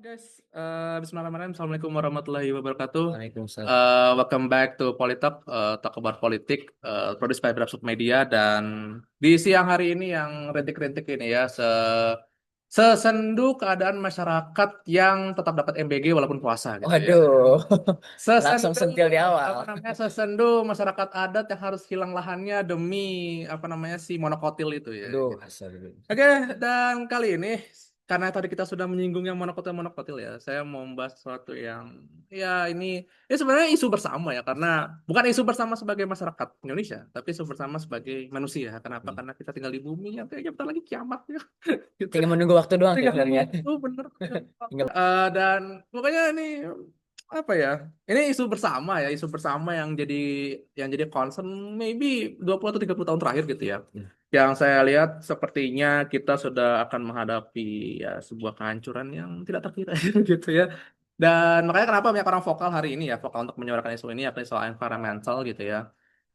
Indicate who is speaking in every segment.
Speaker 1: Guys, Bismillahirrahmanirrahim. Assalamualaikum warahmatullahi wabarakatuh.
Speaker 2: Waalaikumsalam.
Speaker 1: Welcome back to Politalk, talk about politik, produced by Brapsut Media. Dan di siang hari ini yang rintik-rintik ini ya, sesendu keadaan masyarakat yang tetap dapat MBG walaupun puasa gitu ya.
Speaker 2: Waduh, langsung
Speaker 1: Sesendu
Speaker 2: sentil di awal.
Speaker 1: sesendu masyarakat adat yang harus hilang lahannya demi si monokotil itu ya.
Speaker 2: Aduh,
Speaker 1: Gitu.
Speaker 2: asal.
Speaker 1: Oke, dan kali ini karena tadi kita sudah menyinggung yang monokotil ya, saya mau membahas sesuatu yang ini sebenarnya isu bersama ya, karena bukan isu bersama sebagai masyarakat Indonesia, tapi isu bersama sebagai manusia. Kenapa? Karena kita tinggal di bumi yang kayaknya bentar lagi kiamat ya, gitu.
Speaker 2: Tinggal menunggu waktu doang sih
Speaker 1: Tinggal
Speaker 2: sebenarnya.
Speaker 1: menunggu, bener.
Speaker 2: Tinggal.
Speaker 1: Dan pokoknya ini apa ya? Ini isu bersama ya, isu bersama yang jadi concern maybe 20 atau 30 tahun terakhir gitu ya. Yang saya lihat sepertinya kita sudah akan menghadapi ya sebuah kehancuran yang tidak terkira gitu ya. Dan makanya kenapa banyak orang vokal hari ini ya, vokal untuk menyuarakan isu ini yakni soal environmental gitu ya.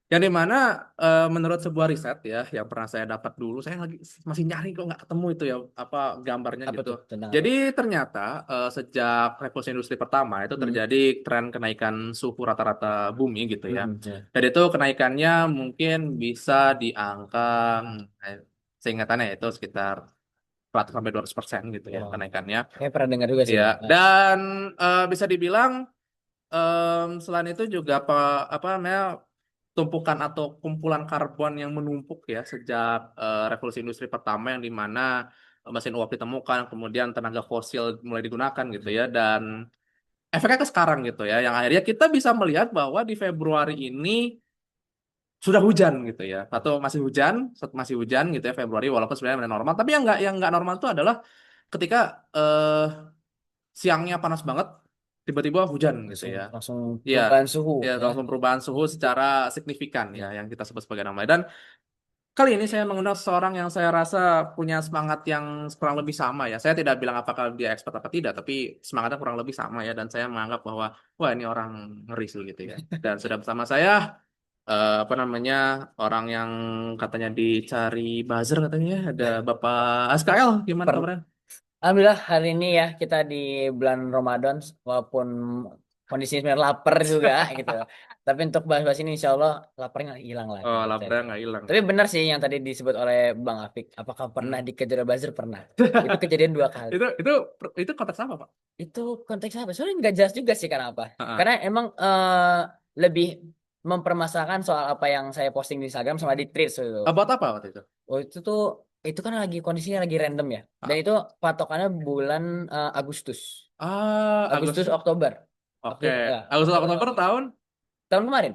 Speaker 1: Yang dimana menurut sebuah riset ya yang pernah saya dapat dulu, saya lagi masih nyari kok nggak ketemu itu ya apa gambarnya
Speaker 2: Apa
Speaker 1: gitu.
Speaker 2: tuh? Tentang apa?
Speaker 1: Jadi ternyata sejak revolusi industri pertama itu
Speaker 2: Hmm.
Speaker 1: terjadi tren kenaikan suhu rata-rata bumi gitu ya.
Speaker 2: Ya.
Speaker 1: Dan itu kenaikannya mungkin bisa di angka seingatannya itu sekitar 100 sampai 200% gitu ya
Speaker 2: Wow.
Speaker 1: kenaikannya.
Speaker 2: Kayak pernah dengar juga sih,
Speaker 1: Ya,
Speaker 2: Bang.
Speaker 1: dan bisa dibilang selain itu juga apa namanya tumpukan atau kumpulan karbon yang menumpuk ya sejak revolusi industri pertama yang dimana mesin uap ditemukan, kemudian tenaga fosil mulai digunakan gitu ya, dan efeknya ke sekarang gitu ya, yang akhirnya kita bisa melihat bahwa di Februari ini sudah hujan gitu ya, atau masih hujan gitu ya Februari walaupun sebenarnya udah normal, tapi yang nggak normal itu adalah ketika eh, siangnya panas banget, tiba-tiba hujan gitu
Speaker 2: Langsung
Speaker 1: ya.
Speaker 2: langsung
Speaker 1: Iya,
Speaker 2: perubahan suhu
Speaker 1: ya
Speaker 2: ya.
Speaker 1: langsung perubahan suhu secara signifikan ya,
Speaker 2: Ya.
Speaker 1: yang kita sebut sebagai namanya. Dan kali ini saya mengundang seseorang yang saya rasa punya semangat yang kurang lebih sama ya. Saya tidak bilang apakah dia expert apa tidak, tapi semangatnya kurang lebih sama ya. Dan saya menganggap bahwa wah ini orang ngeri sih gitu ya. Dan sudah bersama saya orang yang katanya dicari buzzer katanya ya. Ada Bapak SKL, gimana
Speaker 2: Per-
Speaker 1: kabarnya?
Speaker 2: Alhamdulillah hari ini ya kita di bulan Ramadan walaupun kondisinya sebenarnya lapar juga gitu. Tapi untuk bahas-bahas ini insya Allah laparnya nggak hilang lah
Speaker 1: Oh,
Speaker 2: gitu.
Speaker 1: labrnya nggak hilang.
Speaker 2: Tapi benar sih yang tadi disebut oleh Bang Afik. Apakah pernah
Speaker 1: Hmm.
Speaker 2: dikejar buzzer? Pernah. Itu kejadian 2 kali.
Speaker 1: Itu konteks apa, Pak?
Speaker 2: Itu konteksnya apa? Soalnya nggak jelas juga sih kenapa.
Speaker 1: Ah,
Speaker 2: Karena emang lebih mempermasalahkan soal apa yang saya posting di Instagram sama di Threads itu.
Speaker 1: buat apa waktu itu?
Speaker 2: Oh itu kan lagi kondisinya lagi random ya. Dan
Speaker 1: Ah,
Speaker 2: itu patokannya bulan Agustus. Agustus
Speaker 1: Agustus.
Speaker 2: Oktober.
Speaker 1: Oke.
Speaker 2: Oktober ya,
Speaker 1: Agustus
Speaker 2: Oktober
Speaker 1: Oktober tahun.
Speaker 2: tahun kemarin.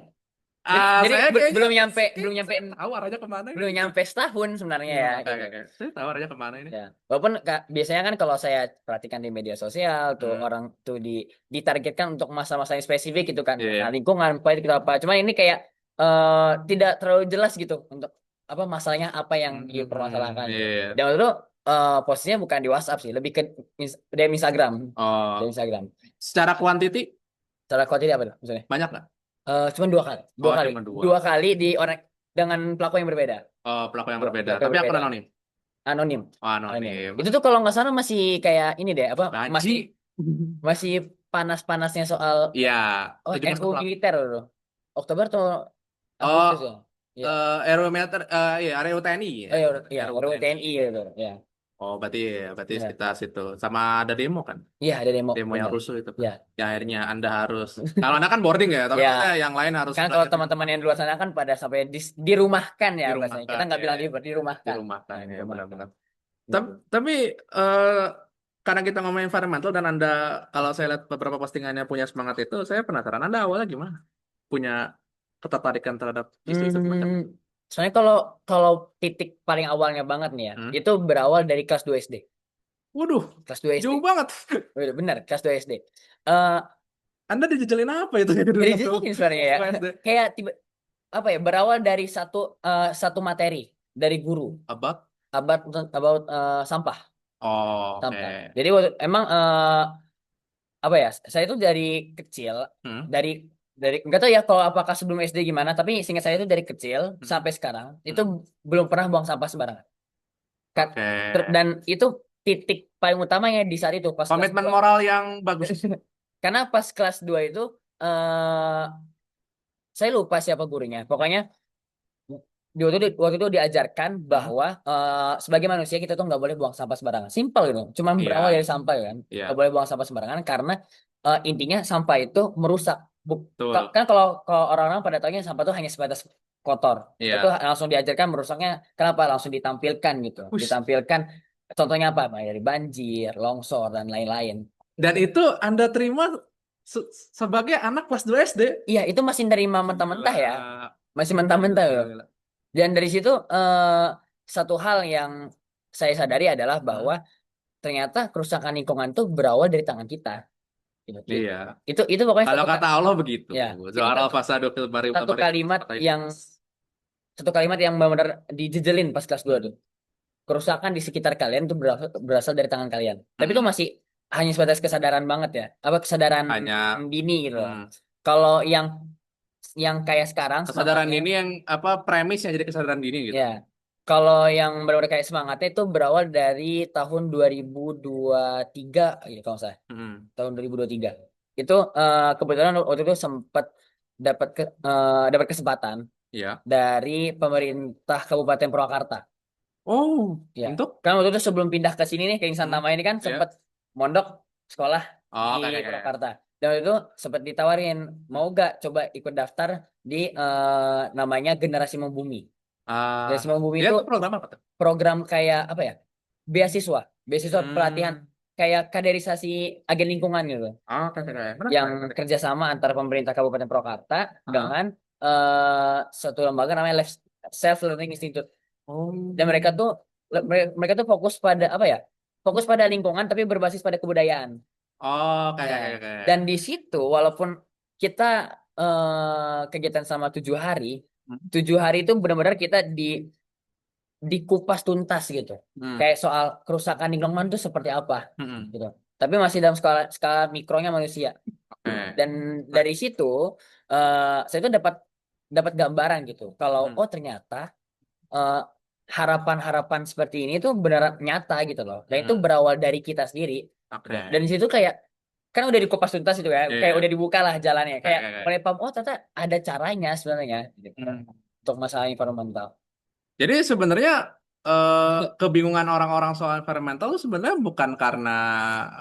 Speaker 2: Jadi
Speaker 1: Saya kayaknya
Speaker 2: belum nyampe belum
Speaker 1: kayaknya
Speaker 2: nyampe
Speaker 1: saya tahu arahnya kemana ini.
Speaker 2: belum nyampe setahun sebenarnya ya
Speaker 1: Oke, oke,
Speaker 2: gitu.
Speaker 1: oke. Saya tahu arahnya kemana ini.
Speaker 2: Ya, walaupun biasanya kan kalau saya perhatikan di media sosial tuh
Speaker 1: Hmm.
Speaker 2: orang tuh ditargetkan untuk masa-masa yang spesifik gitu kan.
Speaker 1: Iya,
Speaker 2: Nah,
Speaker 1: iya.
Speaker 2: lingkungan apa itu kita apa. Cuman ini kayak tidak terlalu jelas gitu untuk apa masalahnya apa yang dipermasalahkan
Speaker 1: Iya,
Speaker 2: gitu.
Speaker 1: iya.
Speaker 2: Dan itu posisinya bukan di WhatsApp sih, lebih ke DM Instagram.
Speaker 1: Oh,
Speaker 2: Dari Instagram.
Speaker 1: secara kuantiti
Speaker 2: Cara kuantiti apa tuh misalnya?
Speaker 1: banyak nggak?
Speaker 2: Cuman 2 kali. Dua
Speaker 1: Oh,
Speaker 2: kali.
Speaker 1: cuma dua.
Speaker 2: 2 kali di orang dengan pelaku yang berbeda.
Speaker 1: Oh, pelaku yang
Speaker 2: Dua
Speaker 1: berbeda.
Speaker 2: pelaku yang
Speaker 1: Tapi akun
Speaker 2: berbeda.
Speaker 1: anonim.
Speaker 2: Anonim.
Speaker 1: Oh,
Speaker 2: Anonim.
Speaker 1: anonim.
Speaker 2: Itu tuh kalau nggak salah masih kayak ini deh, apa masih
Speaker 1: Baji.
Speaker 2: masih panas-panasnya soal
Speaker 1: Iya,
Speaker 2: NU
Speaker 1: 17
Speaker 2: militer loh. Oktober atau
Speaker 1: Oh,
Speaker 2: Agustus ya? Iya.
Speaker 1: RW Meter, iya, RW TNI ya.
Speaker 2: Oh iya, iya,
Speaker 1: RW
Speaker 2: RUU
Speaker 1: TNI.
Speaker 2: TNI gitu. Ya.
Speaker 1: Oh, berarti
Speaker 2: Iya.
Speaker 1: sekitar situ. Sama ada demo kan?
Speaker 2: Iya, ada demo,
Speaker 1: Demo yang
Speaker 2: benar.
Speaker 1: rusuh itu kan.
Speaker 2: Ya.
Speaker 1: Ya akhirnya Anda harus, kalau Anda kan boarding ya, tapi
Speaker 2: Ya,
Speaker 1: maksudnya yang lain harus
Speaker 2: kan kalau
Speaker 1: belajar di
Speaker 2: teman-teman
Speaker 1: rumah.
Speaker 2: yang di luar sana kan pada sampai dirumahkan ya bahasanya. Kita
Speaker 1: Dirumahkan
Speaker 2: nggak
Speaker 1: ya,
Speaker 2: bilang
Speaker 1: ya.
Speaker 2: dirumahkan.
Speaker 1: Dirumahkan
Speaker 2: Nah,
Speaker 1: ya,
Speaker 2: dirumahkan.
Speaker 1: benar-benar.
Speaker 2: Gitu.
Speaker 1: Tapi karena kita ngomongin environmental dan Anda, kalau saya lihat beberapa postingannya punya semangat itu, saya penasaran Anda awalnya gimana? Punya ketertarikan terhadap isu-isu semacam itu?
Speaker 2: Hmm, soalnya kalau kalau titik paling awalnya banget nih ya,
Speaker 1: Hmm?
Speaker 2: itu berawal dari kelas 2 SD.
Speaker 1: Waduh,
Speaker 2: Kelas 2 SD.
Speaker 1: jauh banget.
Speaker 2: Benar, kelas 2 SD. Eh
Speaker 1: Anda dijejelin apa itu
Speaker 2: Gak
Speaker 1: dulu
Speaker 2: dijejekin sebenarnya ya.
Speaker 1: waktu SD?
Speaker 2: Kayak tiba apa ya, berawal dari satu materi dari guru
Speaker 1: About?
Speaker 2: about sampah,
Speaker 1: Oh,
Speaker 2: sampah.
Speaker 1: oke.
Speaker 2: Jadi emang apa ya? Saya itu dari kecil
Speaker 1: Hmm?
Speaker 2: dari nggak tahu ya kalau apakah sebelum SD gimana, tapi singkat saya itu dari kecil
Speaker 1: Hmm?
Speaker 2: sampai sekarang itu
Speaker 1: Hmm?
Speaker 2: belum pernah buang sampah sembarangan.
Speaker 1: Oke.
Speaker 2: Dan itu titik paling utamanya di saat itu pas kelas
Speaker 1: Komitmen
Speaker 2: 2.
Speaker 1: moral yang bagus.
Speaker 2: Karena pas kelas 2 itu saya lupa siapa gurunya. Pokoknya waktu itu diajarkan
Speaker 1: Hmm?
Speaker 2: bahwa sebagai manusia kita tuh nggak boleh buang sampah sembarangan. Simpel gitu. Cuma berawal
Speaker 1: Iya,
Speaker 2: dari sampah kan. Nggak
Speaker 1: iya,
Speaker 2: boleh buang sampah sembarangan karena intinya sampah itu merusak.
Speaker 1: betul.
Speaker 2: Kan kalau orang-orang pada taunya sampah itu hanya sebatas kotor. Itu
Speaker 1: Iya.
Speaker 2: langsung diajarkan merusaknya. Kenapa? Langsung ditampilkan gitu.
Speaker 1: Wush.
Speaker 2: Ditampilkan contohnya apa? Mulai dari banjir, longsor dan lain-lain.
Speaker 1: Dan itu Anda terima sebagai anak kelas 2 SD.
Speaker 2: Iya, itu masih nerima mentah-mentah ya.
Speaker 1: Gila.
Speaker 2: Masih
Speaker 1: Gila, gila,
Speaker 2: mentah-mentah
Speaker 1: gila,
Speaker 2: loh.
Speaker 1: gila.
Speaker 2: Dan dari situ satu hal yang saya sadari adalah bahwa
Speaker 1: Hmm?
Speaker 2: ternyata kerusakan lingkungan itu berawal dari tangan kita. Gitu.
Speaker 1: Iya.
Speaker 2: Itu pokoknya
Speaker 1: Kalau kata Allah begitu.
Speaker 2: ya itu
Speaker 1: Zuharal fasadu fil bari wal
Speaker 2: satu
Speaker 1: bahri.
Speaker 2: kalimat yang benar-benar dijejelin pas kelas 2 tuh. Kerusakan di sekitar kalian tuh berasal dari tangan kalian. Tapi itu
Speaker 1: Mm-mm.
Speaker 2: masih hanya sebatas kesadaran banget ya. Apa kesadaran
Speaker 1: Hanya
Speaker 2: dini gitu loh.
Speaker 1: hmm,
Speaker 2: Kalau yang kayak sekarang
Speaker 1: kesadaran
Speaker 2: semangatnya
Speaker 1: ini yang apa premisnya jadi kesadaran dini gitu.
Speaker 2: ya. Kalau yang benar-benar kayak semangatnya itu berawal dari tahun 2023 ya kalau nggak salah.
Speaker 1: Hmm.
Speaker 2: Tahun 2023. Itu kebetulan waktu itu sempat dapat kesempatan
Speaker 1: Iya.
Speaker 2: dari pemerintah Kabupaten Purwakarta.
Speaker 1: Oh,
Speaker 2: Ya.
Speaker 1: untuk
Speaker 2: Kan waktu itu sebelum pindah ke sini nih ke Insan
Speaker 1: hmm,
Speaker 2: Tama ini kan sempat
Speaker 1: ya.
Speaker 2: mondok sekolah
Speaker 1: Oh,
Speaker 2: di
Speaker 1: kayak.
Speaker 2: Purwakarta. Dan waktu itu sempat ditawarin
Speaker 1: Hmm.
Speaker 2: mau gak coba ikut daftar di namanya Generasi Membumi.
Speaker 1: Ah,
Speaker 2: Generasi Membumi
Speaker 1: dia
Speaker 2: itu
Speaker 1: tuh program apa tuh?
Speaker 2: program kayak apa ya? Beasiswa pelatihan
Speaker 1: Hmm.
Speaker 2: kayak kaderisasi agen lingkungan gitu
Speaker 1: Oh, kayak. Menarik,
Speaker 2: yang
Speaker 1: menarik, menarik.
Speaker 2: kerjasama antara pemerintah Kabupaten Purwakarta
Speaker 1: Hah?
Speaker 2: dengan satu lembaga namanya Self Learning Institute dan
Speaker 1: Oh.
Speaker 2: mereka tuh fokus pada apa ya? Fokus pada lingkungan tapi berbasis pada kebudayaan.
Speaker 1: Oh,
Speaker 2: Ya.
Speaker 1: kayak.
Speaker 2: Dan di situ walaupun kita kegiatan selama 7 hari,
Speaker 1: Hmm.
Speaker 2: 7 hari itu benar-benar kita dikupas tuntas gitu.
Speaker 1: Hmm.
Speaker 2: Kayak soal kerusakan lingkungan itu seperti apa
Speaker 1: Hmm.
Speaker 2: gitu. Tapi masih dalam skala skala mikronya manusia.
Speaker 1: Oke.
Speaker 2: Dan dari situ saya tuh dapat dapat gambaran gitu. Kalau
Speaker 1: Hmm.
Speaker 2: oh ternyata eh, harapan-harapan seperti ini tuh benar nyata gitu loh. Dan itu
Speaker 1: Hmm.
Speaker 2: berawal dari kita sendiri gitu. Dan
Speaker 1: Oke.
Speaker 2: di situ kayak kan udah dikupas tuntas itu ya, kayak
Speaker 1: Iya.
Speaker 2: udah dibuka lah jalannya. Kayak
Speaker 1: Kayak.
Speaker 2: mulai paham oh ternyata ada caranya sebenarnya gitu,
Speaker 1: Hmm.
Speaker 2: untuk masalah environmental.
Speaker 1: Jadi sebenarnya kebingungan orang-orang soal environmental itu sebenarnya bukan karena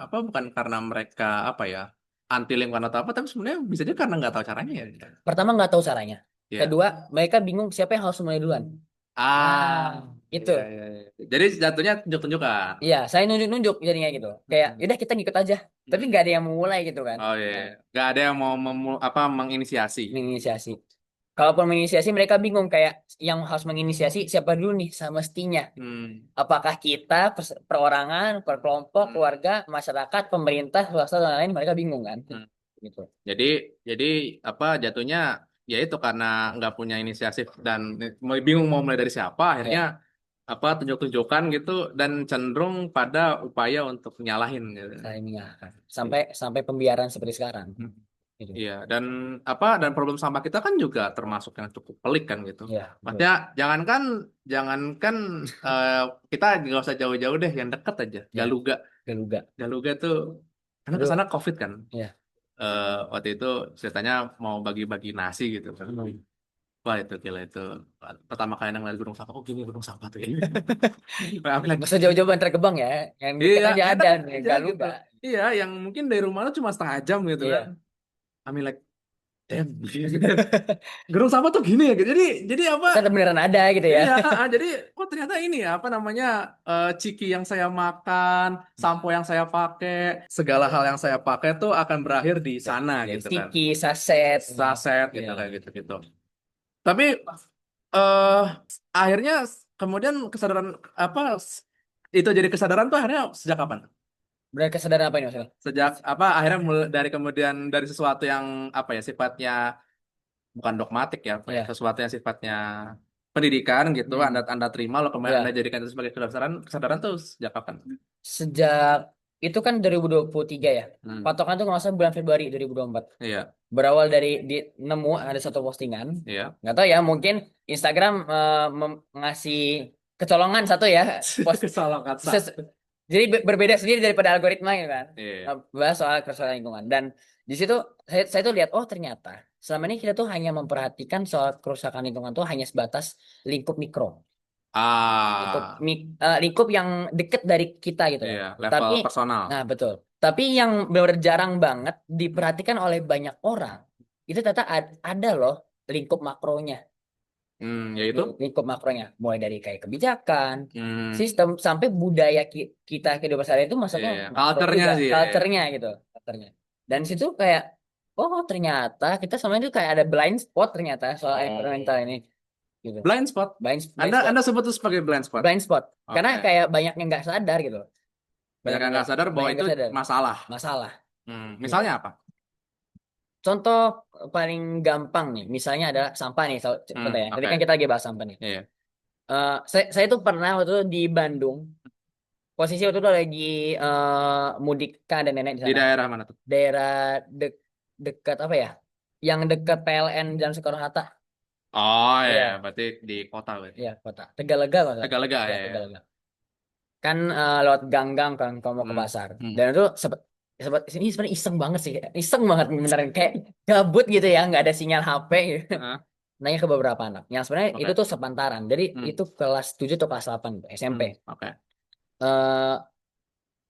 Speaker 1: apa, bukan karena mereka apa ya anti lingkungan atau apa, tapi sebenarnya bisa jadi karena nggak tahu caranya ya.
Speaker 2: Pertama nggak tahu caranya.
Speaker 1: Iya.
Speaker 2: Kedua, mereka bingung siapa yang harus mulai duluan.
Speaker 1: Ah,
Speaker 2: Nah, itu.
Speaker 1: iya, iya, iya. Jadi jatuhnya tunjuk-tunjukkan.
Speaker 2: Iya, saya nunjuk-nunjuk jadinya gitu. Kayak,
Speaker 1: Hmm.
Speaker 2: yaudah kita ngikut aja. Tapi
Speaker 1: Hmm.
Speaker 2: nggak ada yang mau mulai gitu kan.
Speaker 1: Oh iya,
Speaker 2: Nah,
Speaker 1: iya. Nggak ada yang mau apa menginisiasi.
Speaker 2: menginisiasi. Kalaupun menginisiasi, mereka bingung kayak yang harus menginisiasi siapa dulu nih semestinya.
Speaker 1: Hmm.
Speaker 2: Apakah kita, perorangan, per kelompok,
Speaker 1: Hmm.
Speaker 2: keluarga, masyarakat, pemerintah, swasta dan lain-lain, mereka bingung kan.
Speaker 1: Hmm.
Speaker 2: Gitu.
Speaker 1: Jadi jadi apa jatuhnya ya itu karena nggak punya inisiatif dan bingung mau mulai dari siapa, akhirnya
Speaker 2: Ya,
Speaker 1: apa tunjuk-tunjukkan gitu dan cenderung pada upaya untuk nyalahin gitu.
Speaker 2: saling mengingatkan. Sampai sampai pembiaran seperti sekarang.
Speaker 1: Hmm.
Speaker 2: Gitu.
Speaker 1: Iya, dan apa dan problem sampah kita kan juga termasuk yang cukup pelik kan gitu.
Speaker 2: Ya, betul.
Speaker 1: Maksudnya jangankan eh, kita nggak usah jauh-jauh deh, yang dekat aja.
Speaker 2: Ya,
Speaker 1: Galuga,
Speaker 2: geluga.
Speaker 1: Galuga tuh karena ke
Speaker 2: Aduh,
Speaker 1: sana COVID kan.
Speaker 2: ya.
Speaker 1: Waktu itu ceritanya mau bagi-bagi nasi gitu kan.
Speaker 2: Hmm.
Speaker 1: Wah itu gila itu pertama kali ngeliat gunung sampah. Oh gini gunung sampah tuh ya. Aku
Speaker 2: Nggak
Speaker 1: lagi.
Speaker 2: usah jauh-jauh Bantar Gebang ya. Yang dekat
Speaker 1: Iya,
Speaker 2: aja
Speaker 1: yang
Speaker 2: ada
Speaker 1: dekat
Speaker 2: nih,
Speaker 1: aja gitu.
Speaker 2: Galuga.
Speaker 1: Iya, yang mungkin dari rumah lu cuma setengah jam gitu kan.
Speaker 2: Iya.
Speaker 1: I mean like damn. Gunung sampah tuh gini ya. Gitu. Jadi apa?
Speaker 2: Ternyata beneran ada gitu ya.
Speaker 1: Iya, jadi kok ternyata ini ya apa namanya ciki yang saya makan, sampo yang saya pakai, segala hal yang saya pakai tuh akan berakhir di sana
Speaker 2: Dari
Speaker 1: gitu kan.
Speaker 2: sticky, saset.
Speaker 1: Saset gitu
Speaker 2: Iya.
Speaker 1: kayak gitu-gitu. Tapi eh akhirnya kemudian kesadaran apa itu jadi kesadaran tuh akhirnya sejak kapan?
Speaker 2: Benar kesadaran apa ini maksudnya?
Speaker 1: Sejak apa akhirnya dari kemudian dari sesuatu yang apa ya sifatnya bukan dogmatik ya apa ya
Speaker 2: Iya.
Speaker 1: sesuatu yang sifatnya pendidikan gitu
Speaker 2: Hmm.
Speaker 1: Anda terima lo kemudian Anda
Speaker 2: Iya.
Speaker 1: jadikan itu sebagai kesadaran tuh sejak kapan?
Speaker 2: Sejak itu kan 2023 ya.
Speaker 1: Hmm.
Speaker 2: Patokan tuh kalau nggak salah bulan Februari 2024.
Speaker 1: Iya,
Speaker 2: Berawal dari nemu ada satu postingan.
Speaker 1: iya.
Speaker 2: Nggak tahu ya, mungkin Instagram ngasih kecolongan satu ya. Post
Speaker 1: Kesalahan
Speaker 2: ses-
Speaker 1: satu.
Speaker 2: Jadi berbeda sendiri daripada algoritma gitu kan.
Speaker 1: Iya.
Speaker 2: Bahas soal kerusakan lingkungan. Dan di situ saya tuh lihat, oh ternyata selama ini kita tuh hanya memperhatikan soal kerusakan lingkungan tuh hanya sebatas lingkup mikro. Lingkup,
Speaker 1: Ah,
Speaker 2: lingkup yang deket dari kita gitu loh.
Speaker 1: iya, level
Speaker 2: Tapi,
Speaker 1: personal.
Speaker 2: nah betul. Tapi yang benar jarang banget diperhatikan oleh banyak orang, itu ternyata ada loh lingkup makronya.
Speaker 1: Yaitu,
Speaker 2: Lingkup makronya. Mulai dari kayak kebijakan,
Speaker 1: hmm,
Speaker 2: sistem, sampai budaya kita kehidupan sehari itu masuknya
Speaker 1: iya,
Speaker 2: makro
Speaker 1: culture-nya
Speaker 2: juga.
Speaker 1: sih ya.
Speaker 2: Culture-nya gitu. Culture-nya. Dan situ kayak, oh ternyata kita sama itu kayak ada blind spot ternyata soal environmental
Speaker 1: Oh,
Speaker 2: ini. Gitu.
Speaker 1: blind spot.
Speaker 2: Blind
Speaker 1: Anda
Speaker 2: spot.
Speaker 1: Anda sebut itu sebagai blind spot.
Speaker 2: Blind spot. Karena
Speaker 1: Oke.
Speaker 2: kayak banyak yang nggak sadar gitu.
Speaker 1: Banyak
Speaker 2: Banyak
Speaker 1: yang
Speaker 2: yang
Speaker 1: nggak sadar
Speaker 2: banyak
Speaker 1: bahwa
Speaker 2: yang
Speaker 1: itu
Speaker 2: nggak sadar.
Speaker 1: masalah.
Speaker 2: Masalah gitu.
Speaker 1: Misalnya apa?
Speaker 2: Contoh paling gampang nih, misalnya adalah sampah nih, contoh ya. Tadi
Speaker 1: Oke.
Speaker 2: kan kita lagi bahas sampah nih.
Speaker 1: Iya.
Speaker 2: Saya tuh pernah waktu itu di Bandung. Posisi waktu itu lagi mudik kan ada nenek di
Speaker 1: Di
Speaker 2: sana.
Speaker 1: daerah mana tuh?
Speaker 2: Daerah dekat apa ya? Yang dekat PLN Jalan Soekarno-Hatta.
Speaker 1: Oh ya,
Speaker 2: Iya,
Speaker 1: berarti di kota berarti.
Speaker 2: iya kota. Tegalega nggak salah.
Speaker 1: Tegalega
Speaker 2: Ya,
Speaker 1: ya. Ya.
Speaker 2: Tegalega. Kan lewat gang-gang kan kalau mau ke
Speaker 1: Hmm.
Speaker 2: pasar.
Speaker 1: Hmm.
Speaker 2: Dan itu sempet ini sebenarnya iseng banget sih. Iseng banget beneran kayak gabut gitu ya, nggak ada sinyal HP gitu.
Speaker 1: Heeh.
Speaker 2: Nanya ke beberapa anak. Yang sebenarnya itu
Speaker 1: Oke.
Speaker 2: tuh sepantaran. Jadi
Speaker 1: Hmm.
Speaker 2: itu kelas 7 atau kelas 8 gitu, SMP.
Speaker 1: Oke.
Speaker 2: Eh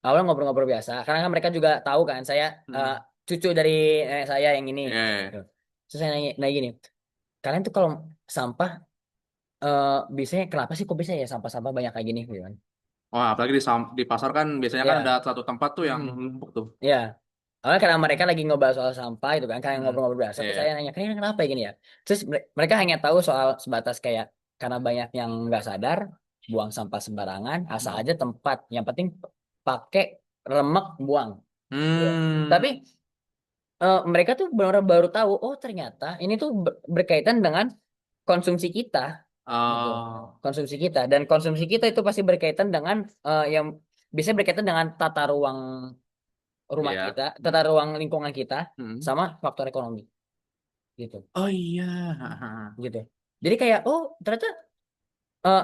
Speaker 2: Awalnya ngobrol-ngobrol biasa karena kan mereka juga tahu kan saya eh,
Speaker 1: Hmm.
Speaker 2: cucu dari nenek saya yang ini.
Speaker 1: Iya.
Speaker 2: Gitu.
Speaker 1: Iya.
Speaker 2: Terus saya nanya gini, kalian tuh kalau sampah biasanya kenapa sih kok bisa ya sampah-sampah banyak kayak gini gitu kan?
Speaker 1: Oh, apalagi di pasar kan biasanya kan ada
Speaker 2: Ya,
Speaker 1: satu tempat tuh yang
Speaker 2: mm,
Speaker 1: numpuk tuh.
Speaker 2: ya. Awalnya karena mereka lagi ngobrol soal sampah itu kan, kayak
Speaker 1: Hmm.
Speaker 2: ngobrol-ngobrol biasa. Terus
Speaker 1: Iya.
Speaker 2: saya nanya, kalian kenapa ya gini ya? Terus mereka hanya tahu soal sebatas kayak karena banyak yang nggak sadar buang sampah sembarangan, asal
Speaker 1: Hmm.
Speaker 2: aja tempat. Yang penting pakai remek buang. Gitu.
Speaker 1: Hmm.
Speaker 2: Tapi mereka tuh benar-benar baru tahu, oh ternyata ini tuh berkaitan dengan konsumsi kita, gitu.
Speaker 1: Oh,
Speaker 2: Konsumsi kita dan konsumsi kita itu pasti berkaitan dengan yang biasanya berkaitan dengan tata ruang rumah
Speaker 1: iya.
Speaker 2: kita,
Speaker 1: Hmm.
Speaker 2: tata ruang lingkungan kita,
Speaker 1: Hmm.
Speaker 2: sama faktor ekonomi, gitu,
Speaker 1: Oh iya.
Speaker 2: gitu. Jadi kayak, oh ternyata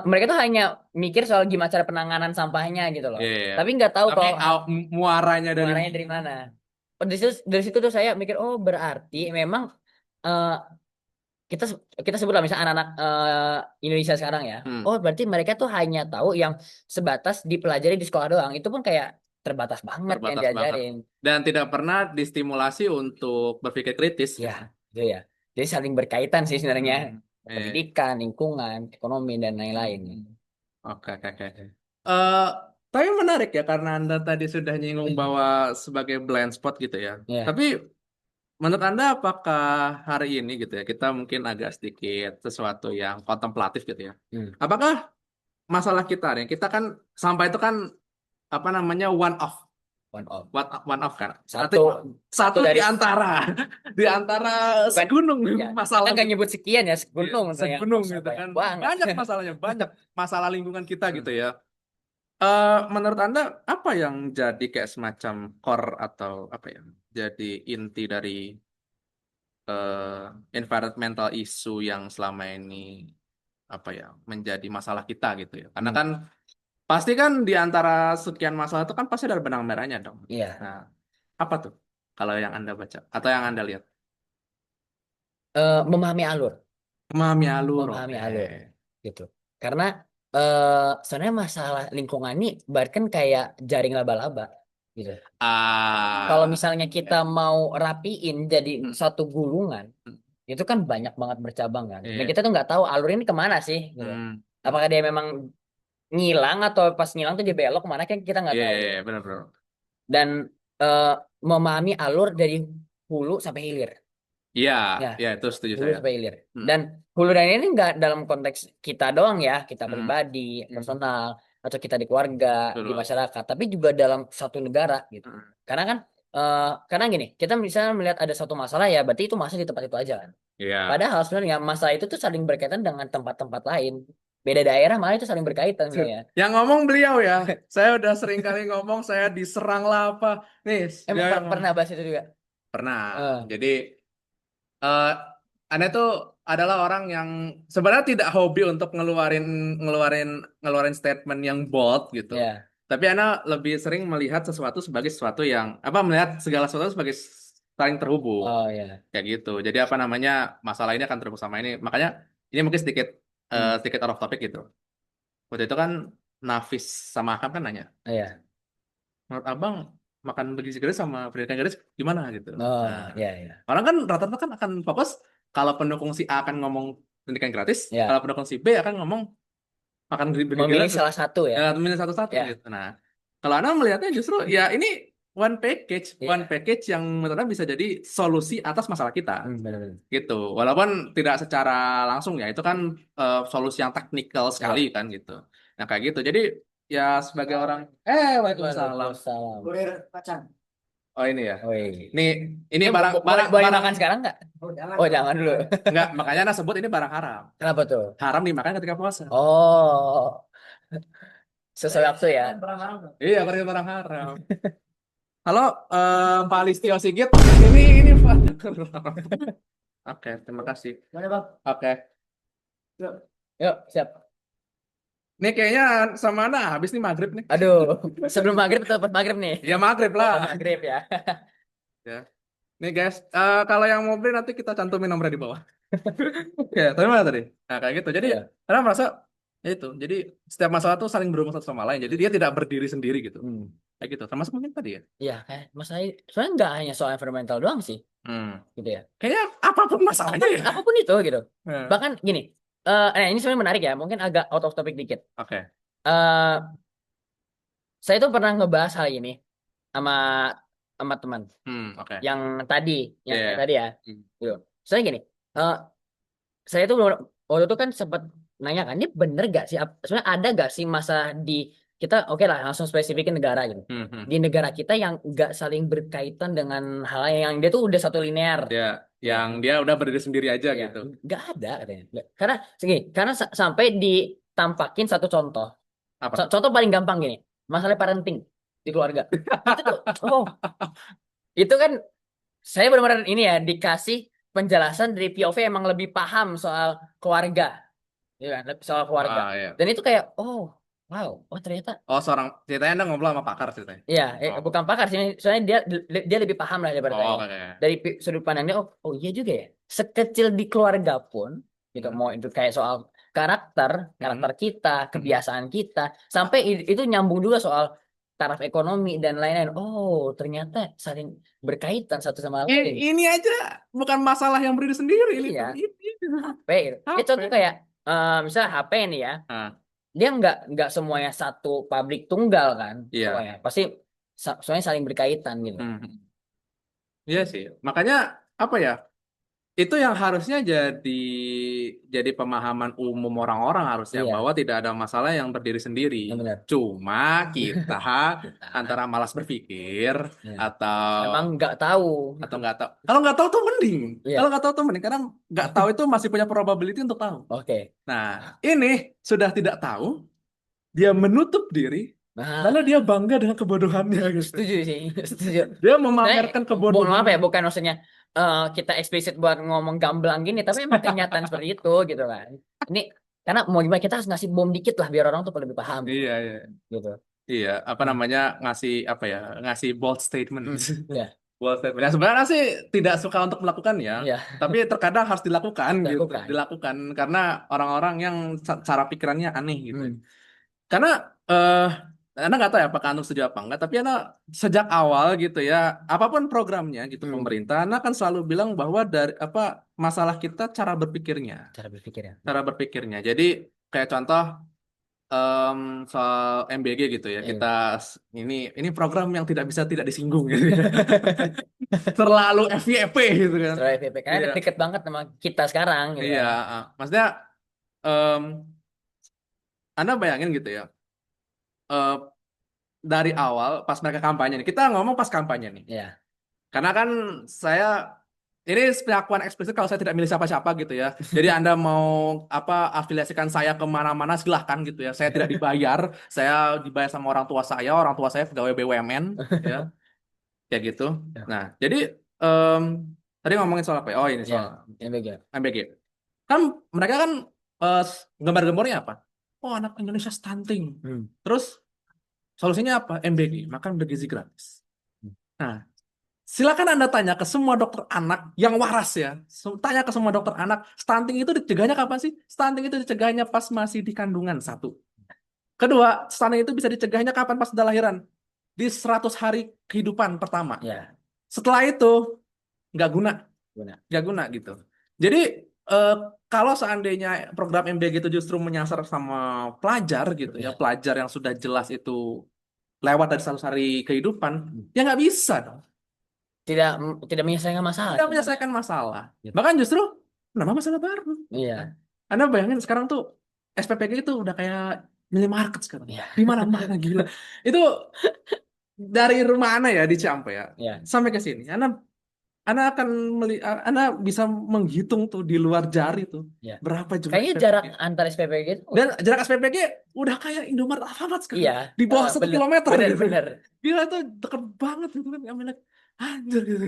Speaker 2: mereka tuh hanya mikir soal gimana cara penanganan sampahnya gitu loh,
Speaker 1: Iya. Iya.
Speaker 2: tapi nggak tahu
Speaker 1: Tapi
Speaker 2: kalau
Speaker 1: muaranya dari
Speaker 2: muaranya dari mana. Oh, dari situ tuh saya mikir, oh berarti memang eh, kita kita sebutlah misalnya anak-anak Indonesia sekarang ya.
Speaker 1: hmm,
Speaker 2: Oh, berarti mereka tuh hanya tahu yang sebatas dipelajari di sekolah doang. Itu pun kayak terbatas banget yang
Speaker 1: terbatas banget
Speaker 2: diajarin.
Speaker 1: dan tidak pernah distimulasi untuk berpikir kritis
Speaker 2: Ya,
Speaker 1: gitu.
Speaker 2: itu ya. Jadi saling berkaitan sih sebenarnya.
Speaker 1: Iya.
Speaker 2: Pendidikan, lingkungan, ekonomi dan lain-lain.
Speaker 1: Oke, oke, oke. Eh, tapi menarik ya karena Anda tadi sudah nyinggung bahwa sebagai blind spot gitu ya.
Speaker 2: Ya.
Speaker 1: Tapi menurut Anda apakah hari ini gitu ya kita mungkin agak sedikit sesuatu yang kontemplatif gitu ya.
Speaker 2: Hmm.
Speaker 1: Apakah masalah kita nih, kita kan sampah itu kan apa namanya one off,
Speaker 2: One off.
Speaker 1: one off kan. Arti
Speaker 2: Satu satu
Speaker 1: satu di
Speaker 2: dari
Speaker 1: antara di antara
Speaker 2: bukan
Speaker 1: segunung
Speaker 2: ya. Kita
Speaker 1: masalah
Speaker 2: nggak
Speaker 1: gitu.
Speaker 2: nyebut sekian ya,
Speaker 1: Iya,
Speaker 2: gunung yang
Speaker 1: segunung
Speaker 2: kosa
Speaker 1: gitu
Speaker 2: banyak
Speaker 1: kan.
Speaker 2: banget.
Speaker 1: Banyak masalahnya, banyak masalah lingkungan kita
Speaker 2: Hmm.
Speaker 1: gitu ya. Menurut Anda apa yang jadi kayak semacam core atau apa ya? Jadi inti dari eh, environmental issue yang selama ini apa ya menjadi masalah kita gitu ya? Karena
Speaker 2: Hmm.
Speaker 1: kan pasti kan di antara sekian masalah itu kan pasti ada benang merahnya dong.
Speaker 2: Iya.
Speaker 1: Nah, apa tuh kalau yang Anda baca atau yang Anda lihat?
Speaker 2: Memahami alur.
Speaker 1: Memahami alur,
Speaker 2: Memahami
Speaker 1: oke.
Speaker 2: alur gitu karena sebenarnya masalah lingkungan ini bahkan kayak jaring laba-laba gitu. Kalau
Speaker 1: Ah,
Speaker 2: misalnya kita mau rapiin jadi
Speaker 1: hmm,
Speaker 2: satu gulungan
Speaker 1: hmm,
Speaker 2: itu kan banyak banget bercabang kan dan
Speaker 1: iya,
Speaker 2: kita tuh nggak tahu alur ini kemana sih gitu,
Speaker 1: hmm, hmm,
Speaker 2: apakah dia memang ngilang atau pas ngilang tuh dia belok kemana kan kita nggak
Speaker 1: iya,
Speaker 2: tahu
Speaker 1: iya,
Speaker 2: gitu
Speaker 1: iya, benar-benar.
Speaker 2: dan eh, memahami alur dari hulu sampai hilir
Speaker 1: Iya,
Speaker 2: ya.
Speaker 1: iya itu setuju
Speaker 2: Hulu
Speaker 1: saya.
Speaker 2: sampai hilir.
Speaker 1: Hmm,
Speaker 2: Dan hulu dan ini nggak dalam konteks kita doang ya, kita
Speaker 1: hmm,
Speaker 2: pribadi,
Speaker 1: hmm,
Speaker 2: personal, atau kita di keluarga, di
Speaker 1: betul.
Speaker 2: masyarakat, tapi juga dalam satu negara gitu.
Speaker 1: Hmm,
Speaker 2: Karena kan, karena gini, kita misalnya melihat ada satu masalah ya, berarti itu masalah di tempat itu aja kan.
Speaker 1: iya.
Speaker 2: Padahal sebenarnya masalah itu tuh saling berkaitan dengan tempat-tempat lain. Beda daerah malah itu saling berkaitan sebenarnya.
Speaker 1: Yang ngomong beliau ya, saya udah sering kali ngomong saya diserang lah apa. Nih, dia
Speaker 2: Emang
Speaker 1: yang
Speaker 2: pernah bahas itu juga.
Speaker 1: pernah.
Speaker 2: Eh,
Speaker 1: Jadi eh Anda tuh adalah orang yang sebenarnya tidak hobi untuk ngeluarin ngeluarin ngeluarin statement yang bold gitu.
Speaker 2: ya,
Speaker 1: Tapi Ana lebih sering melihat sesuatu sebagai sesuatu yang melihat segala sesuatu sebagai saling terhubung
Speaker 2: Oh ya.
Speaker 1: kayak gitu. Jadi apa namanya masalah ini akan terhubung sama ini. Makanya ini mungkin sedikit
Speaker 2: Hmm.
Speaker 1: sedikit out of topic gitu. Waktu itu kan Nafis sama Akam kan nanya,
Speaker 2: Iya.
Speaker 1: menurut Abang makan bergizi gratis sama pendidikan gratis gimana gitu.
Speaker 2: Oh
Speaker 1: Nah,
Speaker 2: ya ya.
Speaker 1: orang kan rata-rata kan akan fokus kalau pendukung si A akan ngomong pendidikan gratis,
Speaker 2: Ya.
Speaker 1: kalau pendukung si B akan ngomong makan bergizi
Speaker 2: Memilih
Speaker 1: gratis.
Speaker 2: salah satu ya.
Speaker 1: Ya, milih satu-satu
Speaker 2: Ya.
Speaker 1: gitu. Nah, kalau Anda melihatnya justru ya ini one
Speaker 2: Iya.
Speaker 1: package yang menurut Anda bisa jadi solusi atas masalah kita
Speaker 2: Benar-benar.
Speaker 1: gitu. Walaupun tidak secara langsung ya, itu kan solusi yang teknikal sekali
Speaker 2: Iya.
Speaker 1: kan gitu. Nah, kayak gitu. Jadi ya sebagai orang Waalaikumsalam.
Speaker 2: Waalaikumsalam.
Speaker 1: Oh ini ya.
Speaker 2: Woi.
Speaker 1: Ini
Speaker 2: Itu
Speaker 1: barang
Speaker 2: boleh
Speaker 1: barang
Speaker 2: boleh
Speaker 1: barang
Speaker 2: dimakan sekarang nggak? Oh, jangan dulu.
Speaker 1: enggak, makanya Anda sebut ini barang haram.
Speaker 2: Kenapa tuh?
Speaker 1: Haram dimakan ketika puasa.
Speaker 2: Oh, sesuai waktu ya.
Speaker 1: Iya, berarti barang haram. Halo, Pak Listio Sigit. Ini Pak. Oke, terima kasih.
Speaker 2: Mana bang?
Speaker 1: Oke.
Speaker 2: Yuk, siap.
Speaker 1: Ini kayaknya sama Anda habis nih maghrib nih.
Speaker 2: Aduh, sebelum maghrib atau pas maghrib nih?
Speaker 1: Ya maghrib
Speaker 2: Oh,
Speaker 1: lah.
Speaker 2: pas maghrib ya.
Speaker 1: Ya. Nih guys, kalau yang mau beli nanti kita cantumin nomornya di bawah. Oke, tapi mana tadi? Nah, kayak gitu. Jadi,
Speaker 2: Iya.
Speaker 1: karena merasa ya itu. Jadi, setiap masalah tuh saling berhubung satu sama lain. Jadi, dia tidak berdiri sendiri gitu.
Speaker 2: Hmm.
Speaker 1: Kayak gitu. Termasuk mungkin tadi ya.
Speaker 2: Iya, kayak masalah sebenarnya nggak hanya soal environmental doang sih,
Speaker 1: Hmm.
Speaker 2: gitu ya.
Speaker 1: Kayaknya apapun masalahnya ya.
Speaker 2: Apapun itu gitu.
Speaker 1: Nah,
Speaker 2: Bahkan gini, ini sebenarnya menarik ya, mungkin agak out of topic dikit.
Speaker 1: Oke.
Speaker 2: eh saya tuh pernah ngebahas hal ini sama sama teman
Speaker 1: Oke.
Speaker 2: yang tadi, yang kayak
Speaker 1: Iya.
Speaker 2: tadi ya.
Speaker 1: Hmm.
Speaker 2: Gitu. Saya gini, eh, saya tuh waktu itu kan sempat nanya kan, ini bener gak sih? Sebenarnya ada gak sih masa di kita, oke lah, langsung spesifikin negara gitu.
Speaker 1: Hmm. Hmm.
Speaker 2: Di negara kita yang gak saling berkaitan dengan hal yang dia tuh udah satu linear.
Speaker 1: Ya,
Speaker 2: Ya,
Speaker 1: yang dia udah berdiri sendiri aja
Speaker 2: ya,
Speaker 1: gitu.
Speaker 2: nggak ada katanya. Karena segini, karena sampai ditampakin satu contoh.
Speaker 1: Apa?
Speaker 2: Contoh paling gampang gini, masalah parenting di keluarga. Itu tuh, oh, itu kan saya benar-benar ini ya dikasih penjelasan dari POV emang lebih paham soal keluarga, ya kan? Soal keluarga.
Speaker 1: Ah, iya.
Speaker 2: Dan itu kayak, oh, wow, oh ternyata,
Speaker 1: Oh, seorang ceritanya Anda ngobrol sama pakar ceritanya.
Speaker 2: ya,
Speaker 1: Oh.
Speaker 2: bukan pakar sih, soalnya dia lebih paham lah daripada
Speaker 1: Oh,
Speaker 2: saya.
Speaker 1: oke.
Speaker 2: Dari sudut pandangnya, oh, oh iya juga ya. Sekecil di keluarga pun, gitu,
Speaker 1: Hmm.
Speaker 2: mau itu kayak soal karakter,
Speaker 1: Hmm.
Speaker 2: kita,
Speaker 1: Hmm.
Speaker 2: kebiasaan kita, sampai itu nyambung juga soal taraf ekonomi dan lain-lain. Oh, ternyata saling berkaitan satu sama lain.
Speaker 1: Ini aja bukan masalah yang berdiri sendiri ini tuh.
Speaker 2: Iya,
Speaker 1: Ini.
Speaker 2: HP gitu. Ya
Speaker 1: HP.
Speaker 2: contoh kayak misalnya HP nih ya,
Speaker 1: Ah,
Speaker 2: dia nggak semuanya satu pabrik tunggal kan,
Speaker 1: iya.
Speaker 2: pokoknya pasti soalnya saling berkaitan gitu.
Speaker 1: Hmm. Iya sih. Makanya apa ya? Itu yang harusnya jadi pemahaman umum orang-orang harusnya
Speaker 2: Iya,
Speaker 1: bahwa tidak ada masalah yang berdiri sendiri.
Speaker 2: yang benar.
Speaker 1: Cuma kita antara malas berpikir
Speaker 2: Ya. Emang
Speaker 1: atau
Speaker 2: nggak tahu.
Speaker 1: nggak tahu. Kalau nggak tahu tuh mending. Kalau
Speaker 2: Iya,
Speaker 1: nggak tahu tuh mending. Karena nggak tahu itu masih punya probability untuk tahu.
Speaker 2: oke.
Speaker 1: Nah, ini sudah tidak tahu, dia menutup diri, lalu
Speaker 2: Nah,
Speaker 1: dia bangga dengan kebodohannya gitu.
Speaker 2: setuju sih, setuju.
Speaker 1: Dia
Speaker 2: Saya,
Speaker 1: memamerkan
Speaker 2: mohon maaf ya,
Speaker 1: kebodohannya.
Speaker 2: bukan maksudnya kita eksplisit buat ngomong gamblang gini, tapi emang kenyataan seperti itu gitu kan. Ini karena mau gimana kita harus ngasih bom dikit lah biar orang tuh lebih paham
Speaker 1: Iya, iya.
Speaker 2: gitu.
Speaker 1: Iya, apa
Speaker 2: Hmm.
Speaker 1: namanya ngasih apa ya, ngasih bold statement.
Speaker 2: Ya,
Speaker 1: Bold statement. Ya, sebenarnya sih tidak suka untuk melakukan ya,
Speaker 2: ya,
Speaker 1: tapi terkadang harus dilakukan gitu,
Speaker 2: lakukan.
Speaker 1: dilakukan karena orang-orang yang cara pikirannya aneh gitu.
Speaker 2: Hmm.
Speaker 1: Karena Anda nggak tahu ya apakah Anda setuju apa enggak, tapi Anda sejak awal gitu ya, apapun programnya gitu
Speaker 2: Hmm.
Speaker 1: pemerintah, Anda kan selalu bilang bahwa dari apa masalah kita cara berpikirnya,
Speaker 2: Cara berpikir ya.
Speaker 1: cara berpikirnya. Jadi kayak contoh em, soal MBG gitu ya, kita
Speaker 2: Iya.
Speaker 1: ini program yang tidak bisa tidak disinggung gitu ya. Terlalu FYP gitu kan.
Speaker 2: Setelah FVP karena
Speaker 1: Iya,
Speaker 2: deket banget sama kita sekarang gitu
Speaker 1: iya.
Speaker 2: kan.
Speaker 1: Maksudnya em, Anda bayangin gitu ya. eh, dari awal pas mereka kampanye nih, kita ngomong pas kampanye nih.
Speaker 2: Ya.
Speaker 1: Karena kan saya ini pengakuan eksplisit kalau saya tidak milih siapa-siapa gitu ya. Jadi Anda mau afiliasikan saya kemana-mana silahkan gitu ya. Saya tidak dibayar, saya dibayar sama orang tua saya pegawai BUMN ya, kayak gitu.
Speaker 2: Ya.
Speaker 1: Nah, jadi em, tadi ngomongin soal apa ya? Oh ini soal
Speaker 2: Ya. MBG.
Speaker 1: MBG. Kan mereka kan gambar-gambarnya apa? Oh anak Indonesia stunting.
Speaker 2: Hmm.
Speaker 1: Terus Solusinya apa? MBG, makan bergizi gratis. Nah, silakan Anda tanya ke semua dokter anak yang waras ya. Tanya ke semua dokter anak, stunting itu dicegahnya kapan sih? Stunting itu dicegahnya pas masih di kandungan, satu. Kedua, stunting itu bisa dicegahnya kapan pas sudah lahiran? Di 100 hari kehidupan pertama.
Speaker 2: Ya,
Speaker 1: Setelah itu, nggak guna.
Speaker 2: benar.
Speaker 1: Nggak guna gitu. Jadi, eh, kalau seandainya program MBG itu justru menyasar sama pelajar gitu ya,
Speaker 2: Ya.
Speaker 1: pelajar yang sudah jelas itu lewat dari 100 hari kehidupan, ya nggak bisa dong.
Speaker 2: Tidak menyelesaikan masalah
Speaker 1: Tidak
Speaker 2: sebenarnya.
Speaker 1: menyelesaikan masalah.
Speaker 2: Gitu.
Speaker 1: Bahkan justru menambah masalah baru. Kan?
Speaker 2: Iya.
Speaker 1: Anda bayangin sekarang tuh SPPG itu udah kayak minimarket sekarang.
Speaker 2: Iya.
Speaker 1: Di mana-mana gila. Itu dari rumah Anda ya di Ciampea ya
Speaker 2: Iya.
Speaker 1: sampai ke sini. Anda akan Anda bisa menghitung tuh di luar jari tuh
Speaker 2: Iya.
Speaker 1: berapa jumlah
Speaker 2: Kayaknya jarak
Speaker 1: SPPG.
Speaker 2: antar SPPG itu
Speaker 1: Dan jarak SPPG udah kayak Indomaret Alfamart sekarang.
Speaker 2: iya,
Speaker 1: Di bawah satu
Speaker 2: bener,
Speaker 1: kilometer
Speaker 2: bener,
Speaker 1: gitu.
Speaker 2: bener.
Speaker 1: Gila tuh deket banget gitu kan. Kami lihat, anjir gitu.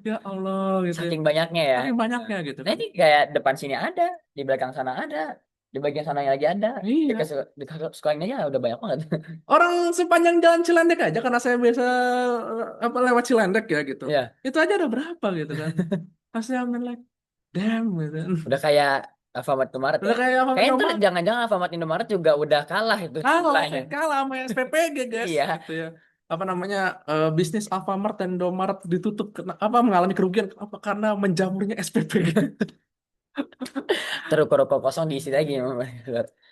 Speaker 1: Ya Allah gitu ya.
Speaker 2: Saking banyaknya ya.
Speaker 1: Saking banyaknya gitu
Speaker 2: Nah
Speaker 1: kan.
Speaker 2: ini kayak depan sini ada, di belakang sana ada, di bagian sananya lagi ada,
Speaker 1: Iya.
Speaker 2: di sekolahnya aja udah banyak banget.
Speaker 1: Orang sepanjang jalan Cilandak aja karena saya biasa apa lewat Cilandak ya gitu.
Speaker 2: Iya,
Speaker 1: Itu aja ada berapa gitu kan. Pasti I'm like damn gitu kan.
Speaker 2: udah kayak Alfamart Indomaret
Speaker 1: Udah
Speaker 2: ya.
Speaker 1: kayak apa
Speaker 2: Kayaknya tuh
Speaker 1: Indomaret
Speaker 2: jangan-jangan Alfamart Indomaret juga udah kalah itu
Speaker 1: kalah,
Speaker 2: jumlahnya.
Speaker 1: kalah sama SPPG guys
Speaker 2: Iya,
Speaker 1: gitu ya. Apa namanya bisnis Alfamart dan Indomaret ditutup apa mengalami kerugian apa karena menjamurnya SPPG.
Speaker 2: terus ruko kosong diisi lagi.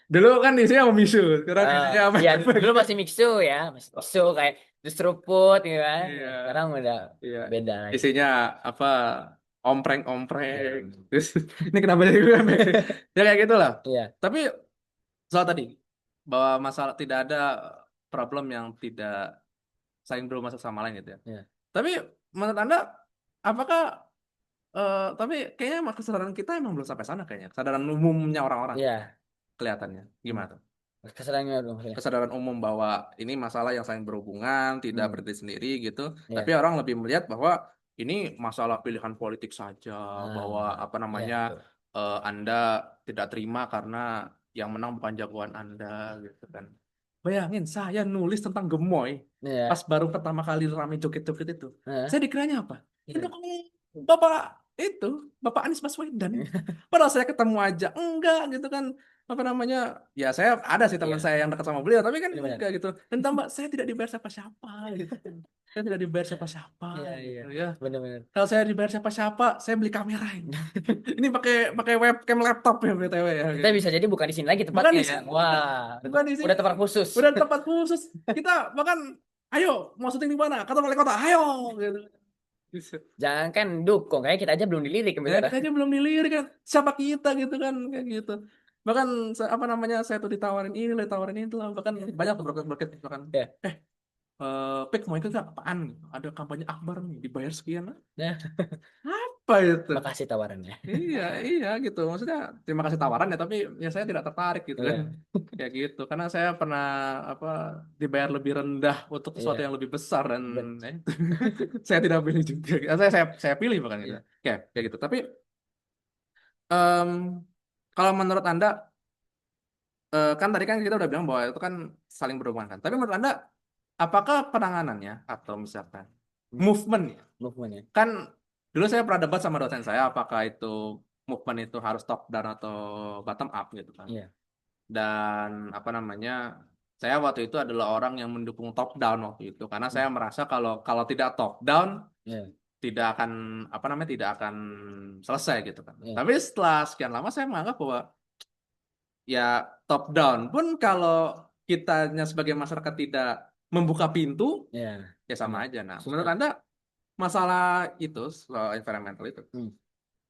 Speaker 1: Dulu kan isinya sama Misu, sekarang
Speaker 2: Eh,
Speaker 1: isinya apa
Speaker 2: iya
Speaker 1: SPPG.
Speaker 2: dulu masih mixu ya, masih mixu kayak justru gitu kan.
Speaker 1: Iya,
Speaker 2: Sekarang udah
Speaker 1: iya.
Speaker 2: beda lagi.
Speaker 1: Isinya apa ompreng-ompreng. Terus ini kenapa jadi UMB? Ya kayak gitulah.
Speaker 2: Iya,
Speaker 1: Tapi soal tadi bahwa masalah tidak ada problem yang tidak saling berhubungan satu sama lain gitu ya.
Speaker 2: iya,
Speaker 1: Tapi menurut Anda apakah tapi kayaknya emang kesadaran kita emang belum sampai sana kayaknya. Kesadaran umumnya orang-orang
Speaker 2: iya.
Speaker 1: kelihatannya.
Speaker 2: Hmm.
Speaker 1: Gimana tuh?
Speaker 2: Keserangannya dong maksudnya.
Speaker 1: Kesadaran umum bahwa ini masalah yang saling berhubungan, tidak
Speaker 2: Hmm.
Speaker 1: berdiri sendiri gitu. Tapi
Speaker 2: Iya.
Speaker 1: orang lebih melihat bahwa ini masalah pilihan politik saja, bahwa
Speaker 2: Ah,
Speaker 1: apa
Speaker 2: iya
Speaker 1: namanya
Speaker 2: betul.
Speaker 1: Anda tidak terima karena yang menang bukan jagoan Anda gitu kan. Bayangin saya nulis tentang gemoy
Speaker 2: Iya.
Speaker 1: pas baru pertama kali rame joget-joget itu.
Speaker 2: Heeh.
Speaker 1: Saya dikiranya apa? Itu
Speaker 2: Iya.
Speaker 1: kan Bapak Anies Baswedan. Padahal saya ketemu aja enggak gitu kan. Apa namanya? Ya saya ada sih teman
Speaker 2: Iya.
Speaker 1: saya yang dekat sama beliau, tapi kan
Speaker 2: Benar.
Speaker 1: enggak gitu. Dan tambah saya tidak dibayar siapa-siapa gitu. Saya tidak dibayar siapa-siapa
Speaker 2: Iya, iya.
Speaker 1: gitu ya.
Speaker 2: Benar-benar.
Speaker 1: Kalau saya dibayar siapa-siapa, saya beli kamera ini. Ini pakai pakai webcam laptop ya BTW ya
Speaker 2: Kita
Speaker 1: gitu.
Speaker 2: bisa jadi bukan di sini lagi
Speaker 1: Bukan
Speaker 2: tempatnya
Speaker 1: di
Speaker 2: ya.
Speaker 1: sini,
Speaker 2: Wah,
Speaker 1: bukan di
Speaker 2: udah
Speaker 1: sini.
Speaker 2: tempat khusus.
Speaker 1: Udah tempat khusus. Kita bahkan ayo mau syuting di mana? Kata wali kota, ayo gitu.
Speaker 2: Jangan kan dukung, kayak kita aja belum dilirik
Speaker 1: Ya
Speaker 2: sekarang.
Speaker 1: kita aja belum dilirik kan. Siapa kita gitu kan kayak gitu. Bahkan apa namanya saya tuh ditawarin ini, ditawarin itu lah. Bahkan banyak tuh broker-broker bahkan
Speaker 2: Ya.
Speaker 1: eh Pik mau ikut gak? Apaan? Ada kampanye Akbar nih, dibayar sekian. Lah.
Speaker 2: Nah,
Speaker 1: Apa itu?
Speaker 2: makasih tawarannya.
Speaker 1: Iya, iya gitu. Maksudnya terima kasih tawaran ya, tapi ya saya tidak tertarik gitu kan.
Speaker 2: Iya.
Speaker 1: Kayak gitu. Karena saya pernah apa dibayar lebih rendah untuk sesuatu
Speaker 2: Iya.
Speaker 1: yang lebih besar dan
Speaker 2: Bet-
Speaker 1: itu. Saya tidak pilih juga. Saya pilih bahkan gitu.
Speaker 2: Iya.
Speaker 1: Kayak gitu. Tapi em, kalau menurut Anda kan tadi kan kita udah bilang bahwa itu kan saling berhubungan kan. Tapi menurut Anda apakah penanganannya atau misalkan movement
Speaker 2: Movement ya.
Speaker 1: kan dulu saya pernah debat sama dosen saya apakah itu movement itu harus top down atau bottom up gitu kan.
Speaker 2: Iya.
Speaker 1: Dan apa namanya saya waktu itu adalah orang yang mendukung top down waktu itu karena saya merasa kalau kalau tidak top down
Speaker 2: Iya.
Speaker 1: tidak akan apa namanya tidak akan selesai gitu kan.
Speaker 2: Iya.
Speaker 1: Tapi setelah sekian lama saya menganggap bahwa ya top down pun kalau kitanya sebagai masyarakat tidak membuka pintu
Speaker 2: Iya.
Speaker 1: ya sama
Speaker 2: Benar.
Speaker 1: aja. Nah, menurut Anda masalah itu soal environmental itu
Speaker 2: Hmm.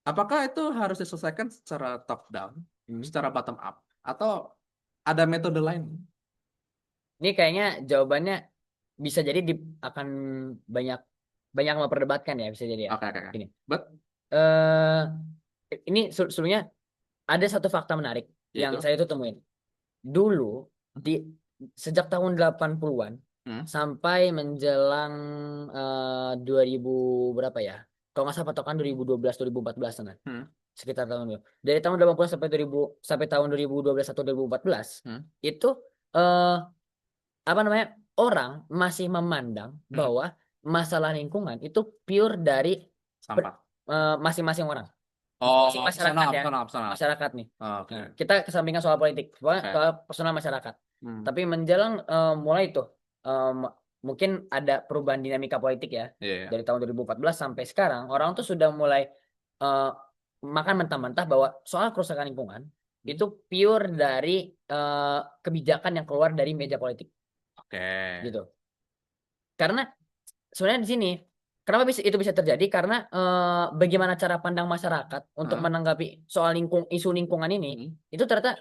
Speaker 1: apakah itu harus diselesaikan secara top down,
Speaker 2: Hmm.
Speaker 1: secara bottom up atau ada metode lain?
Speaker 2: Ini kayaknya jawabannya bisa jadi akan banyak banyak memperdebatkan ya, bisa jadi ya.
Speaker 1: Oke, oke, oke.
Speaker 2: Ini.
Speaker 1: But
Speaker 2: eh ini sebelumnya ada satu fakta menarik yang
Speaker 1: yaitu
Speaker 2: saya tuh temuin. Dulu di sejak tahun 80-an
Speaker 1: hmm,
Speaker 2: sampai menjelang 2000 berapa ya? Kalau nggak salah patokan 2012 2014 sana.
Speaker 1: hmm,
Speaker 2: Sekitar tahun itu. Dari tahun 80 sampai 2000 sampai tahun 2012 atau 2014
Speaker 1: hmm,
Speaker 2: itu eh apa namanya? orang masih memandang
Speaker 1: Hmm,
Speaker 2: bahwa masalah lingkungan itu pure dari
Speaker 1: sampah.
Speaker 2: masing-masing orang,
Speaker 1: Oh,
Speaker 2: masing masyarakat
Speaker 1: personal,
Speaker 2: ya,
Speaker 1: personal, personal.
Speaker 2: masyarakat nih.
Speaker 1: Oke,
Speaker 2: Nah, kita kesampingkan soal politik, pokoknya
Speaker 1: oke.
Speaker 2: soal personal masyarakat.
Speaker 1: Hmm,
Speaker 2: Tapi menjelang mulai tuh mungkin ada perubahan dinamika politik ya
Speaker 1: iya, iya.
Speaker 2: dari tahun 2014 sampai sekarang orang tuh sudah mulai eh, makan mentah-mentah bahwa soal kerusakan lingkungan
Speaker 1: Hmm,
Speaker 2: itu pure dari kebijakan yang keluar dari meja politik
Speaker 1: oke.
Speaker 2: gitu. Karena sebenarnya di sini kenapa itu bisa terjadi karena bagaimana cara pandang masyarakat untuk
Speaker 1: Hah?
Speaker 2: menanggapi soal isu lingkungan ini
Speaker 1: Hmm,
Speaker 2: itu ternyata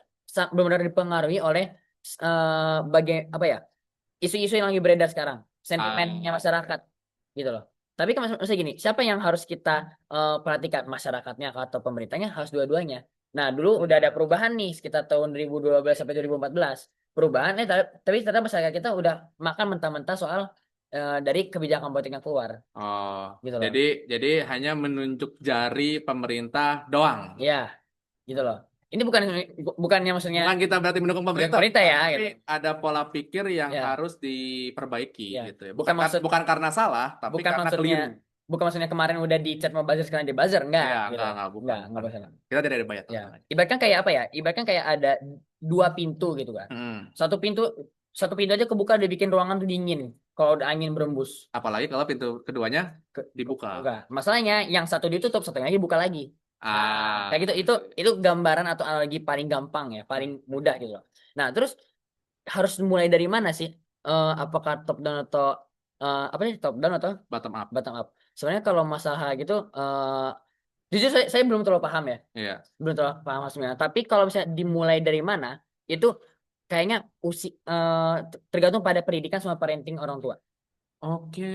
Speaker 2: benar-benar dipengaruhi oleh apa ya, isu-isu yang lagi beredar sekarang, sentimennya
Speaker 1: ah,
Speaker 2: masyarakat gitu loh. Tapi kan maksudnya gini, siapa yang harus kita perhatikan, masyarakatnya atau pemerintahnya? Harus dua-duanya. Nah, dulu udah ada perubahan nih sekitar tahun 2012 sampai 2014. Perubahan tapi ternyata masyarakat kita udah makan mentah-mentah soal dari kebijakan politik yang keluar
Speaker 1: oh,
Speaker 2: gitu loh.
Speaker 1: jadi jadi hanya menunjuk jari pemerintah doang.
Speaker 2: Iya, gitu loh. Ini bukannya maksudnya
Speaker 1: Bukan kita berarti mendukung
Speaker 2: bukan
Speaker 1: pemerintah,
Speaker 2: pemerintah
Speaker 1: bukan.
Speaker 2: ya
Speaker 1: Tapi
Speaker 2: gitu.
Speaker 1: ada pola pikir yang
Speaker 2: Ya,
Speaker 1: harus diperbaiki
Speaker 2: ya.
Speaker 1: gitu ya.
Speaker 2: Bukan maksud
Speaker 1: Bukan karena salah, tapi
Speaker 2: bukan
Speaker 1: karena
Speaker 2: maksudnya
Speaker 1: keliru.
Speaker 2: bukan maksudnya kemarin udah dicat mau buzzer sekarang dia buzzer enggak
Speaker 1: Iya,
Speaker 2: gitu.
Speaker 1: bukan,
Speaker 2: Enggak
Speaker 1: bukan.
Speaker 2: masalah.
Speaker 1: Kita tidak dibayar,
Speaker 2: Ya.
Speaker 1: tenang aja.
Speaker 2: Ibaratkan kayak apa ya? Ibaratkan kayak ada dua pintu gitu kan.
Speaker 1: Hmm.
Speaker 2: Satu pintu satu pintu aja kebuka dibikin ruangan tuh dingin kalau ada angin berembus.
Speaker 1: Apalagi kalau pintu keduanya
Speaker 2: Ke,
Speaker 1: dibuka.
Speaker 2: enggak. Masalahnya yang satu ditutup, satunya lagi buka lagi. Nah, kayak gitu
Speaker 1: Ah,
Speaker 2: itu gambaran atau analogi paling gampang ya, paling mudah gitu loh. Nah, terus harus mulai dari mana sih? Apakah top down atau apa nih, top down atau
Speaker 1: bottom up.
Speaker 2: bottom up? Sebenarnya kalau masalah gitu jujur saya belum terlalu paham ya.
Speaker 1: Iya.
Speaker 2: Belum terlalu paham sebenarnya. Tapi kalau misalnya dimulai dari mana, itu kayaknya tergantung pada pendidikan sama parenting orang tua.
Speaker 1: Oke,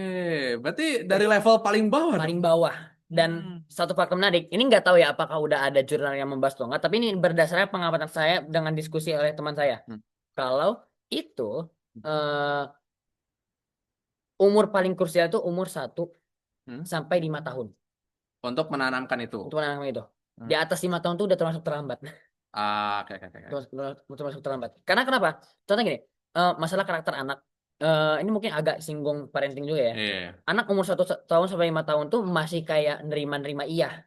Speaker 1: berarti dari level paling bawah dong.
Speaker 2: Paling bawah. Dan
Speaker 1: Hmm.
Speaker 2: satu faktor menarik, ini nggak tahu ya apakah udah ada jurnal yang membahas atau nggak, tapi ini berdasarkan pengamatan saya dengan diskusi oleh teman saya.
Speaker 1: Hmm.
Speaker 2: Kalau itu eh, umur paling krusial itu umur 1 sampai 5 tahun
Speaker 1: Untuk menanamkan itu.
Speaker 2: untuk menanam itu.
Speaker 1: Hmm.
Speaker 2: Di atas 5 tahun itu udah termasuk terlambat.
Speaker 1: Ah, oke, oke, oke.
Speaker 2: Termasuk terlambat. Karena kenapa? Contohnya gini, masalah karakter anak. Ini mungkin agak singgung parenting juga ya.
Speaker 1: Iya.
Speaker 2: Anak umur 1 tahun sampai 5 tahun tuh masih kayak nerima-nerima iya.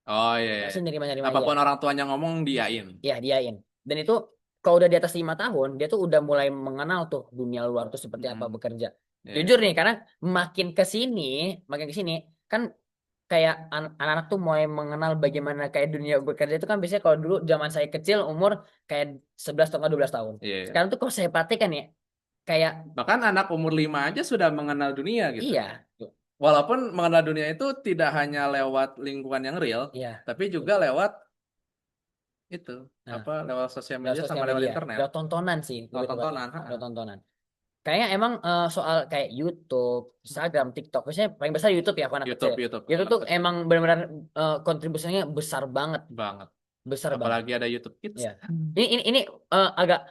Speaker 1: Oh iya, iya.
Speaker 2: Masih nerima-nerima iya.
Speaker 1: Apapun orang tuanya ngomong diain.
Speaker 2: Iya, diain. Dan itu kalau udah di atas 5 tahun, dia tuh udah mulai mengenal tuh dunia luar tuh seperti apa
Speaker 1: Hmm.
Speaker 2: bekerja.
Speaker 1: Iya.
Speaker 2: Jujur nih, karena makin ke sini kan kayak anak-anak tuh mulai mengenal bagaimana kayak dunia bekerja itu kan biasanya kalau dulu zaman saya kecil umur kayak 11 atau 12 tahun.
Speaker 1: Iya, iya.
Speaker 2: Sekarang tuh kalau saya perhatikan ya kayak
Speaker 1: Bahkan anak umur 5 aja sudah mengenal dunia gitu.
Speaker 2: iya,
Speaker 1: Walaupun mengenal dunia itu tidak hanya lewat lingkungan yang real,
Speaker 2: iya.
Speaker 1: tapi juga lewat itu,
Speaker 2: Nah,
Speaker 1: lewat sosial
Speaker 2: lewat
Speaker 1: media sama
Speaker 2: sosial
Speaker 1: lewat
Speaker 2: media,
Speaker 1: internet,
Speaker 2: lewat tontonan sih,
Speaker 1: lewat
Speaker 2: lebih tepatnya,
Speaker 1: tontonan.
Speaker 2: lewat tontonan. Kayaknya emang soal kayak YouTube, Instagram, TikTok, biasanya paling besar YouTube ya, anak kecil.
Speaker 1: YouTube, YouTube,
Speaker 2: YouTube
Speaker 1: anak
Speaker 2: tuh
Speaker 1: kecil
Speaker 2: emang benar-benar kontribusinya besar banget,
Speaker 1: banget.
Speaker 2: besar banget.
Speaker 1: Apalagi ada YouTube Kids.
Speaker 2: Ya. Ini agak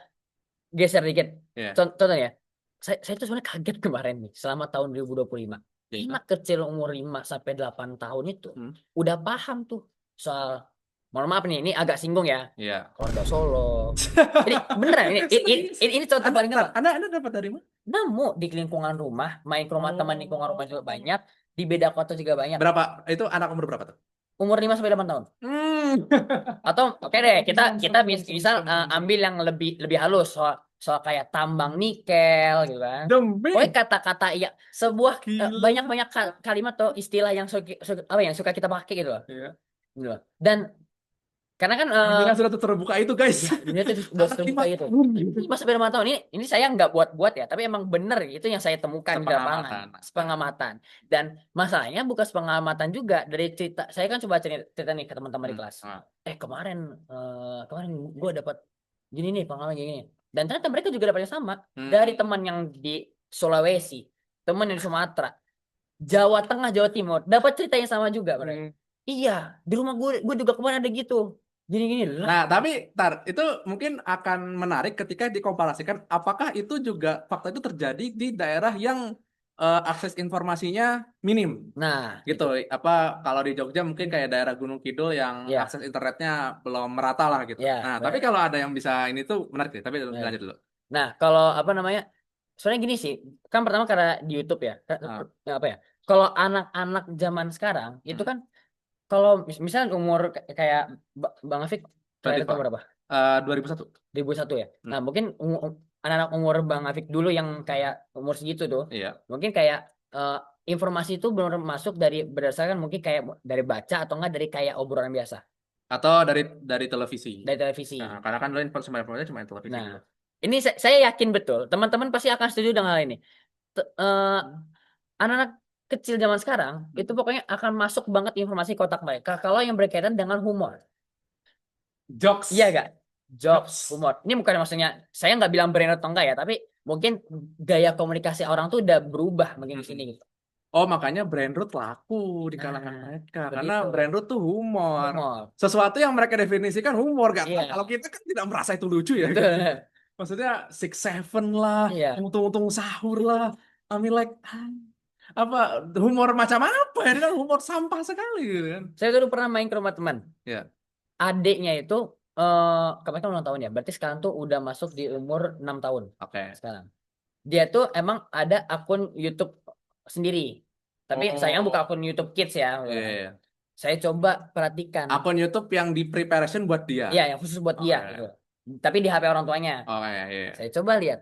Speaker 2: geser dikit.
Speaker 1: Ya,
Speaker 2: Contohnya, saya tuh sebenarnya kaget kemarin nih, selama tahun 2025.
Speaker 1: gitu.
Speaker 2: Anak kecil umur 5 sampai 8 tahun itu
Speaker 1: Hmm.
Speaker 2: udah paham tuh soal, mohon maaf nih, ini agak singgung ya,
Speaker 1: Iya.
Speaker 2: keluarga Solo. Ini beneran
Speaker 1: Serius?
Speaker 2: ini contoh paling gampang.
Speaker 1: Anda dapat dari mana?
Speaker 2: Nemu di lingkungan rumah, main ke rumah teman lingkungan rumah juga
Speaker 1: Oh.
Speaker 2: banyak, di beda kota juga banyak.
Speaker 1: Berapa? Itu anak umur berapa tuh?
Speaker 2: Umur 5 sampai 8 tahun.
Speaker 1: Hmm.
Speaker 2: Atau oke deh, kita kita misal ambil yang lebih lebih halus soal soal kayak tambang nikel gitu kan. Pokoknya
Speaker 1: Demi
Speaker 2: kata-kata ya sebuah
Speaker 1: gila.
Speaker 2: banyak-banyak kalimat atau istilah yang apa yang suka kita pakai gitu loh.
Speaker 1: Iya.
Speaker 2: Gitu loh. Dan karena kan
Speaker 1: Dunia sudah terbuka itu, guys.
Speaker 2: ya dunia itu udah
Speaker 1: Anak
Speaker 2: terbuka
Speaker 1: lima
Speaker 2: itu.
Speaker 1: tahun.
Speaker 2: Ini Mas tahun ini saya nggak buat-buat ya, tapi emang bener itu yang saya temukan di lapangan,
Speaker 1: Sepengamatan.
Speaker 2: sepengamatan. Dan masalahnya bukan sepengamatan juga dari cerita. Saya kan coba cerita nih ke teman-teman di
Speaker 1: Hmm.
Speaker 2: kelas.
Speaker 1: Ah.
Speaker 2: Kemarin gue dapat gini nih pengalaman gini. Dan ternyata mereka juga dapat yang sama
Speaker 1: Hmm.
Speaker 2: dari teman yang di Sulawesi, teman yang di Sumatera, Jawa Tengah, Jawa Timur, dapat cerita yang sama juga mereka.
Speaker 1: Hmm.
Speaker 2: Iya, di rumah gue juga kemarin ada gitu. Gini-gini lah.
Speaker 1: Nah, tapi itu mungkin akan menarik ketika dikomparasikan apakah itu juga fakta itu terjadi di daerah yang akses informasinya minim
Speaker 2: Nah,
Speaker 1: gitu.
Speaker 2: itu.
Speaker 1: Apa kalau di Jogja mungkin kayak daerah Gunung Kidul yang
Speaker 2: Ya,
Speaker 1: akses internetnya belum merata lah gitu.
Speaker 2: ya,
Speaker 1: Nah, tapi
Speaker 2: benar.
Speaker 1: kalau ada yang bisa ini tuh menarik deh, tapi
Speaker 2: Ya.
Speaker 1: lanjut dulu.
Speaker 2: Nah, kalau apa namanya? soalnya gini sih, kan pertama karena di YouTube ya,
Speaker 1: Ah,
Speaker 2: apa ya? Kalau anak-anak zaman sekarang itu
Speaker 1: hmm.
Speaker 2: kan, kalau misalnya umur kayak Bang Afik
Speaker 1: Berarti
Speaker 2: lahir tahun
Speaker 1: Pak,
Speaker 2: berapa?
Speaker 1: 2001.
Speaker 2: 2001 ya.
Speaker 1: Hmm.
Speaker 2: Nah, mungkin anak-anak umur Bang Afik dulu yang kayak umur segitu tuh,
Speaker 1: Iya.
Speaker 2: mungkin kayak eh, informasi itu belum masuk dari berdasarkan mungkin kayak dari baca atau enggak dari kayak obrolan biasa
Speaker 1: Atau dari televisi.
Speaker 2: dari televisi.
Speaker 1: Nah, karena kan dulu informasi cuma televisi
Speaker 2: Nah,
Speaker 1: dulu.
Speaker 2: ini saya yakin betul teman-teman pasti akan setuju dengan hal ini. Anak-anak kecil zaman sekarang itu
Speaker 1: Hmm.
Speaker 2: pokoknya akan masuk banget informasi ke otak mereka kalau yang berkaitan dengan humor. Iya
Speaker 1: Jokes.
Speaker 2: gak? Jokes,
Speaker 1: Jokes.
Speaker 2: humor. Ini bukan maksudnya saya nggak bilang brand atau enggak ya, tapi mungkin gaya komunikasi orang tuh udah berubah makin ke sini
Speaker 1: Mm-mm.
Speaker 2: gitu.
Speaker 1: Oh, makanya brand root laku di kalangan
Speaker 2: Nah,
Speaker 1: mereka.
Speaker 2: seperti
Speaker 1: Karena
Speaker 2: itu.
Speaker 1: brand root tuh humor.
Speaker 2: Humor.
Speaker 1: Sesuatu yang mereka definisikan humor. Gak tahu,
Speaker 2: Iya,
Speaker 1: kalau kita kan tidak merasa itu lucu ya gitu.
Speaker 2: betul.
Speaker 1: Maksudnya Six Seven lah,
Speaker 2: Iya.
Speaker 1: untung-untung sahur lah. I mean like, apa, humor macam apa ya? Ini kan humor sampah sekali gitu kan.
Speaker 2: Saya dulu pernah main ke rumah teman.
Speaker 1: Ya,
Speaker 2: Adiknya itu kemarin kan ulang tahun ya. Berarti sekarang tuh udah masuk di umur 6 tahun
Speaker 1: oke.
Speaker 2: sekarang. Dia tuh emang ada akun YouTube sendiri. Tapi sayang bukan
Speaker 1: Oh,
Speaker 2: akun YouTube Kids ya, gitu
Speaker 1: iya,
Speaker 2: kan.
Speaker 1: iya.
Speaker 2: Saya coba perhatikan.
Speaker 1: Akun YouTube yang di preparation buat dia.
Speaker 2: Iya, yang khusus buat dia
Speaker 1: Oke.
Speaker 2: gitu. Tapi di HP orang tuanya.
Speaker 1: Oke, iya, iya.
Speaker 2: Saya coba lihat.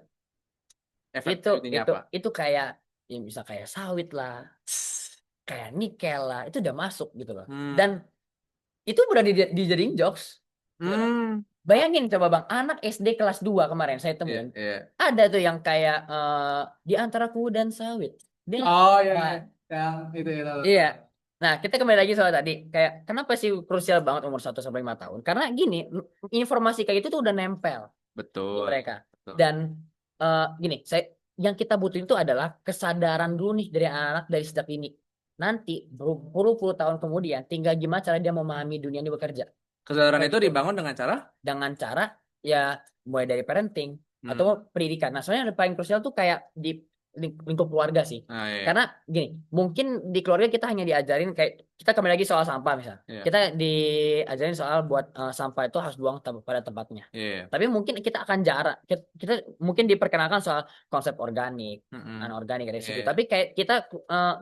Speaker 1: Efek
Speaker 2: Itu
Speaker 1: ininya
Speaker 2: itu
Speaker 1: apa?
Speaker 2: itu kayak ya bisa kayak sawit lah, kayak nikel lah. Itu udah masuk gitu loh.
Speaker 1: Hmm.
Speaker 2: Dan itu udah dijadiin jokes. Gitu kan.
Speaker 1: Hmm.
Speaker 2: Bayangin coba Bang, anak SD kelas 2 kemarin saya
Speaker 1: Iya,
Speaker 2: temuin.
Speaker 1: iya.
Speaker 2: Ada tuh yang kayak di antara kubu dan sawit. Dia
Speaker 1: Oh, iya,
Speaker 2: Wah,
Speaker 1: iya. Yang itu.
Speaker 2: iya. Nah, kita kembali lagi soal tadi. Kayak kenapa sih krusial banget umur 1 sampai 5 tahun? Karena gini, informasi kayak itu tuh udah nempel di
Speaker 1: Betul.
Speaker 2: mereka.
Speaker 1: Betul.
Speaker 2: Dan gini, yang kita butuhin itu adalah kesadaran dulu nih dari anak-anak dari sejak ini. Nanti berpuluh-puluh tahun kemudian, tinggal gimana cara dia memahami dunia ini bekerja.
Speaker 1: Kesadaran
Speaker 2: Kayak
Speaker 1: itu
Speaker 2: gitu.
Speaker 1: dibangun dengan cara.
Speaker 2: Dengan cara ya mulai dari parenting
Speaker 1: Hmm.
Speaker 2: atau pendidikan. Nah, soalnya yang paling krusial tuh kayak di lingkup keluarga sih.
Speaker 1: Nah, iya,
Speaker 2: Karena gini, mungkin di keluarga kita hanya diajarin kayak kita kembali lagi soal sampah misalnya.
Speaker 1: iya,
Speaker 2: Kita diajarin soal buat sampah itu harus buang pada tempatnya.
Speaker 1: iya.
Speaker 2: Tapi mungkin kita akan jarak. Kita mungkin diperkenalkan soal konsep organik,
Speaker 1: Mm-mm.
Speaker 2: anorganik dari situ.
Speaker 1: Iya.
Speaker 2: Tapi kayak kita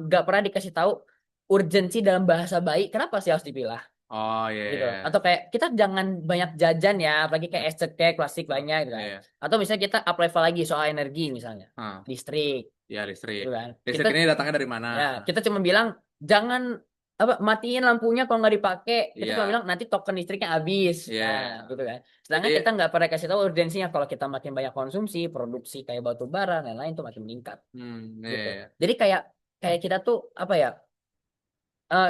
Speaker 2: nggak pernah dikasih tahu urgensi dalam bahasa baik. Kenapa sih harus dipilah?
Speaker 1: Oh, iya,
Speaker 2: Gitu.
Speaker 1: iya.
Speaker 2: Atau kayak kita jangan banyak jajan ya, apalagi kayak es cekek, plastik
Speaker 1: Oh,
Speaker 2: banyak gitu kan.
Speaker 1: iya.
Speaker 2: Atau misalnya kita up level lagi soal energi misalnya,
Speaker 1: Ah,
Speaker 2: listrik,
Speaker 1: ya listrik.
Speaker 2: gitu kan. Kita
Speaker 1: Listrik ini datangnya dari mana?
Speaker 2: ya kita cuma bilang jangan apa matiin lampunya kalau nggak dipakai. Kita cuma bilang
Speaker 1: Iya,
Speaker 2: nanti token listriknya habis. Nah,
Speaker 1: iya.
Speaker 2: gitu kan.
Speaker 1: Jadi,
Speaker 2: Sedangkan kita nggak pernah kasih tahu urgensinya kalau kita makin banyak konsumsi, produksi kayak batu bara dan lain-lain tuh makin meningkat
Speaker 1: iya,
Speaker 2: gitu.
Speaker 1: iya.
Speaker 2: Jadi kayak kayak kita tuh apa ya?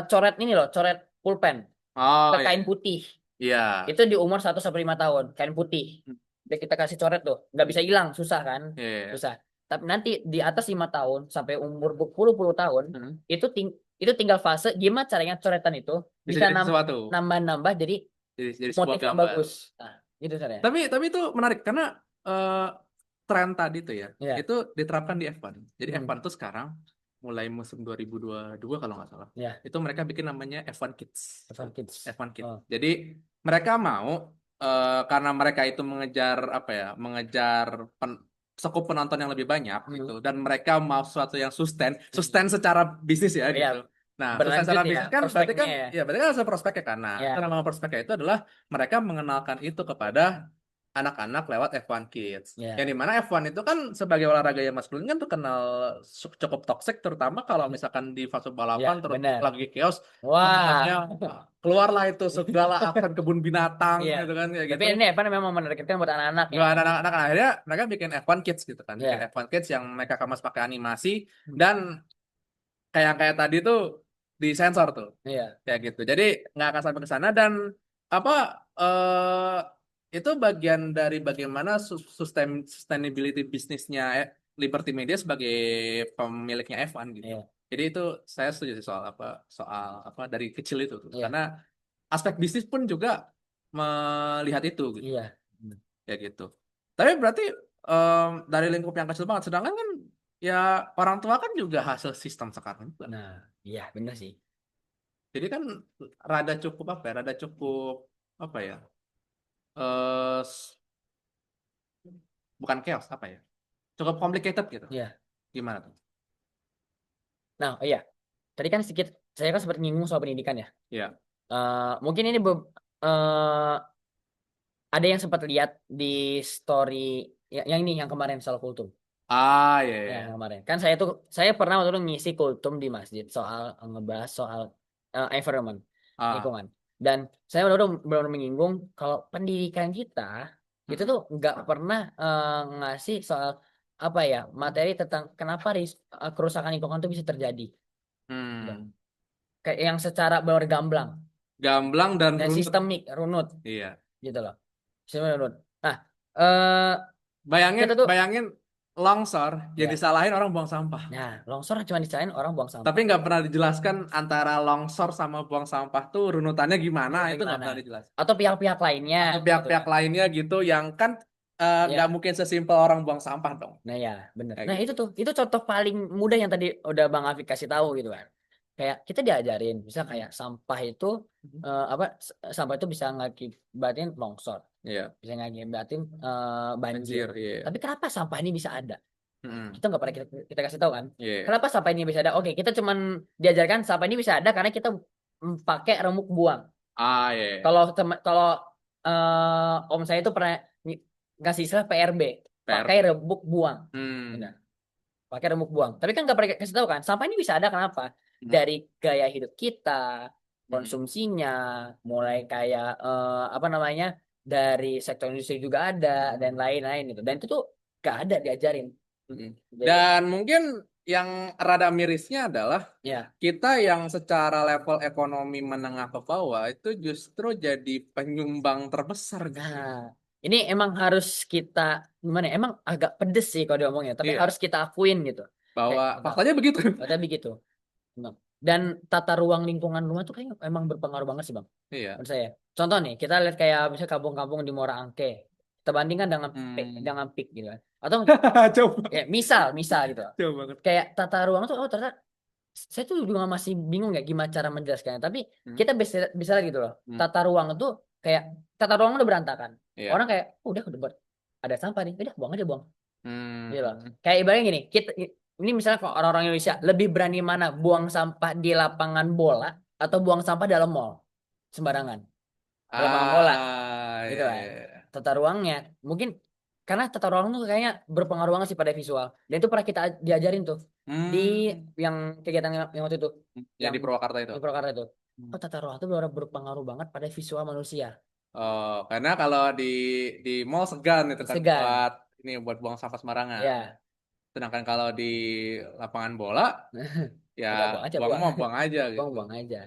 Speaker 2: Coret ini loh, coret pulpen
Speaker 1: Oh,
Speaker 2: ke kain
Speaker 1: iya.
Speaker 2: putih.
Speaker 1: Iya.
Speaker 2: Itu di umur 1 sampai 5 tahun, kain putih.
Speaker 1: Hmm,
Speaker 2: Udah kita kasih coret tuh, nggak bisa hilang, susah kan?
Speaker 1: iya, iya.
Speaker 2: Susah. Tapi nanti di atas 5 tahun sampai umur berpuluh-puluh tahun,
Speaker 1: Hmm.
Speaker 2: itu tinggal fase gimana caranya coretan itu
Speaker 1: Bisa
Speaker 2: bisa
Speaker 1: jadi sesuatu.
Speaker 2: nambah-nambah jadi
Speaker 1: Jadi sebuah
Speaker 2: motif yang
Speaker 1: gambar.
Speaker 2: bagus. Nah, gitu caranya.
Speaker 1: Tapi itu menarik karena eh, tren tadi tuh ya,
Speaker 2: Ya,
Speaker 1: itu diterapkan di F1. Jadi
Speaker 2: hmm,
Speaker 1: F1 tuh sekarang mulai musim 2022 kalau nggak salah.
Speaker 2: ya,
Speaker 1: Itu mereka bikin namanya F1 Kids.
Speaker 2: Evan Kids.
Speaker 1: F1 Kids.
Speaker 2: Oh,
Speaker 1: Jadi mereka mau karena mereka itu mengejar apa ya, mengejar sekup penonton yang lebih banyak gitu
Speaker 2: hmm,
Speaker 1: dan mereka mau sesuatu yang
Speaker 2: hmm.
Speaker 1: sustain secara bisnis ya
Speaker 2: Ya,
Speaker 1: gitu. Nah, sustain
Speaker 2: berlanjut
Speaker 1: secara
Speaker 2: ya
Speaker 1: bisnis kan
Speaker 2: prospeknya ya.
Speaker 1: berarti kan ada prospeknya kan. Nah, cara
Speaker 2: Ya,
Speaker 1: membangun prospeknya itu adalah mereka mengenalkan itu kepada anak-anak lewat F1 Kids. Yang
Speaker 2: ya,
Speaker 1: dimana F1 itu kan sebagai olahraga yang maskulin kan terkenal cukup toksik, terutama kalau misalkan di fase balapan
Speaker 2: ya,
Speaker 1: terus
Speaker 2: benar.
Speaker 1: lagi chaos,
Speaker 2: Wah,
Speaker 1: namanya keluarlah itu segala aksen kebun binatang
Speaker 2: iya.
Speaker 1: gitu kan kayak
Speaker 2: Tapi
Speaker 1: gitu.
Speaker 2: ini Evan memang menargetkan buat anak-anak ya.
Speaker 1: Gak ada anak-anak, akhirnya mereka bikin F1 Kids gitu kan, bikin
Speaker 2: Ya.
Speaker 1: F1 Kids yang mereka kemas pakai animasi dan kayak tadi tuh disensor tuh
Speaker 2: Iya.
Speaker 1: kayak gitu. Jadi nggak akan sampai ke sana dan apa itu bagian dari bagaimana sustainability bisnisnya Liberty Media sebagai pemiliknya F1 gitu.
Speaker 2: Iya.
Speaker 1: Jadi itu saya setuju sih soal apa dari kecil itu tuh.
Speaker 2: Iya.
Speaker 1: Karena aspek bisnis pun juga melihat itu gitu.
Speaker 2: Iya.
Speaker 1: Ya gitu. Tapi berarti dari lingkup yang kecil banget. Sedangkan kan ya orang tua kan juga hasil sistem sekarang juga.
Speaker 2: Nah, iya bener sih.
Speaker 1: Jadi kan rada cukup apa ya? Rada cukup apa ya? eh s- Bukan chaos apa ya? cukup complicated gitu.
Speaker 2: Iya.
Speaker 1: Gimana tuh?
Speaker 2: Nah, iya. Tadi kan sedikit saya kan sempat nyinggung soal pendidikan ya.
Speaker 1: Iya.
Speaker 2: Mungkin ini eh, ada yang sempat lihat di story yang ini yang kemarin soal kultum.
Speaker 1: Ah, iya,
Speaker 2: Ya,
Speaker 1: iya.
Speaker 2: kemarin. Kan saya pernah waktu itu ngisi kultum di masjid soal ngebahas soal environment,
Speaker 1: Ah.
Speaker 2: lingkungan. Dan saya benar-benar menyinggung kalau pendidikan kita itu
Speaker 1: Mm-mm.
Speaker 2: tuh nggak pernah ngasih soal apa ya materi tentang kenapa kerusakan lingkungan itu bisa terjadi. Gitu.
Speaker 1: Hmm.
Speaker 2: Kayak yang secara benar gamblang
Speaker 1: Gamblang dan
Speaker 2: dan
Speaker 1: runut.
Speaker 2: sistemik, runut
Speaker 1: Iya.
Speaker 2: gitu loh. Sistemik runut. Nah, eh
Speaker 1: Bayangin,
Speaker 2: kita tuh
Speaker 1: bayangin longsor yang
Speaker 2: ya.
Speaker 1: disalahin orang buang sampah.
Speaker 2: Nah, longsor cuma disalahin orang buang
Speaker 1: Tapi
Speaker 2: sampah.
Speaker 1: nggak pernah dijelaskan antara longsor sama buang sampah tuh runutannya gimana,
Speaker 2: Menurut
Speaker 1: itu nggak
Speaker 2: gimana?
Speaker 1: pernah dijelaskan.
Speaker 2: Atau pihak-pihak lainnya
Speaker 1: Atau
Speaker 2: gitu
Speaker 1: pihak-pihak
Speaker 2: kan.
Speaker 1: lainnya gitu yang kan nggak
Speaker 2: Ya,
Speaker 1: mungkin sesimpel orang buang sampah dong.
Speaker 2: nah ya, bener.
Speaker 1: Kayak
Speaker 2: Nah,
Speaker 1: gitu.
Speaker 2: itu contoh paling mudah yang tadi udah Bang Afik kasih tahu gitu kan. Kayak kita diajarin, bisa
Speaker 1: Mm-mm.
Speaker 2: kayak sampah itu
Speaker 1: Mhm.
Speaker 2: sampah itu bisa ngakibatin longsor,
Speaker 1: Iya,
Speaker 2: bisa ngakibatin banjir.
Speaker 1: banjir, iya.
Speaker 2: Tapi kenapa sampah ini bisa ada?
Speaker 1: Mm-mm.
Speaker 2: Kita nggak pernah kita kasih tahu kan.
Speaker 1: Iya.
Speaker 2: Kenapa sampah ini bisa ada? Oke, kita cuman diajarkan sampah ini bisa ada karena kita pakai remuk buang.
Speaker 1: Ah, iya, iya.
Speaker 2: Kalau om saya itu pernah ngasih istilah PRB, pakai
Speaker 1: PR.
Speaker 2: rebuk buang.
Speaker 1: Hmm.
Speaker 2: Benar, pakai remuk buang. Tapi kan nggak pernah kasih tahu kan, sampah ini bisa ada kenapa?
Speaker 1: Mm.
Speaker 2: Dari gaya hidup kita,
Speaker 1: Mm-mm.
Speaker 2: konsumsinya, mulai kayak apa namanya, dari sektor industri juga ada dan lain-lain itu. Dan itu tuh gak ada diajarin.
Speaker 1: Mm-mm.
Speaker 2: Jadi
Speaker 1: Dan mungkin yang rada mirisnya adalah
Speaker 2: ya,
Speaker 1: kita yang secara level ekonomi menengah ke bawah itu justru jadi penyumbang terbesar gitu.
Speaker 2: nah ini emang harus kita gimana? Ya, emang agak pedes sih kalau diomongnya, tapi
Speaker 1: Iya,
Speaker 2: harus kita akuin gitu. Kayak
Speaker 1: bahwa
Speaker 2: kita,
Speaker 1: faktanya begitu.
Speaker 2: tapi gitu. Bang. Dan tata ruang lingkungan rumah tuh kayaknya emang berpengaruh banget sih bang.
Speaker 1: Iya.
Speaker 2: Menurut saya. Contoh nih, kita lihat kayak misalnya kampung-kampung di Muara Angke. Kita bandingkan
Speaker 1: Hmm.
Speaker 2: dengan PIK gitu kan. Atau
Speaker 1: Coba,
Speaker 2: ya misal gitu.
Speaker 1: coba banget.
Speaker 2: Kayak tata ruang tuh oh ternyata saya tuh juga masih bingung ya gimana cara menjelaskannya. Tapi
Speaker 1: Hmm.
Speaker 2: kita bisa gitu loh.
Speaker 1: Hmm.
Speaker 2: Tata ruang itu kayak tata ruang udah berantakan.
Speaker 1: Iya.
Speaker 2: Orang kayak udah buat ada sampah nih, udah buang aja buang. Gitu loh.
Speaker 1: Hmm.
Speaker 2: Kayak ibaratnya gini, kita ini misalnya kalau orang-orang Indonesia lebih berani mana buang sampah di lapangan bola atau buang sampah dalam mall sembarangan di lapangan bola
Speaker 1: Iya,
Speaker 2: gitu
Speaker 1: iya,
Speaker 2: kan.
Speaker 1: iya.
Speaker 2: Tata ruangnya mungkin karena tata ruang tuh kayaknya berpengaruh banget sih pada visual dan itu pernah kita diajarin tuh di
Speaker 1: Hmm.
Speaker 2: yang kegiatan yang waktu itu
Speaker 1: Yang
Speaker 2: yang
Speaker 1: di Purwakarta itu.
Speaker 2: di Purwakarta itu.
Speaker 1: Hmm.
Speaker 2: Oh, tata ruang itu berpengaruh banget pada visual manusia.
Speaker 1: Oh, karena kalau di mall segan itu kan
Speaker 2: Segan.
Speaker 1: buat ini buat buang sampah sembarangan.
Speaker 2: Ya,
Speaker 1: Sedangkan kalau di lapangan bola ya
Speaker 2: udah buang aja
Speaker 1: buang
Speaker 2: buang.
Speaker 1: mau buang aja
Speaker 2: Buang
Speaker 1: gitu.
Speaker 2: buang aja.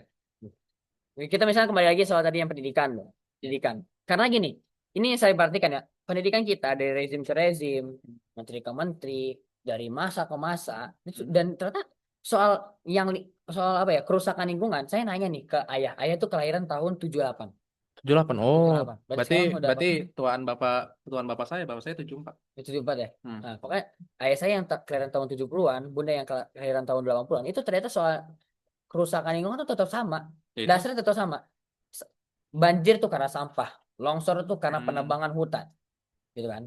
Speaker 2: Kita misalnya kembali lagi soal tadi yang pendidikan, loh. Pendidikan. Karena gini, ini yang saya perhatikan ya, pendidikan kita dari rezim ke rezim, menteri ke menteri, dari masa ke masa,
Speaker 1: Hmm.
Speaker 2: dan ternyata soal soal apa ya kerusakan lingkungan, saya nanya nih ke ayah, ayah tuh kelahiran tahun 78,
Speaker 1: 78.
Speaker 2: tujuh
Speaker 1: Oh,
Speaker 2: delapan. Berarti
Speaker 1: berarti
Speaker 2: sekarang udah
Speaker 1: berarti tuan bapak bapak saya 74.
Speaker 2: 74 ya.
Speaker 1: Hmm.
Speaker 2: Nah, pokoknya ayah saya yang kelahiran tahun 70-an, bunda yang kelahiran tahun 80-an, itu ternyata soal kerusakan lingkungan tuh tetap sama.
Speaker 1: Itu.
Speaker 2: Dasarnya tetap sama. S- Banjir tuh karena sampah, longsor itu karena
Speaker 1: Hmm.
Speaker 2: penebangan hutan, gitu kan.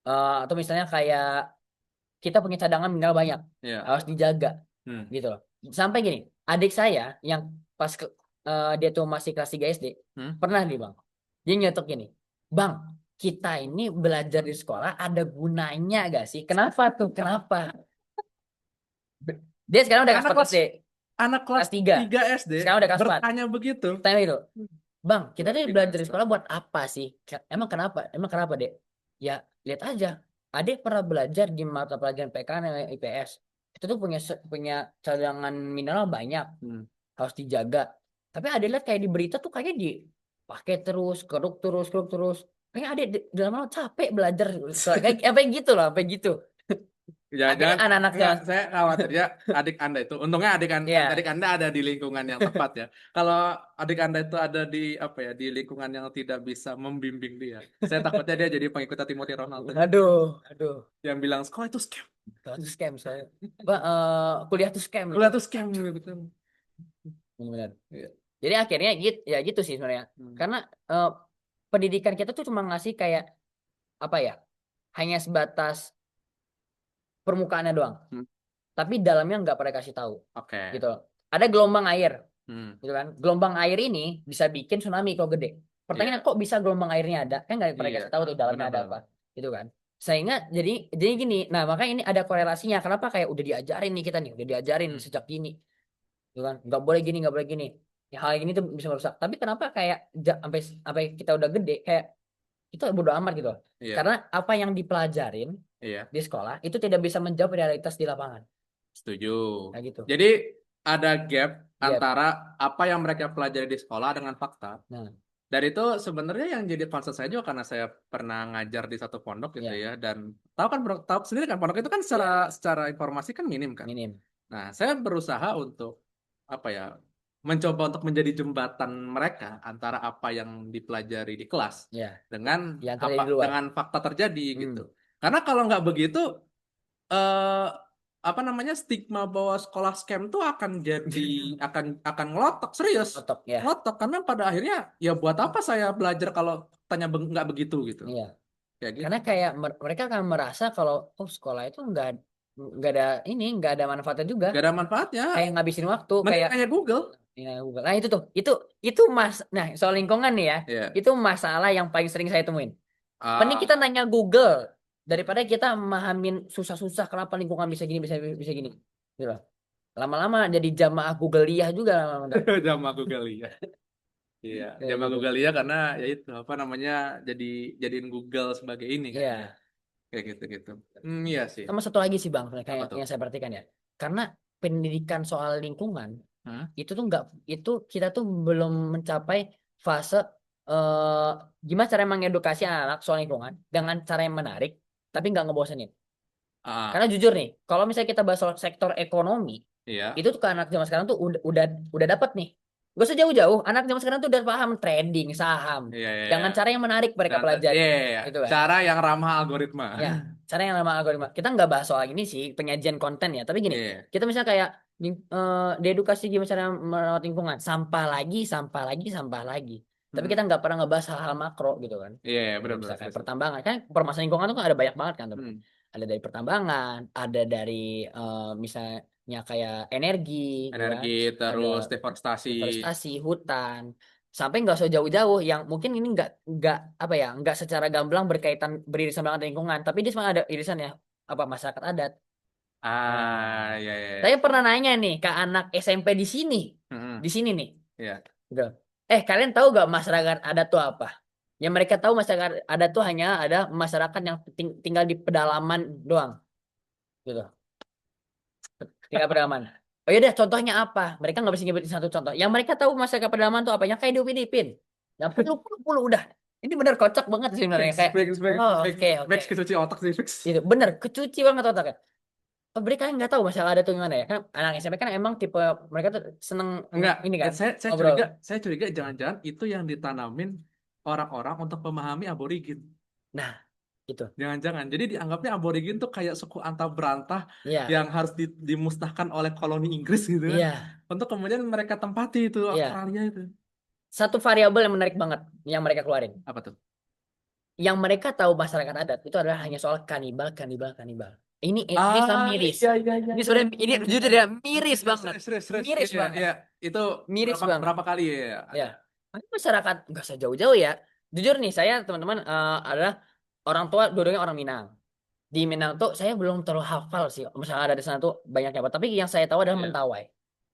Speaker 2: Atau misalnya kayak kita punya cadangan mineral banyak,
Speaker 1: Ya.
Speaker 2: harus dijaga,
Speaker 1: Hmm.
Speaker 2: gitu loh. Sampai gini, adik saya yang pas dia tuh masih kelas 3 SD,
Speaker 1: Hmm.
Speaker 2: pernah nih bang, dia nyetok gini, bang, kita ini belajar di sekolah ada gunanya gak sih? Kenapa tuh? Kenapa? Dia sekarang udah kelas
Speaker 1: Anak
Speaker 2: 4
Speaker 1: kelas
Speaker 2: SD,
Speaker 1: anak kelas
Speaker 2: kelas 3.
Speaker 1: 3 SD
Speaker 2: Sekarang udah kelas 4.
Speaker 1: bertanya begitu.
Speaker 2: Tanya itu, Bang, kita tuh belajar di
Speaker 1: Binasa.
Speaker 2: sekolah buat apa sih? Emang kenapa? Emang kenapa, Dek? Ya, lihat aja. Adik pernah belajar di mata pelajaran PKN dan IPS. Kita tuh punya cadangan mineral banyak,
Speaker 1: Hmm.
Speaker 2: harus dijaga. Tapi adik lihat kayak di berita tuh kayaknya dipakai terus, keruk terus. Kayaknya adik di dalam capek belajar kayak apa gitu loh, apa gitu. Akhirnya
Speaker 1: Jangan-jangan
Speaker 2: anak-anak
Speaker 1: enggak,
Speaker 2: yang
Speaker 1: saya khawatir ya adik Anda itu. Untungnya adik
Speaker 2: ya,
Speaker 1: Anda ada di lingkungan yang tepat ya. Kalau adik Anda itu ada di apa ya, di lingkungan yang tidak bisa membimbing dia. Saya takutnya dia jadi pengikut Timothy Ronaldo
Speaker 2: aduh,
Speaker 1: yang bilang sekolah itu scam.
Speaker 2: itu scam saya. Kuliah tuh scam gitu.
Speaker 1: Kuliah itu scam gitu.
Speaker 2: Benar.
Speaker 1: Iya.
Speaker 2: Jadi akhirnya gitu ya gitu sih sebenarnya.
Speaker 1: Hmm.
Speaker 2: Karena pendidikan kita tuh cuma ngasih kayak apa ya? Hanya sebatas permukaannya doang.
Speaker 1: Hmm.
Speaker 2: Tapi dalamnya nggak pernah kasih tahu
Speaker 1: Oke.
Speaker 2: gitu. Ada gelombang air
Speaker 1: Hmm.
Speaker 2: gitu kan. Gelombang air ini bisa bikin tsunami kalau gede. Pertanyaannya
Speaker 1: Iya.
Speaker 2: kok bisa gelombang airnya ada? Kan nggak pernah
Speaker 1: Iya.
Speaker 2: kasih tahu tuh dalamnya ada apa.
Speaker 1: Benar-benar.
Speaker 2: Gitu kan. Sehingga jadi gini. Nah, makanya ini ada korelasinya. Kenapa kayak udah diajarin nih kita nih, udah diajarin
Speaker 1: Hmm.
Speaker 2: sejak dini. Gitu kan. Nggak boleh gini, nggak boleh gini. Ya, hal ini tuh bisa merusak. Tapi kenapa kayak sampai kita udah gede kayak itu bodo amat gitu.
Speaker 1: Iya.
Speaker 2: Karena apa yang dipelajarin
Speaker 1: Iya.
Speaker 2: di sekolah itu tidak bisa menjawab realitas di lapangan.
Speaker 1: Setuju.
Speaker 2: Kayak gitu.
Speaker 1: Jadi ada gap
Speaker 2: Gap.
Speaker 1: antara apa yang mereka pelajari di sekolah dengan fakta.
Speaker 2: Nah,
Speaker 1: Dan itu sebenarnya yang jadi concern saya juga karena saya pernah ngajar di satu pondok gitu
Speaker 2: ya,
Speaker 1: ya. Dan tahu kan tahu sendiri kan pondok itu kan secara
Speaker 2: ya,
Speaker 1: secara informasi kan minim kan.
Speaker 2: minim.
Speaker 1: Nah, saya berusaha untuk apa ya? Mencoba untuk menjadi jembatan mereka antara apa yang dipelajari di kelas
Speaker 2: Ya,
Speaker 1: dengan
Speaker 2: yang terjadi
Speaker 1: apa
Speaker 2: di luar.
Speaker 1: dengan fakta terjadi gitu.
Speaker 2: Hmm,
Speaker 1: Karena kalau nggak begitu eh apa namanya stigma bahwa sekolah scam tuh akan jadi akan ngelotok serius
Speaker 2: otok ya.
Speaker 1: ngelotok karena pada akhirnya ya buat apa saya belajar kalau tanya nggak begitu gitu
Speaker 2: Iya.
Speaker 1: kayak gitu
Speaker 2: Karena kayak mereka akan merasa kalau oh sekolah itu nggak ada manfaatnya juga.
Speaker 1: gak ada manfaatnya
Speaker 2: Kayak ngabisin waktu
Speaker 1: mending
Speaker 2: kayak
Speaker 1: kayak Google
Speaker 2: ya, Google. Nah, itu tuh. Itu nah soal lingkungan nih ya.
Speaker 1: ya
Speaker 2: Itu masalah yang paling sering saya temuin. Mending kita
Speaker 1: ah
Speaker 2: nanya Google daripada kita memahamin susah-susah kenapa lingkungan bisa gini bisa gini. Gitu loh. Lama-lama jadi jamaah Google-iyah juga lama-lama.
Speaker 1: sama Google ya iya
Speaker 2: Kayak
Speaker 1: sama
Speaker 2: gitu.
Speaker 1: Google ya karena ya itu apa namanya jadiin Google sebagai ini kan ya
Speaker 2: Iya.
Speaker 1: kayak gitu gitu iya sih
Speaker 2: Sama satu lagi sih Bang,
Speaker 1: apa
Speaker 2: kayak
Speaker 1: tuh
Speaker 2: yang saya perhatikan ya. Karena pendidikan soal lingkungan
Speaker 1: Hah?
Speaker 2: itu tuh nggak itu kita tuh belum mencapai fase eh gimana cara mengedukasi anak soal lingkungan dengan cara yang menarik tapi nggak ngebosenin.
Speaker 1: Ah
Speaker 2: Karena jujur nih, kalau misalnya kita bahas soal sektor ekonomi,
Speaker 1: iya
Speaker 2: itu tuh ke anak zaman sekarang tuh udah dapat nih. Gak usah jauh-jauh, anak zaman sekarang tuh udah paham trading, saham,
Speaker 1: iya iya iya
Speaker 2: dengan cara yang menarik mereka pelajari,
Speaker 1: iya, iya.
Speaker 2: gitu kan?
Speaker 1: Cara yang ramah algoritma
Speaker 2: Ya, cara yang nama algoritma. Kita nggak bahas soal ini sih, penyajian konten ya. Tapi gini,
Speaker 1: iya
Speaker 2: kita misalnya kayak di edukasi gimana cara merawat lingkungan, sampah lagi, sampah lagi. Tapi
Speaker 1: Hmm.
Speaker 2: kita nggak pernah ngebahas hal-hal makro gitu kan.
Speaker 1: Iya, iya,
Speaker 2: Kayak
Speaker 1: benar-benar.
Speaker 2: misalnya kayak pertambangan kan permasalahan lingkungan itu kan ada banyak banget kan teman-teman.
Speaker 1: Hmm.
Speaker 2: Ada dari pertambangan, ada dari misalnya kayak energi, gitu kan.
Speaker 1: Energi
Speaker 2: Ada
Speaker 1: terus deforestasi.
Speaker 2: deforestasi hutan sampai nggak usah jauh-jauh yang mungkin ini nggak apa ya nggak secara gamblang berkaitan beririsan banget dengan lingkungan tapi dia sebenarnya ada irisannya apa masyarakat adat. Nah,
Speaker 1: Iya, iya, iya.
Speaker 2: saya pernah nanya nih ke anak SMP
Speaker 1: Hmm.
Speaker 2: di sini nih
Speaker 1: Iya.
Speaker 2: gitu. Kalian tahu gak masyarakat adat tuh apa? Yang mereka tahu masyarakat adat tuh hanya ada masyarakat yang tinggal di pedalaman doang gitu, tinggal pedalaman. Oh iya deh, contohnya apa? Mereka nggak bisa nyebutin satu contoh. Yang mereka tahu masyarakat pedalaman tuh apa? Yang kayak di Upin Ipin. Yang puluh-puluh udah. Ini bener kocak banget sih sebenarnya.
Speaker 1: Fix,
Speaker 2: Kayak,
Speaker 1: fix, fix,
Speaker 2: oh
Speaker 1: fix,
Speaker 2: oke oke.
Speaker 1: fix kecuci otak sih, fix.
Speaker 2: Itu bener, kecuci banget otaknya. Oh, mereka nggak tahu masalah ada tuh gimana ya? Kan anak SMP kan emang tipe mereka tuh seneng
Speaker 1: Enggak,
Speaker 2: ini kan,
Speaker 1: saya
Speaker 2: ngobrol.
Speaker 1: curiga jangan-jangan itu yang ditanamin orang-orang untuk memahami aborigin.
Speaker 2: Nah, itu.
Speaker 1: Jangan-jangan. Jadi dianggapnya aborigin tuh kayak suku antah berantah
Speaker 2: Iya,
Speaker 1: yang harus dimusnahkan oleh koloni Inggris gitu kan.
Speaker 2: iya,
Speaker 1: Untuk kemudian mereka tempati itu
Speaker 2: iya.
Speaker 1: Australia itu.
Speaker 2: Satu variabel yang menarik banget yang mereka keluarin.
Speaker 1: Apa tuh?
Speaker 2: Yang mereka tahu masyarakat adat itu adalah hanya soal kanibal, kanibal, kanibal. Ini sangat
Speaker 1: Ah,
Speaker 2: miris.
Speaker 1: iya, iya, iya,
Speaker 2: Ini
Speaker 1: iya.
Speaker 2: sebenarnya ini jujur ya miris banget.
Speaker 1: Serius.
Speaker 2: Miris
Speaker 1: Iya,
Speaker 2: banget.
Speaker 1: iya. Itu
Speaker 2: Miris
Speaker 1: berapa
Speaker 2: banget.
Speaker 1: berapa kali ya
Speaker 2: Ya.
Speaker 1: ada?
Speaker 2: Makanya masyarakat nggak usah jauh-jauh ya. Jujur nih saya teman-teman adalah orang tua dua-duanya orang Minang. Di Minang tuh saya belum terlalu hafal sih. Misalnya ada di sana tuh banyaknya apa. Tapi yang saya tahu adalah
Speaker 1: Iya.
Speaker 2: Mentawai.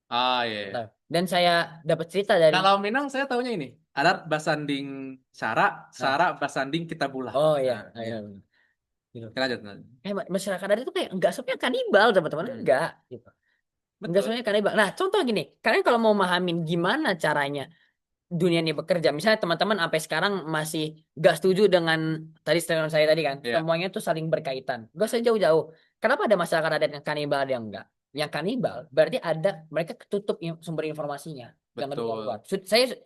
Speaker 1: Ah, iya, iya.
Speaker 2: Mentawai. Dan saya dapat cerita dari
Speaker 1: Kalau Minang saya tahunya ini. Adat Basanding Sara,
Speaker 2: nah,
Speaker 1: Sara Basanding Kitabulah.
Speaker 2: oh iya,
Speaker 1: Nah,
Speaker 2: nah,
Speaker 1: iya.
Speaker 2: iya, gitu.
Speaker 1: Lanjut, lanjut.
Speaker 2: Masyarakat adat itu kayak nggak semuanya kanibal teman-teman
Speaker 1: Hmm.
Speaker 2: enggak gitu. Enggak
Speaker 1: Betul.
Speaker 2: semuanya kanibal. Nah, contoh gini, kalian kalau mau mahamin gimana caranya dunia ini bekerja. Misalnya teman-teman sampai sekarang masih gak setuju dengan tadi statement saya tadi kan.
Speaker 1: Iya,
Speaker 2: Semuanya tuh saling berkaitan. Gak usah jauh-jauh. Kenapa ada masyarakat adat yang kanibal ada yang enggak? Yang kanibal berarti ada mereka ketutup sumber informasinya. Jangan keluar.
Speaker 1: betul.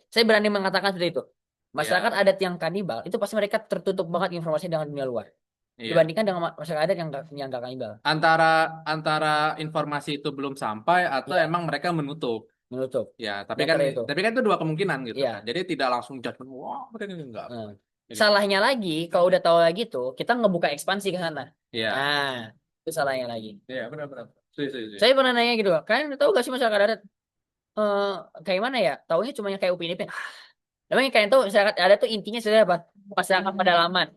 Speaker 2: Saya berani mengatakan seperti itu. Masyarakat
Speaker 1: Iya,
Speaker 2: adat yang kanibal itu pasti mereka tertutup banget informasi dengan dunia luar.
Speaker 1: iya.
Speaker 2: Dibandingkan dengan masyarakat adat yang gak kanibal.
Speaker 1: Antara antara informasi itu belum sampai atau
Speaker 2: Ya,
Speaker 1: emang mereka menutup.
Speaker 2: menutup.
Speaker 1: Ya,
Speaker 2: Di antara itu.
Speaker 1: tapi kan itu dua kemungkinan gitu kan.
Speaker 2: Iya.
Speaker 1: Jadi tidak langsung judgment, wah mereka enggak.
Speaker 2: Nah,
Speaker 1: Kayak gitu.
Speaker 2: salahnya lagi, kalau udah tahu lagi tuh, kita ngebuka ekspansi ke sana.
Speaker 1: Iya,
Speaker 2: Nah, Itu salahnya lagi.
Speaker 1: Iya, benar-benar. Setuju.
Speaker 2: Saya pernah nanya gitu, kalian tahu gak sih masyarakat adat eh kayak mana ya? Taunya cuma yang kayak Upin Ipin. Emang yang kalian tahu masyarakat adat tuh intinya sebenarnya apa? Masyarakat pedalaman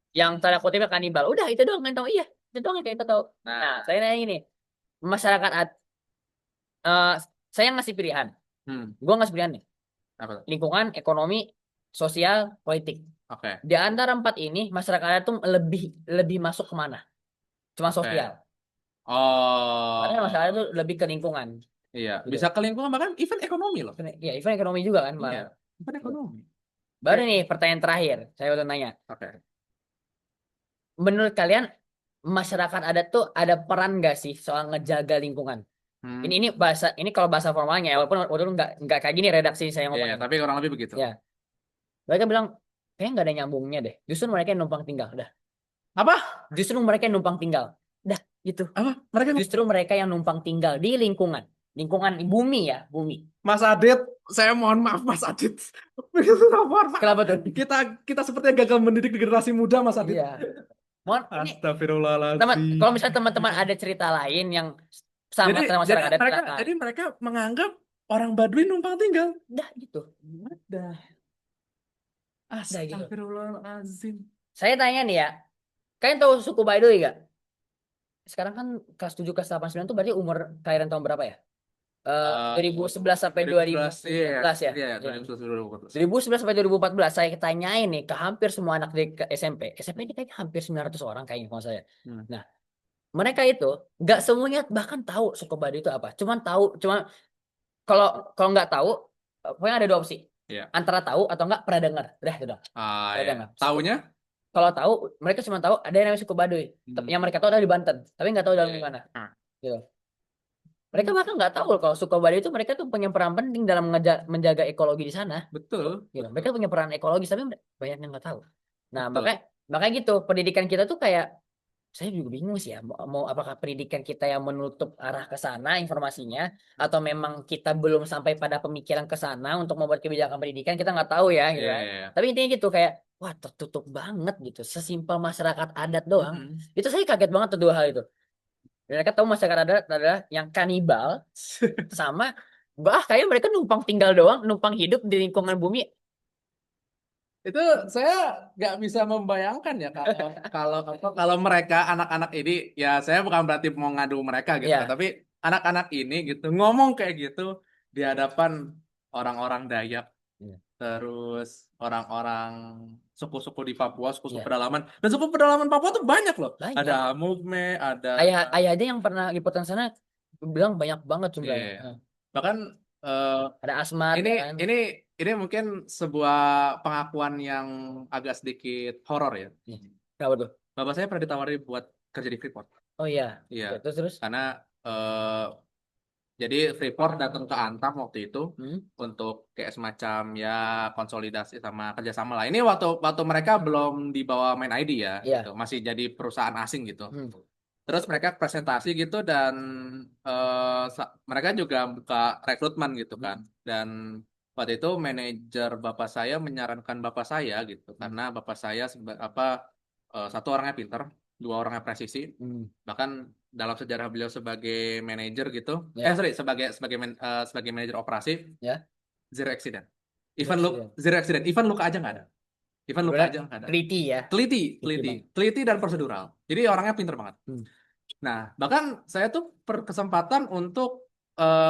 Speaker 2: yang tanda kutipnya kanibal. Udah itu doang yang tahu. Iya, itu doang yang kita tahu. Nah,
Speaker 1: Nah,
Speaker 2: saya nanya ini, masyarakat eh, saya ngasih pilihan. Gue ngasih pilihan nih.
Speaker 1: apa tuh?
Speaker 2: Lingkungan, ekonomi, sosial, politik.
Speaker 1: Oke.
Speaker 2: Di antara empat ini, masyarakat adat tuh lebih lebih masuk kemana? Cuma
Speaker 1: Oke.
Speaker 2: sosial. Padahal
Speaker 1: Oh,
Speaker 2: masyarakat adat tuh lebih ke lingkungan.
Speaker 1: iya.
Speaker 2: Gitu.
Speaker 1: Bisa ke lingkungan bahkan event ekonomi loh.
Speaker 2: Ya, event ekonomi juga kan
Speaker 1: Iya,
Speaker 2: malah.
Speaker 1: event ekonomi.
Speaker 2: Baru
Speaker 1: Kayak,
Speaker 2: nih pertanyaan terakhir. Saya mau tanya.
Speaker 1: oke.
Speaker 2: Menurut kalian masyarakat adat tuh ada peran nggak sih soal ngejaga lingkungan?
Speaker 1: Hmm.
Speaker 2: Ini bahasa ini kalau bahasa formalnya ya, walaupun nggak kayak gini redaksi saya
Speaker 1: Iya,
Speaker 2: ngomongnya.
Speaker 1: tapi kurang lebih begitu.
Speaker 2: Ya, mereka bilang kayaknya nggak ada nyambungnya deh. Justru mereka yang numpang tinggal, dah.
Speaker 1: Apa?
Speaker 2: Justru mereka yang numpang tinggal, dah gitu.
Speaker 1: Apa? Mereka
Speaker 2: Justru mereka yang numpang tinggal di lingkungan, lingkungan bumi ya, bumi.
Speaker 1: Mas Adit, saya mohon maaf Mas Adit. Mohon maaf.
Speaker 2: Kenapa tuh?
Speaker 1: Kita sepertinya gagal mendidik generasi muda Mas Adit.
Speaker 2: Iya. Mohon ini kalau
Speaker 1: Astagfirullahaladzim.
Speaker 2: misalnya teman-teman ada cerita lain yang sama
Speaker 1: Jadi
Speaker 2: sama
Speaker 1: jadi
Speaker 2: masyarakat adat
Speaker 1: mereka
Speaker 2: silakan.
Speaker 1: jadi mereka menganggap orang Baduy numpang tinggal.
Speaker 2: Dah gitu.
Speaker 1: Dah.
Speaker 2: Dah gitu.
Speaker 1: Astagfirullahaladzim.
Speaker 2: Saya tanya nih ya, kalian tahu suku Baduy gak? Sekarang kan kelas 7 kelas 8 9 tuh berarti umur kelahiran tahun berapa ya?
Speaker 1: Eh,
Speaker 2: 2011 sampai
Speaker 1: 2011, iya,
Speaker 2: 2014 ya.
Speaker 1: iya,
Speaker 2: Ya.
Speaker 1: 2011, 2014.
Speaker 2: 2011 sampai 2014 saya tanyain nih ke hampir semua anak di ke SMP. SMP ini kayaknya hampir 900 orang kayaknya kalau saya.
Speaker 1: Hmm.
Speaker 2: Nah, mereka itu nggak semuanya bahkan tahu suku Baduy itu apa. Cuma kalau kalau nggak tahu, pokoknya ada dua opsi.
Speaker 1: Iya.
Speaker 2: Antara tahu atau nggak pernah dengar. Udah itu dong.
Speaker 1: Ah,
Speaker 2: Pernah
Speaker 1: ya.
Speaker 2: dengar.
Speaker 1: Taunya?
Speaker 2: Kalau tahu, mereka cuma tahu ada yang namanya suku Baduy.
Speaker 1: Hmm.
Speaker 2: Yang mereka tahu ada di Banten, tapi nggak tahu dalam
Speaker 1: Iya, iya.
Speaker 2: mana.
Speaker 1: Ah.
Speaker 2: Gitu. Mereka bahkan nggak tahu kalau suku Baduy itu mereka tuh punya peran penting dalam menjaga ekologi di sana.
Speaker 1: Betul,
Speaker 2: Gitu. Mereka
Speaker 1: betul,
Speaker 2: punya peran ekologis tapi banyak yang nggak tahu. Nah,
Speaker 1: betul.
Speaker 2: makanya makanya gitu pendidikan kita tuh kayak saya juga bingung sih ya mau apakah pendidikan kita yang menutup arah ke sana informasinya atau memang kita belum sampai pada pemikiran ke sana untuk membuat kebijakan pendidikan kita nggak tahu ya gitu
Speaker 1: Iya,
Speaker 2: kan.
Speaker 1: iya, iya.
Speaker 2: Tapi intinya gitu kayak wah tertutup banget gitu sesimpel masyarakat adat doang.
Speaker 1: Mm-mm.
Speaker 2: Itu saya kaget banget tuh dua hal itu. Mereka tahu masyarakat adat adalah yang kanibal sama kayaknya mereka numpang tinggal doang, numpang hidup di lingkungan bumi.
Speaker 1: Itu saya nggak bisa membayangkan ya kalau kalau mereka anak-anak ini, ya saya bukan berarti mau ngadu mereka gitu kan,
Speaker 2: Ya,
Speaker 1: tapi anak-anak ini gitu ngomong kayak gitu di hadapan orang-orang Dayak,
Speaker 2: ya,
Speaker 1: terus orang-orang suku-suku di Papua, suku-suku
Speaker 2: ya.
Speaker 1: pedalaman, dan suku pedalaman Papua tuh banyak loh. Ada
Speaker 2: Banyak.
Speaker 1: Mugme, ada
Speaker 2: Ayah aja yang pernah liputan sana bilang banyak banget jumlahnya.
Speaker 1: iya. Bahkan eh,
Speaker 2: Ada Asmat
Speaker 1: ini
Speaker 2: kan.
Speaker 1: ini ini mungkin sebuah pengakuan yang agak sedikit horor ya.
Speaker 2: Iya. Kenapa tuh?
Speaker 1: Bapak saya pernah ditawari buat kerja di Freeport.
Speaker 2: Oh iya.
Speaker 1: Iya,
Speaker 2: Ya, terus.
Speaker 1: karena eh, jadi Freeport datang ke Antam waktu itu
Speaker 2: Hmm?
Speaker 1: untuk kayak semacam ya konsolidasi sama kerjasama lah. Ini waktu waktu mereka belum dibawa Main ID ya, gitu.
Speaker 2: Iya.
Speaker 1: Masih jadi perusahaan asing gitu.
Speaker 2: Hmm.
Speaker 1: Terus mereka presentasi gitu dan mereka juga buka rekrutmen gitu kan. Dan waktu itu manajer bapak saya menyarankan bapak saya gitu
Speaker 2: Hmm.
Speaker 1: karena bapak saya satu orangnya pinter, dua orangnya presisi.
Speaker 2: Hmm.
Speaker 1: Bahkan dalam sejarah beliau sebagai manajer gitu,
Speaker 2: Ya.
Speaker 1: sorry sebagai manajer operasi,
Speaker 2: Ya.
Speaker 1: zero accident.
Speaker 2: Zero
Speaker 1: Even look
Speaker 2: accident.
Speaker 1: zero accident, even luka aja nggak ada. Even luka
Speaker 2: Benar
Speaker 1: aja nggak ada.
Speaker 2: teliti ya.
Speaker 1: Teliti,
Speaker 2: Teliti
Speaker 1: teliti,
Speaker 2: banget.
Speaker 1: teliti dan prosedural. Jadi orangnya pinter banget.
Speaker 2: Hmm.
Speaker 1: Nah, bahkan saya tuh berkesempatan untuk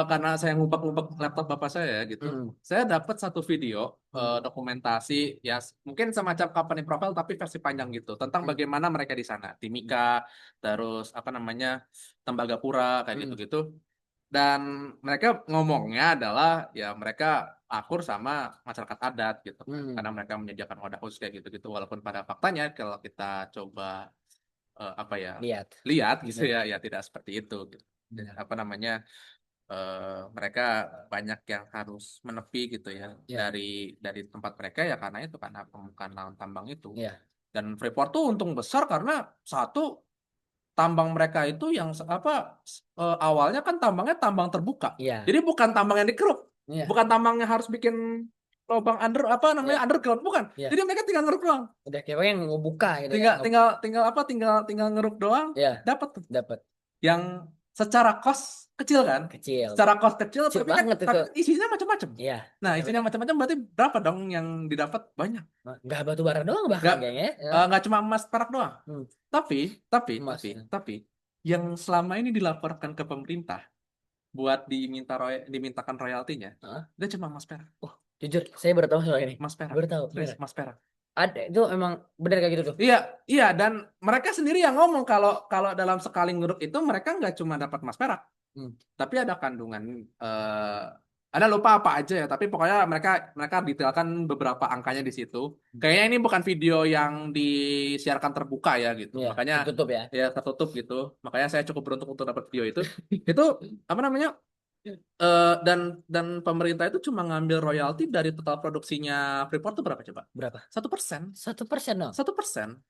Speaker 1: karena saya ngubek-ngubek laptop bapak saya gitu,
Speaker 2: Hmm.
Speaker 1: saya dapat satu video
Speaker 2: Hmm.
Speaker 1: dokumentasi ya mungkin semacam company profile tapi versi panjang gitu tentang
Speaker 2: Hmm.
Speaker 1: bagaimana mereka di sana, Timika, terus apa namanya Tembagapura kayak
Speaker 2: Hmm.
Speaker 1: gitu-gitu. Dan mereka ngomongnya adalah ya mereka akur sama masyarakat adat gitu kan,
Speaker 2: Hmm.
Speaker 1: karena mereka menyediakan wadah khusus kayak gitu-gitu. Walaupun pada faktanya kalau kita coba apa ya
Speaker 2: Lihat.
Speaker 1: lihat gitu
Speaker 2: Ya.
Speaker 1: ya ya tidak seperti itu gitu. Dan
Speaker 2: Hmm.
Speaker 1: apa namanya mereka banyak yang harus menepi gitu ya
Speaker 2: Ya.
Speaker 1: dari tempat mereka ya karena itu karena permukaan lahan tambang itu.
Speaker 2: Ya.
Speaker 1: Dan Freeport tuh untung besar karena satu tambang mereka itu yang awalnya kan tambangnya tambang terbuka,
Speaker 2: Ya.
Speaker 1: jadi bukan tambang yang dikeruk,
Speaker 2: Ya.
Speaker 1: bukan tambang yang harus bikin lubang apa namanya
Speaker 2: Iya.
Speaker 1: underground, bukan.
Speaker 2: Iya.
Speaker 1: Jadi mereka tinggal ngeruk doang.
Speaker 2: Udah kayak yang mau buka gitu
Speaker 1: Tinggal
Speaker 2: ya.
Speaker 1: tinggal tinggal apa? Tinggal ngeruk doang,
Speaker 2: Ya,
Speaker 1: dapat tuh.
Speaker 2: dapat
Speaker 1: Yang secara cost kecil kan?
Speaker 2: kecil.
Speaker 1: Secara cost kecil,
Speaker 2: Kecil
Speaker 1: tapi kan
Speaker 2: banget itu.
Speaker 1: isinya macam-macam.
Speaker 2: Iya.
Speaker 1: Nah, isinya macam-macam berarti berapa dong yang didapat? Banyak.
Speaker 2: Nggak batu bara doang bahkan
Speaker 1: Nggak
Speaker 2: kayaknya. Ya.
Speaker 1: nggak cuma emas perak doang.
Speaker 2: Hmm, emas.
Speaker 1: Tapi yang selama ini dilaporkan ke pemerintah buat dimintakan royaltinya,
Speaker 2: Hah?
Speaker 1: itu cuma emas perak.
Speaker 2: Oh, jujur, saya baru tahu soal ini.
Speaker 1: Emas perak.
Speaker 2: Baru tahu.
Speaker 1: Serius,
Speaker 2: Bener.
Speaker 1: emas perak.
Speaker 2: Ada itu emang bener kayak gitu tuh.
Speaker 1: Iya, iya, dan mereka sendiri yang ngomong kalau kalau dalam sekali ngeruk itu mereka nggak cuma dapat emas perak,
Speaker 2: Hmm.
Speaker 1: tapi ada kandungan ada lupa apa aja ya, tapi pokoknya mereka mereka detailkan beberapa angkanya di situ. Kayaknya ini bukan video yang disiarkan terbuka ya gitu,
Speaker 2: Iya,
Speaker 1: makanya
Speaker 2: tertutup ya.
Speaker 1: ya tertutup gitu. Makanya saya cukup beruntung untuk dapat video itu. Itu apa namanya? Dan pemerintah itu cuma ngambil royalti dari total produksinya Freeport itu berapa coba?
Speaker 2: Berapa?
Speaker 1: 1%.
Speaker 2: 1% dong.
Speaker 1: 1%.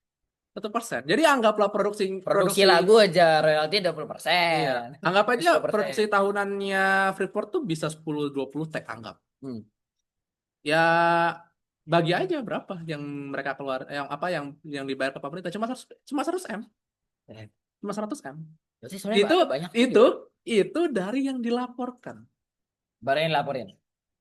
Speaker 1: 1%. Jadi anggaplah produksi
Speaker 2: Produksi lagu aja royalti 20%.
Speaker 1: iya. Anggap aja
Speaker 2: 10%.
Speaker 1: produksi tahunannya Freeport tuh bisa 10-20 tag anggap.
Speaker 2: Hmm.
Speaker 1: Ya bagi aja berapa yang mereka keluar yang apa yang dibayar ke pemerintah cuma 100 M.
Speaker 2: Eh,
Speaker 1: Cuma 100 M.
Speaker 2: Berarti sebenarnya
Speaker 1: Itu
Speaker 2: banyak
Speaker 1: itu
Speaker 2: juga.
Speaker 1: itu dari yang dilaporkan.
Speaker 2: Baru yang laporin.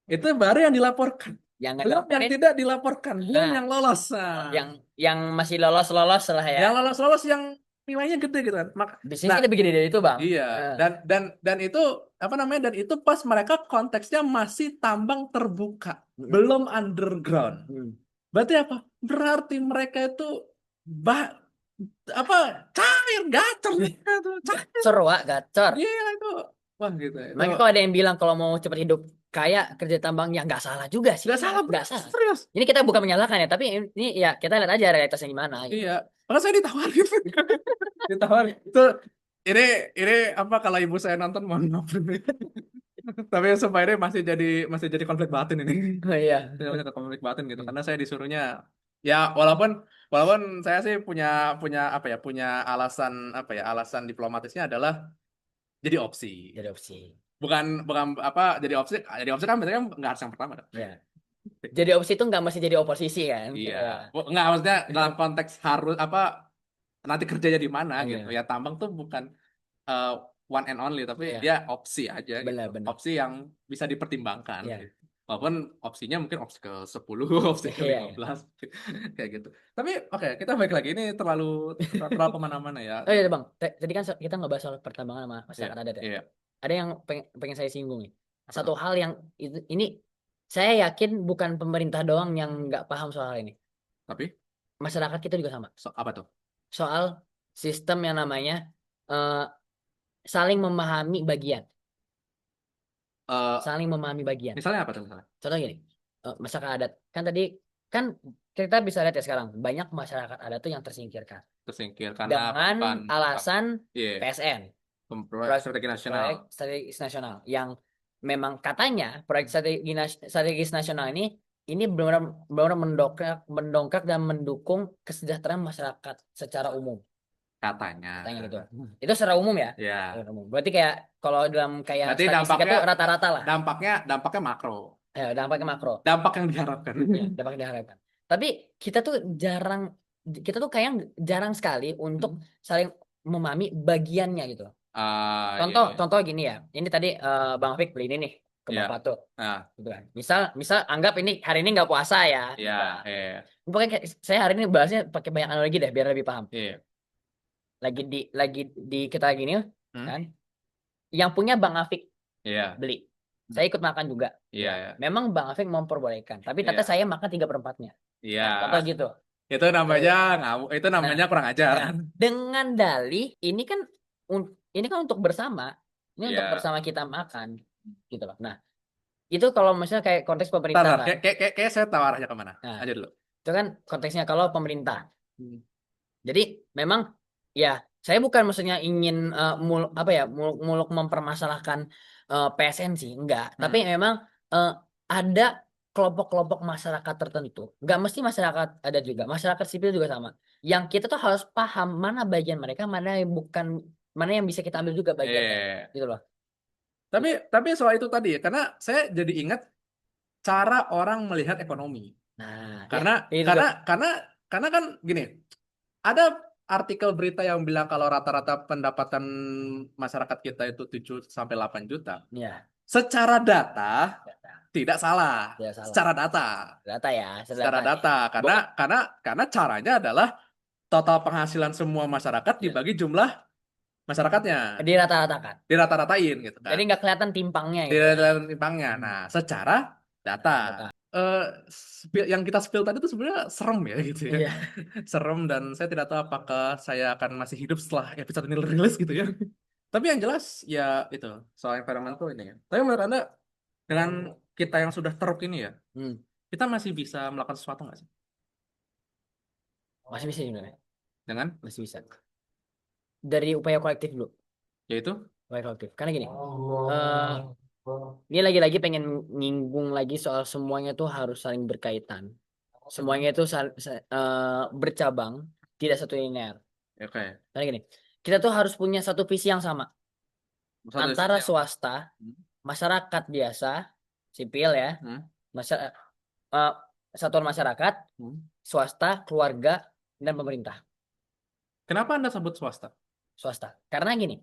Speaker 1: Itu baru yang dilaporkan.
Speaker 2: Yang nggak
Speaker 1: Belum yang
Speaker 2: laporin,
Speaker 1: tidak dilaporkan, belum
Speaker 2: nah,
Speaker 1: yang lolos. Nah,
Speaker 2: yang masih lolos lah ya.
Speaker 1: yang lolos yang nilainya gede gitu kan.
Speaker 2: Bisnis
Speaker 1: Nah,
Speaker 2: kita begini dari itu, Bang.
Speaker 1: iya, dan itu apa namanya? Dan itu pas mereka konteksnya masih tambang terbuka,
Speaker 2: Hmm.
Speaker 1: belum underground.
Speaker 2: Hmm.
Speaker 1: Berarti apa? Berarti mereka itu bah apa cair gacor gitu, cair.
Speaker 2: Serwa, gacor.
Speaker 1: Iya itu, wah gitu. Itu
Speaker 2: Makanya kalau ada yang bilang kalau mau cepat hidup kaya kerja tambang ya nggak salah juga sih.
Speaker 1: nggak salah,
Speaker 2: Nggak salah.
Speaker 1: serius.
Speaker 2: Ini kita bukan menyalahkan ya, tapi ini ya kita lihat aja realitasnya gimana. Gitu.
Speaker 1: Iya, makanya saya ditawarin, ditawarin. Itu ini ini apa kalau ibu saya nonton mohon maaf. Tapi supaya ini masih jadi konflik batin ini.
Speaker 2: Oh, iya.
Speaker 1: Masih ada konflik batin gitu karena saya disuruhnya ya walaupun walaupun saya sih punya punya apa ya punya alasan diplomatisnya adalah jadi opsi.
Speaker 2: Jadi opsi.
Speaker 1: Bukan bukan apa jadi opsi kan biasanya nggak harus yang pertama dong.
Speaker 2: Ya. Jadi opsi itu nggak mesti jadi oposisi kan?
Speaker 1: Iya.
Speaker 2: Ya.
Speaker 1: Nggak maksudnya dalam konteks harus apa nanti kerjanya di mana
Speaker 2: Iya.
Speaker 1: gitu. Ya tambang tuh bukan eh, one and only tapi
Speaker 2: Iya.
Speaker 1: dia opsi aja gitu.
Speaker 2: Benar-benar.
Speaker 1: Opsi yang bisa dipertimbangkan
Speaker 2: Iya.
Speaker 1: gitu. Walaupun opsinya mungkin opsi ke 10, opsi ke
Speaker 2: Iya.
Speaker 1: 15 kayak gitu. Tapi oke, kita balik lagi ini terlalu kemana-mana ya.
Speaker 2: Oh iya Bang, tadi kan kita ngebahas soal pertambangan sama
Speaker 1: Iya,
Speaker 2: masyarakat adat ya.
Speaker 1: iya.
Speaker 2: Ada yang pengen saya singgung nih.
Speaker 1: Apa
Speaker 2: Satu
Speaker 1: tuh?
Speaker 2: hal yang ini saya yakin bukan pemerintah doang yang nggak paham soal ini.
Speaker 1: Tapi
Speaker 2: Masyarakat kita juga sama.
Speaker 1: apa tuh?
Speaker 2: Soal sistem yang namanya eh, saling memahami bagian.
Speaker 1: Eh,
Speaker 2: Saling memahami bagian.
Speaker 1: misalnya apa tuh misalnya?
Speaker 2: Contoh gini, masyarakat adat. Kan tadi kan kita bisa lihat ya sekarang banyak masyarakat adat tuh yang tersingkirkan
Speaker 1: Tersingkir karena
Speaker 2: dengan
Speaker 1: bukan
Speaker 2: alasan
Speaker 1: iya,
Speaker 2: PSN.
Speaker 1: proyek strategi nasional.
Speaker 2: Proyek strategis nasional yang memang katanya proyek strategis nasional ini benar-benar mendongkrak dan mendukung kesejahteraan masyarakat secara umum
Speaker 1: Katanya.
Speaker 2: katanya gitu itu secara umum ya.
Speaker 1: Ya.
Speaker 2: Secara umum. Berarti kayak kalau dalam kayak
Speaker 1: Berarti
Speaker 2: statistika
Speaker 1: dampaknya
Speaker 2: tuh rata-rata lah
Speaker 1: dampaknya makro.
Speaker 2: dampaknya makro
Speaker 1: Dampak yang diharapkan.
Speaker 2: ya, dampak yang diharapkan tapi kita tuh kayak jarang sekali untuk saling memahami bagiannya gitu.
Speaker 1: Iya,
Speaker 2: Contoh gini ya. Ini tadi Bang Fik beli ini nih ke
Speaker 1: iya.
Speaker 2: Bapak tuh.
Speaker 1: Nah,
Speaker 2: Gitu kan. Misal anggap ini hari ini nggak puasa ya.
Speaker 1: iya, iya,
Speaker 2: Pokoknya saya hari ini bahasnya pakai banyak analogi deh biar lebih paham.
Speaker 1: iya.
Speaker 2: Lagi di kita gini
Speaker 1: Hmm?
Speaker 2: kan. Yang punya Bang Afik
Speaker 1: Iya,
Speaker 2: beli. Saya ikut makan juga.
Speaker 1: iya, iya.
Speaker 2: Memang Bang Afik memperbolehkan, tapi ternyata
Speaker 1: Iya.
Speaker 2: saya makan 3/4-nya.
Speaker 1: Iya.
Speaker 2: Nah, contoh gitu.
Speaker 1: Itu namanya itu namanya kurang ajar.
Speaker 2: Nah, dengan dalih ini kan untuk bersama. Ini untuk
Speaker 1: Iya.
Speaker 2: bersama kita makan gitu loh. Nah, itu kalau misalnya kayak konteks pemerintah
Speaker 1: Bentar,
Speaker 2: kan.
Speaker 1: kayak saya tahu arahnya kemana.
Speaker 2: Nah,
Speaker 1: Aja dulu.
Speaker 2: itu kan konteksnya kalau pemerintah. Jadi memang ya saya bukan maksudnya ingin muluk mempermasalahkan PSN sih, enggak. Tapi memang ada kelompok-kelompok masyarakat tertentu, enggak mesti masyarakat ada juga, masyarakat sipil juga sama. Yang kita tuh harus paham mana bagian mereka, mana yang bukan, mana yang bisa kita ambil juga bagiannya, gitu loh.
Speaker 1: Tapi soal itu tadi ya, karena saya jadi ingat cara orang melihat ekonomi.
Speaker 2: Nah, ya,
Speaker 1: Karena
Speaker 2: itu tuh.
Speaker 1: karena kan gini, ada artikel berita yang bilang kalau rata-rata pendapatan masyarakat kita itu 7 sampai 8 juta.
Speaker 2: Ya,
Speaker 1: Secara data
Speaker 2: data.
Speaker 1: tidak salah.
Speaker 2: Tidak salah.
Speaker 1: Secara data.
Speaker 2: Data ya,
Speaker 1: Secara
Speaker 2: data nih.
Speaker 1: data.
Speaker 2: Bukan,
Speaker 1: Karena caranya adalah total penghasilan semua masyarakat
Speaker 2: ya,
Speaker 1: dibagi jumlah masyarakatnya.
Speaker 2: dirata-ratakan.
Speaker 1: Dirata-ratain gitu
Speaker 2: Jadi
Speaker 1: kan.
Speaker 2: nggak kelihatan timpangnya gitu ya.
Speaker 1: Dirata timbangnya.
Speaker 2: Hmm.
Speaker 1: Nah, secara data.
Speaker 2: Data.
Speaker 1: eh yang kita spill tadi itu sebenarnya serem ya gitu ya.
Speaker 2: Iya.
Speaker 1: Serem dan saya tidak tahu apakah saya akan masih hidup setelah episode ini rilis gitu ya. Tapi yang jelas ya itu soal environmental ini ya. Tapi menurut Anda dengan kita yang sudah teruk ini ya,
Speaker 2: Hmm.
Speaker 1: kita masih bisa melakukan sesuatu nggak sih?
Speaker 2: Masih bisa sebenarnya.
Speaker 1: Dengan
Speaker 2: Masih bisa. Dari upaya kolektif dulu.
Speaker 1: yaitu
Speaker 2: Upaya kolektif. Karena gini. eh Ini lagi-lagi pengen nyinggung lagi soal semuanya tuh harus saling berkaitan. Semuanya itu bercabang, tidak satu linear.
Speaker 1: ya, oke.
Speaker 2: Karena gini, kita tuh harus punya satu visi yang sama
Speaker 1: Satu
Speaker 2: antara
Speaker 1: yang
Speaker 2: swasta,
Speaker 1: hmm,
Speaker 2: masyarakat biasa, sipil ya,
Speaker 1: hmm,
Speaker 2: masyarakat, satuan masyarakat,
Speaker 1: hmm.
Speaker 2: swasta, keluarga, dan pemerintah.
Speaker 1: Kenapa Anda sebut swasta?
Speaker 2: Swasta. Karena gini,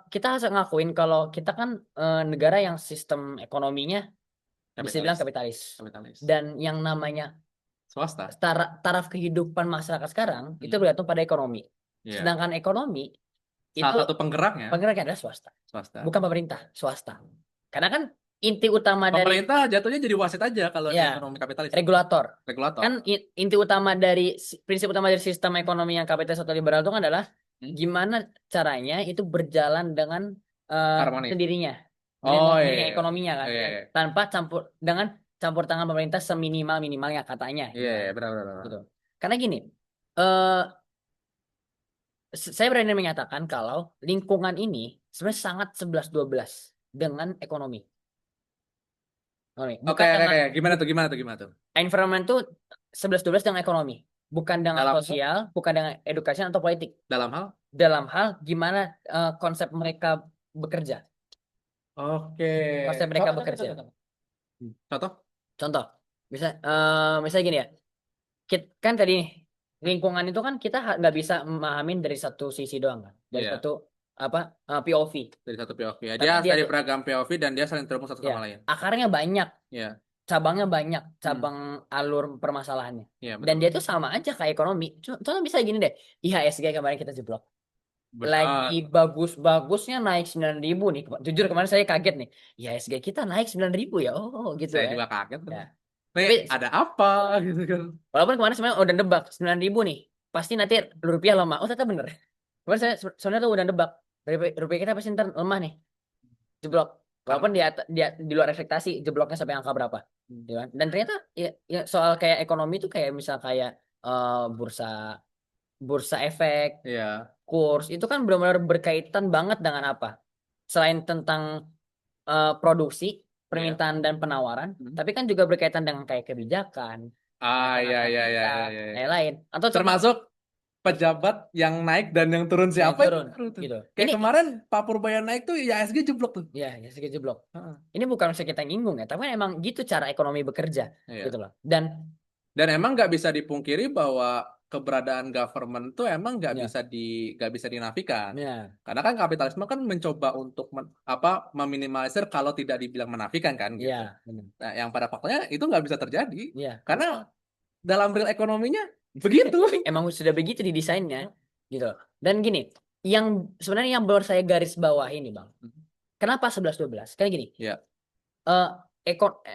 Speaker 2: kita harus ngakuin kalau kita kan negara yang sistem ekonominya bisa dibilang
Speaker 1: Kapitalis.
Speaker 2: kapitalis.
Speaker 1: Kapitalis.
Speaker 2: Dan yang namanya
Speaker 1: Swasta.
Speaker 2: taraf kehidupan masyarakat sekarang itu
Speaker 1: Hmm.
Speaker 2: bergantung pada ekonomi.
Speaker 1: Iya.
Speaker 2: Sedangkan ekonomi
Speaker 1: Salah
Speaker 2: itu
Speaker 1: satu penggeraknya
Speaker 2: penggeraknya adalah swasta,
Speaker 1: swasta.
Speaker 2: bukan pemerintah, swasta. Karena kan inti utama dari
Speaker 1: Pemerintah jatuhnya jadi wasit aja kalau di
Speaker 2: ya
Speaker 1: ekonomi kapitalis.
Speaker 2: regulator.
Speaker 1: Regulator.
Speaker 2: Kan inti utama dari prinsip utama dari sistem ekonomi yang kapitalis atau liberal itu kan adalah gimana caranya itu berjalan dengan
Speaker 1: Harmonis.
Speaker 2: sendirinya,
Speaker 1: Oh
Speaker 2: dengan
Speaker 1: iya.
Speaker 2: sendirinya ekonominya kan,
Speaker 1: Iya, iya.
Speaker 2: tanpa campur tangan pemerintah seminimal minimalnya katanya.
Speaker 1: Iya, iya, benar, benar, benar.
Speaker 2: Gitu. Karena gini, eh saya berani menyatakan kalau lingkungan ini sebenarnya sangat 11-12 dengan ekonomi.
Speaker 1: Oke,
Speaker 2: Bukan
Speaker 1: oke,
Speaker 2: dengan
Speaker 1: oke. Gimana tuh?
Speaker 2: environment tuh 11-12 dengan ekonomi. Bukan dengan
Speaker 1: Dalam
Speaker 2: sosial, bukan dengan edukasi atau politik.
Speaker 1: dalam hal?
Speaker 2: Dalam hal gimana konsep mereka bekerja.
Speaker 1: Oke.
Speaker 2: Konsep mereka bekerja.
Speaker 1: Contoh?
Speaker 2: Contoh, misalnya gini ya. Kan tadi nih, lingkungan itu kan kita nggak bisa memahamin dari satu sisi doang kan. Dari
Speaker 1: Iya,
Speaker 2: satu apa POV.
Speaker 1: dari satu POV. Ya,
Speaker 2: Tapi
Speaker 1: dia
Speaker 2: dia
Speaker 1: dari
Speaker 2: tuh
Speaker 1: beragam POV dan dia saling terhubung satu
Speaker 2: ya
Speaker 1: sama lain.
Speaker 2: akarnya banyak,
Speaker 1: Iya.
Speaker 2: cabangnya banyak,
Speaker 1: Hmm.
Speaker 2: cabang alur permasalahannya.
Speaker 1: Iya,
Speaker 2: Dan
Speaker 1: betul.
Speaker 2: dia tuh sama aja kayak ekonomi. Contoh bisa gini deh, IHSG kemarin kita jeblok.
Speaker 1: Benar.
Speaker 2: Lagi bagus-bagusnya naik 9.000 nih. Jujur kemarin saya kaget nih. IHSG kita naik 9.000 ya. Oh gitu
Speaker 1: Saya
Speaker 2: ya.
Speaker 1: juga kaget.
Speaker 2: Ya.
Speaker 1: Nih,
Speaker 2: Tapi
Speaker 1: ada apa gitu kan.
Speaker 2: walaupun kemarin sebenarnya udah nebak 9.000 nih. Pasti nanti rupiah lemah. Oh ternyata bener. Kemarin saya sebenarnya tuh udah nebak. Rupiah kita pasti ntar lemah nih. Jeblok. Walaupun
Speaker 1: Karena
Speaker 2: di luar ekspektasi jebloknya sampai angka berapa. Gitu kan. Dan ternyata ya soal kayak ekonomi itu kayak misal kayak bursa bursa efek,
Speaker 1: iya.
Speaker 2: kurs itu kan benar-benar berkaitan banget dengan apa? Selain tentang produksi,
Speaker 1: Iya.
Speaker 2: permintaan dan penawaran,
Speaker 1: Hmm.
Speaker 2: tapi kan juga berkaitan dengan kayak kebijakan,
Speaker 1: Ah, iya,
Speaker 2: langkah-langkah
Speaker 1: iya, iya,
Speaker 2: pemerintah,
Speaker 1: iya, iya.
Speaker 2: lain-lain. Atau contoh
Speaker 1: Termasuk pejabat yang naik dan yang turun
Speaker 2: yang
Speaker 1: siapa itu
Speaker 2: turun
Speaker 1: baru tuh.
Speaker 2: gitu.
Speaker 1: Kayak
Speaker 2: Ini
Speaker 1: kemarin Pak Purbayan naik tuh ya IHSG jeblok tuh.
Speaker 2: ya sedikit jeblok.
Speaker 1: Heeh.
Speaker 2: Ini bukan usah kita nyinggung ya, tapi emang gitu cara ekonomi bekerja
Speaker 1: Iya.
Speaker 2: gitu loh. Dan
Speaker 1: Dan emang nggak bisa dipungkiri bahwa keberadaan government tuh emang
Speaker 2: ya,
Speaker 1: nggak bisa dinafikan.
Speaker 2: ya,
Speaker 1: Karena kan kapitalisme kan mencoba untuk meminimalisir kalau tidak dibilang menafikan kan gitu.
Speaker 2: ya, benar.
Speaker 1: Nah, yang pada faktanya itu nggak bisa terjadi
Speaker 2: Ya.
Speaker 1: karena dalam real ekonominya begitu.
Speaker 2: Emang sudah begitu didesainnya gitu. Dan gini, yang sebenarnya yang baru saya garis bawah ini, Bang. Kenapa 11-12? Kayak gini.
Speaker 1: Ya.
Speaker 2: eh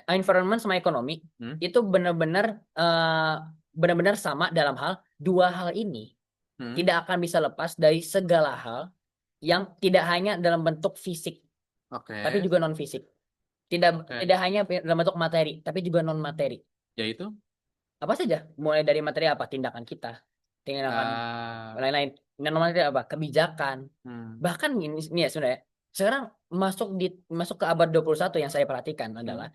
Speaker 2: Environment sama ekonomi itu benar-benar sama dalam hal dua hal ini tidak akan bisa lepas dari segala hal yang tidak hanya dalam bentuk fisik
Speaker 1: Oke.
Speaker 2: tapi juga non fisik. Tidak hanya dalam bentuk materi tapi juga non materi.
Speaker 1: Yaitu
Speaker 2: Apa saja? Mulai dari materi apa? Tindakan kita, tindakan lain-lain. Non materi apa? Kebijakan. Bahkan ini ya sebenarnya sekarang masuk ke abad 21 yang saya perhatikan adalah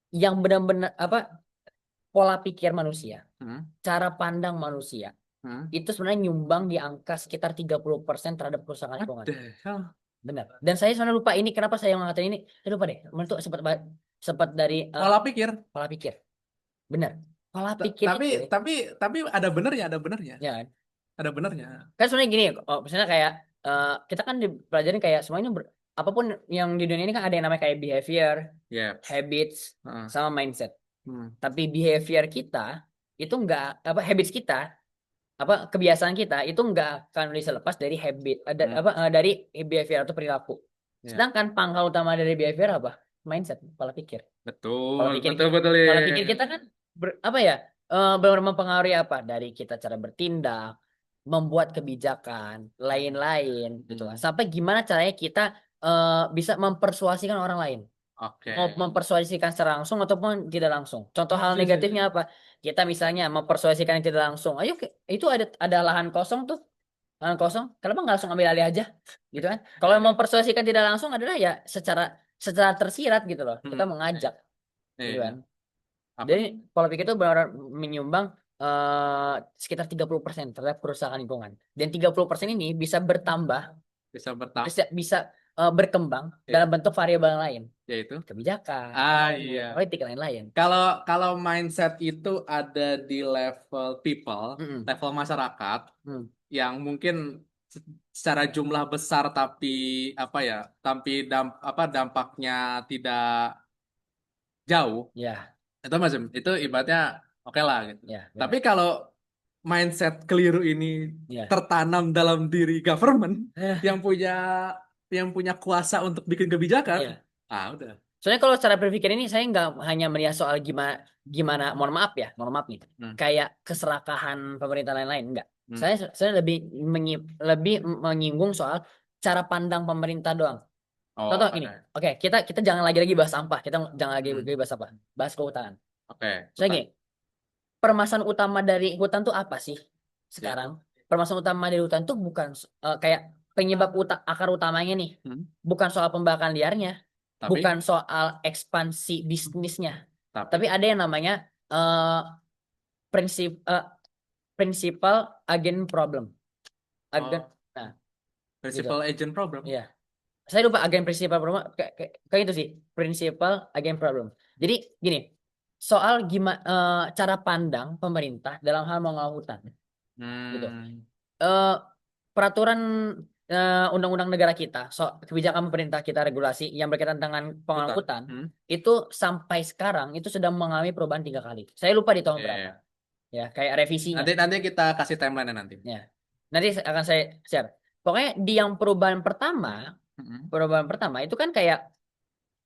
Speaker 2: yang benar-benar apa pola pikir manusia, cara pandang manusia itu sebenarnya nyumbang di angka sekitar 30% terhadap kerusakan lingkungan. benar. Dan saya sebenarnya lupa ini kenapa saya mengatakan ini. Saya lupa deh. Menurut sempat dari
Speaker 1: Pola pikir.
Speaker 2: pola pikir. Benar. Pola
Speaker 1: Ta-
Speaker 2: pikir
Speaker 1: Tapi
Speaker 2: itu
Speaker 1: tapi tapi ada benernya, ada benernya,
Speaker 2: ya kan.
Speaker 1: ada benernya.
Speaker 2: Kan sebenarnya gini, misalnya kayak kita kan dipelajarin kayak semuanya apapun yang di dunia ini kan ada yang namanya kayak behavior,
Speaker 1: Yes.
Speaker 2: habits,
Speaker 1: Heeh.
Speaker 2: sama mindset.
Speaker 1: Hmm.
Speaker 2: Tapi behavior kita itu enggak apa habits kita apa kebiasaan kita itu enggak akan bisa lepas dari habit
Speaker 1: Hmm.
Speaker 2: dari behavior atau perilaku.
Speaker 1: Ya.
Speaker 2: Sedangkan pangkal utama dari behavior apa? Mindset, pola pikir. Pola
Speaker 1: Betul,
Speaker 2: pikir
Speaker 1: betul, betul ya.
Speaker 2: pola pikir kita kan apa ya? Benar mempengaruhi apa? Dari kita cara bertindak, membuat kebijakan, lain-lain gitu kan.
Speaker 1: Hmm.
Speaker 2: Sampai gimana caranya kita bisa mempersuasikan orang lain.
Speaker 1: Oke.
Speaker 2: Mau mempersuasikan secara langsung ataupun tidak langsung. Contoh hal
Speaker 1: Yes, yes.
Speaker 2: negatifnya apa? Kita misalnya mempersuasikan yang tidak langsung. Ayo itu ada lahan kosong tuh. Lahan kosong. Kenapa nggak langsung ambil alih aja? Gitu kan. Kalau yang mempersuasikan tidak langsung adalah ya secara tersirat gitu loh. Kita
Speaker 1: Hmm.
Speaker 2: mengajak gitu
Speaker 1: Iya.
Speaker 2: kan.
Speaker 1: Apa
Speaker 2: Jadi
Speaker 1: tuh?
Speaker 2: pola pikir itu benar menyumbang sekitar 30% terhadap kerusakan lingkungan. Dan 30% ini bisa bertambah,
Speaker 1: Bisa bertahap,
Speaker 2: bisa berkembang
Speaker 1: ya,
Speaker 2: dalam bentuk variabel lain.
Speaker 1: yaitu.
Speaker 2: Kebijakan,
Speaker 1: Ah,
Speaker 2: ekonomi,
Speaker 1: iya.
Speaker 2: politik, lain-lain.
Speaker 1: Kalau kalau mindset itu ada di level people,
Speaker 2: Mm-mm.
Speaker 1: level masyarakat
Speaker 2: Hmm.
Speaker 1: yang mungkin se- secara jumlah besar tapi apa ya, tapi dampaknya tidak jauh.
Speaker 2: Ya,
Speaker 1: Itu macam itu ibaratnya oke lah gitu.
Speaker 2: ya,
Speaker 1: Tapi
Speaker 2: benar.
Speaker 1: kalau mindset keliru ini
Speaker 2: Ya.
Speaker 1: tertanam dalam diri government yang punya kuasa untuk bikin kebijakan,
Speaker 2: Ya.
Speaker 1: ah udah.
Speaker 2: Soalnya kalau cara berpikir ini saya nggak hanya melihat soal gimana gimana, mohon maaf nih,
Speaker 1: Hmm.
Speaker 2: kayak keserakahan pemerintah lain-lain enggak.
Speaker 1: Hmm.
Speaker 2: Saya lebih menyinggung soal cara pandang pemerintah doang.
Speaker 1: Oh,
Speaker 2: Contoh ini,
Speaker 1: oke.
Speaker 2: oke kita jangan lagi bahas sampah, kita jangan
Speaker 1: Hmm.
Speaker 2: lagi bahas apa, bahas kehutanan.
Speaker 1: Oke,
Speaker 2: Saya
Speaker 1: hutan.
Speaker 2: gini, permasalahan utama dari hutan tuh apa sih
Speaker 1: Yaitu.
Speaker 2: sekarang? Permasalahan utama dari hutan tuh bukan kayak penyebab akar utamanya nih,
Speaker 1: Hmm.
Speaker 2: bukan soal pembakaran liarnya,
Speaker 1: Tapi,
Speaker 2: bukan soal ekspansi bisnisnya,
Speaker 1: tapi,
Speaker 2: tapi ada yang namanya eh, prinsip principal agent problem. Agen,
Speaker 1: oh,
Speaker 2: nah gitu.
Speaker 1: principal agent problem.
Speaker 2: Iya. Saya lupa agen principal problem kayak itu sih, principal agent problem. Jadi gini, soal gimana cara pandang pemerintah dalam hal mengelola hutan gitu.
Speaker 1: Hmm.
Speaker 2: eh Peraturan undang-undang negara kita, kebijakan pemerintah kita, regulasi yang berkaitan dengan pengelolaan
Speaker 1: Hutan.
Speaker 2: hutan
Speaker 1: Hmm.
Speaker 2: itu sampai sekarang itu sudah mengalami perubahan 3 kali. Saya lupa di tahun
Speaker 1: Iya,
Speaker 2: berapa,
Speaker 1: iya.
Speaker 2: ya kayak revisinya.
Speaker 1: Nanti nanti kita kasih timeline nanti.
Speaker 2: Ya, nanti akan saya share. Pokoknya di yang
Speaker 1: Hmm.
Speaker 2: perubahan pertama itu kan kayak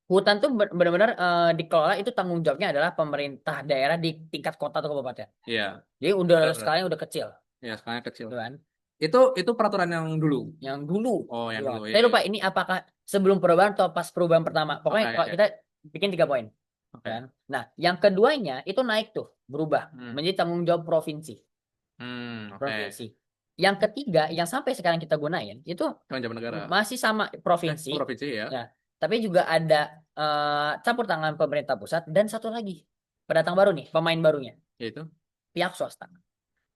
Speaker 2: hutan tuh benar-benar dikelola itu tanggung jawabnya adalah pemerintah daerah di tingkat kota atau kabupaten.
Speaker 1: Iya,
Speaker 2: Jadi udah
Speaker 1: benar.
Speaker 2: skalanya udah kecil,
Speaker 1: Ya, sekarang kecil.
Speaker 2: gitu kan?
Speaker 1: Itu peraturan yang dulu.
Speaker 2: Yang dulu.
Speaker 1: Oh, yang
Speaker 2: Gitu kan.
Speaker 1: dulu. Iya,
Speaker 2: Saya
Speaker 1: iya.
Speaker 2: lupa ini apakah sebelum perubahan atau pas perubahan pertama.
Speaker 1: Oke,
Speaker 2: Pokoknya kalau
Speaker 1: ya.
Speaker 2: kita bikin 3 poin,
Speaker 1: Oke.
Speaker 2: kan? Nah, yang keduanya itu naik tuh, berubah
Speaker 1: Hmm.
Speaker 2: menjadi tanggung jawab provinsi.
Speaker 1: Hmm, oke.
Speaker 2: Provinsi. Yang ketiga, yang sampai sekarang kita gunain itu
Speaker 1: Kan zaman negara.
Speaker 2: masih sama provinsi,
Speaker 1: Provinsi ya.
Speaker 2: ya. Tapi juga ada campur tangan pemerintah pusat dan satu lagi pendatang baru nih, pemain barunya,
Speaker 1: Yaitu.
Speaker 2: pihak swasta.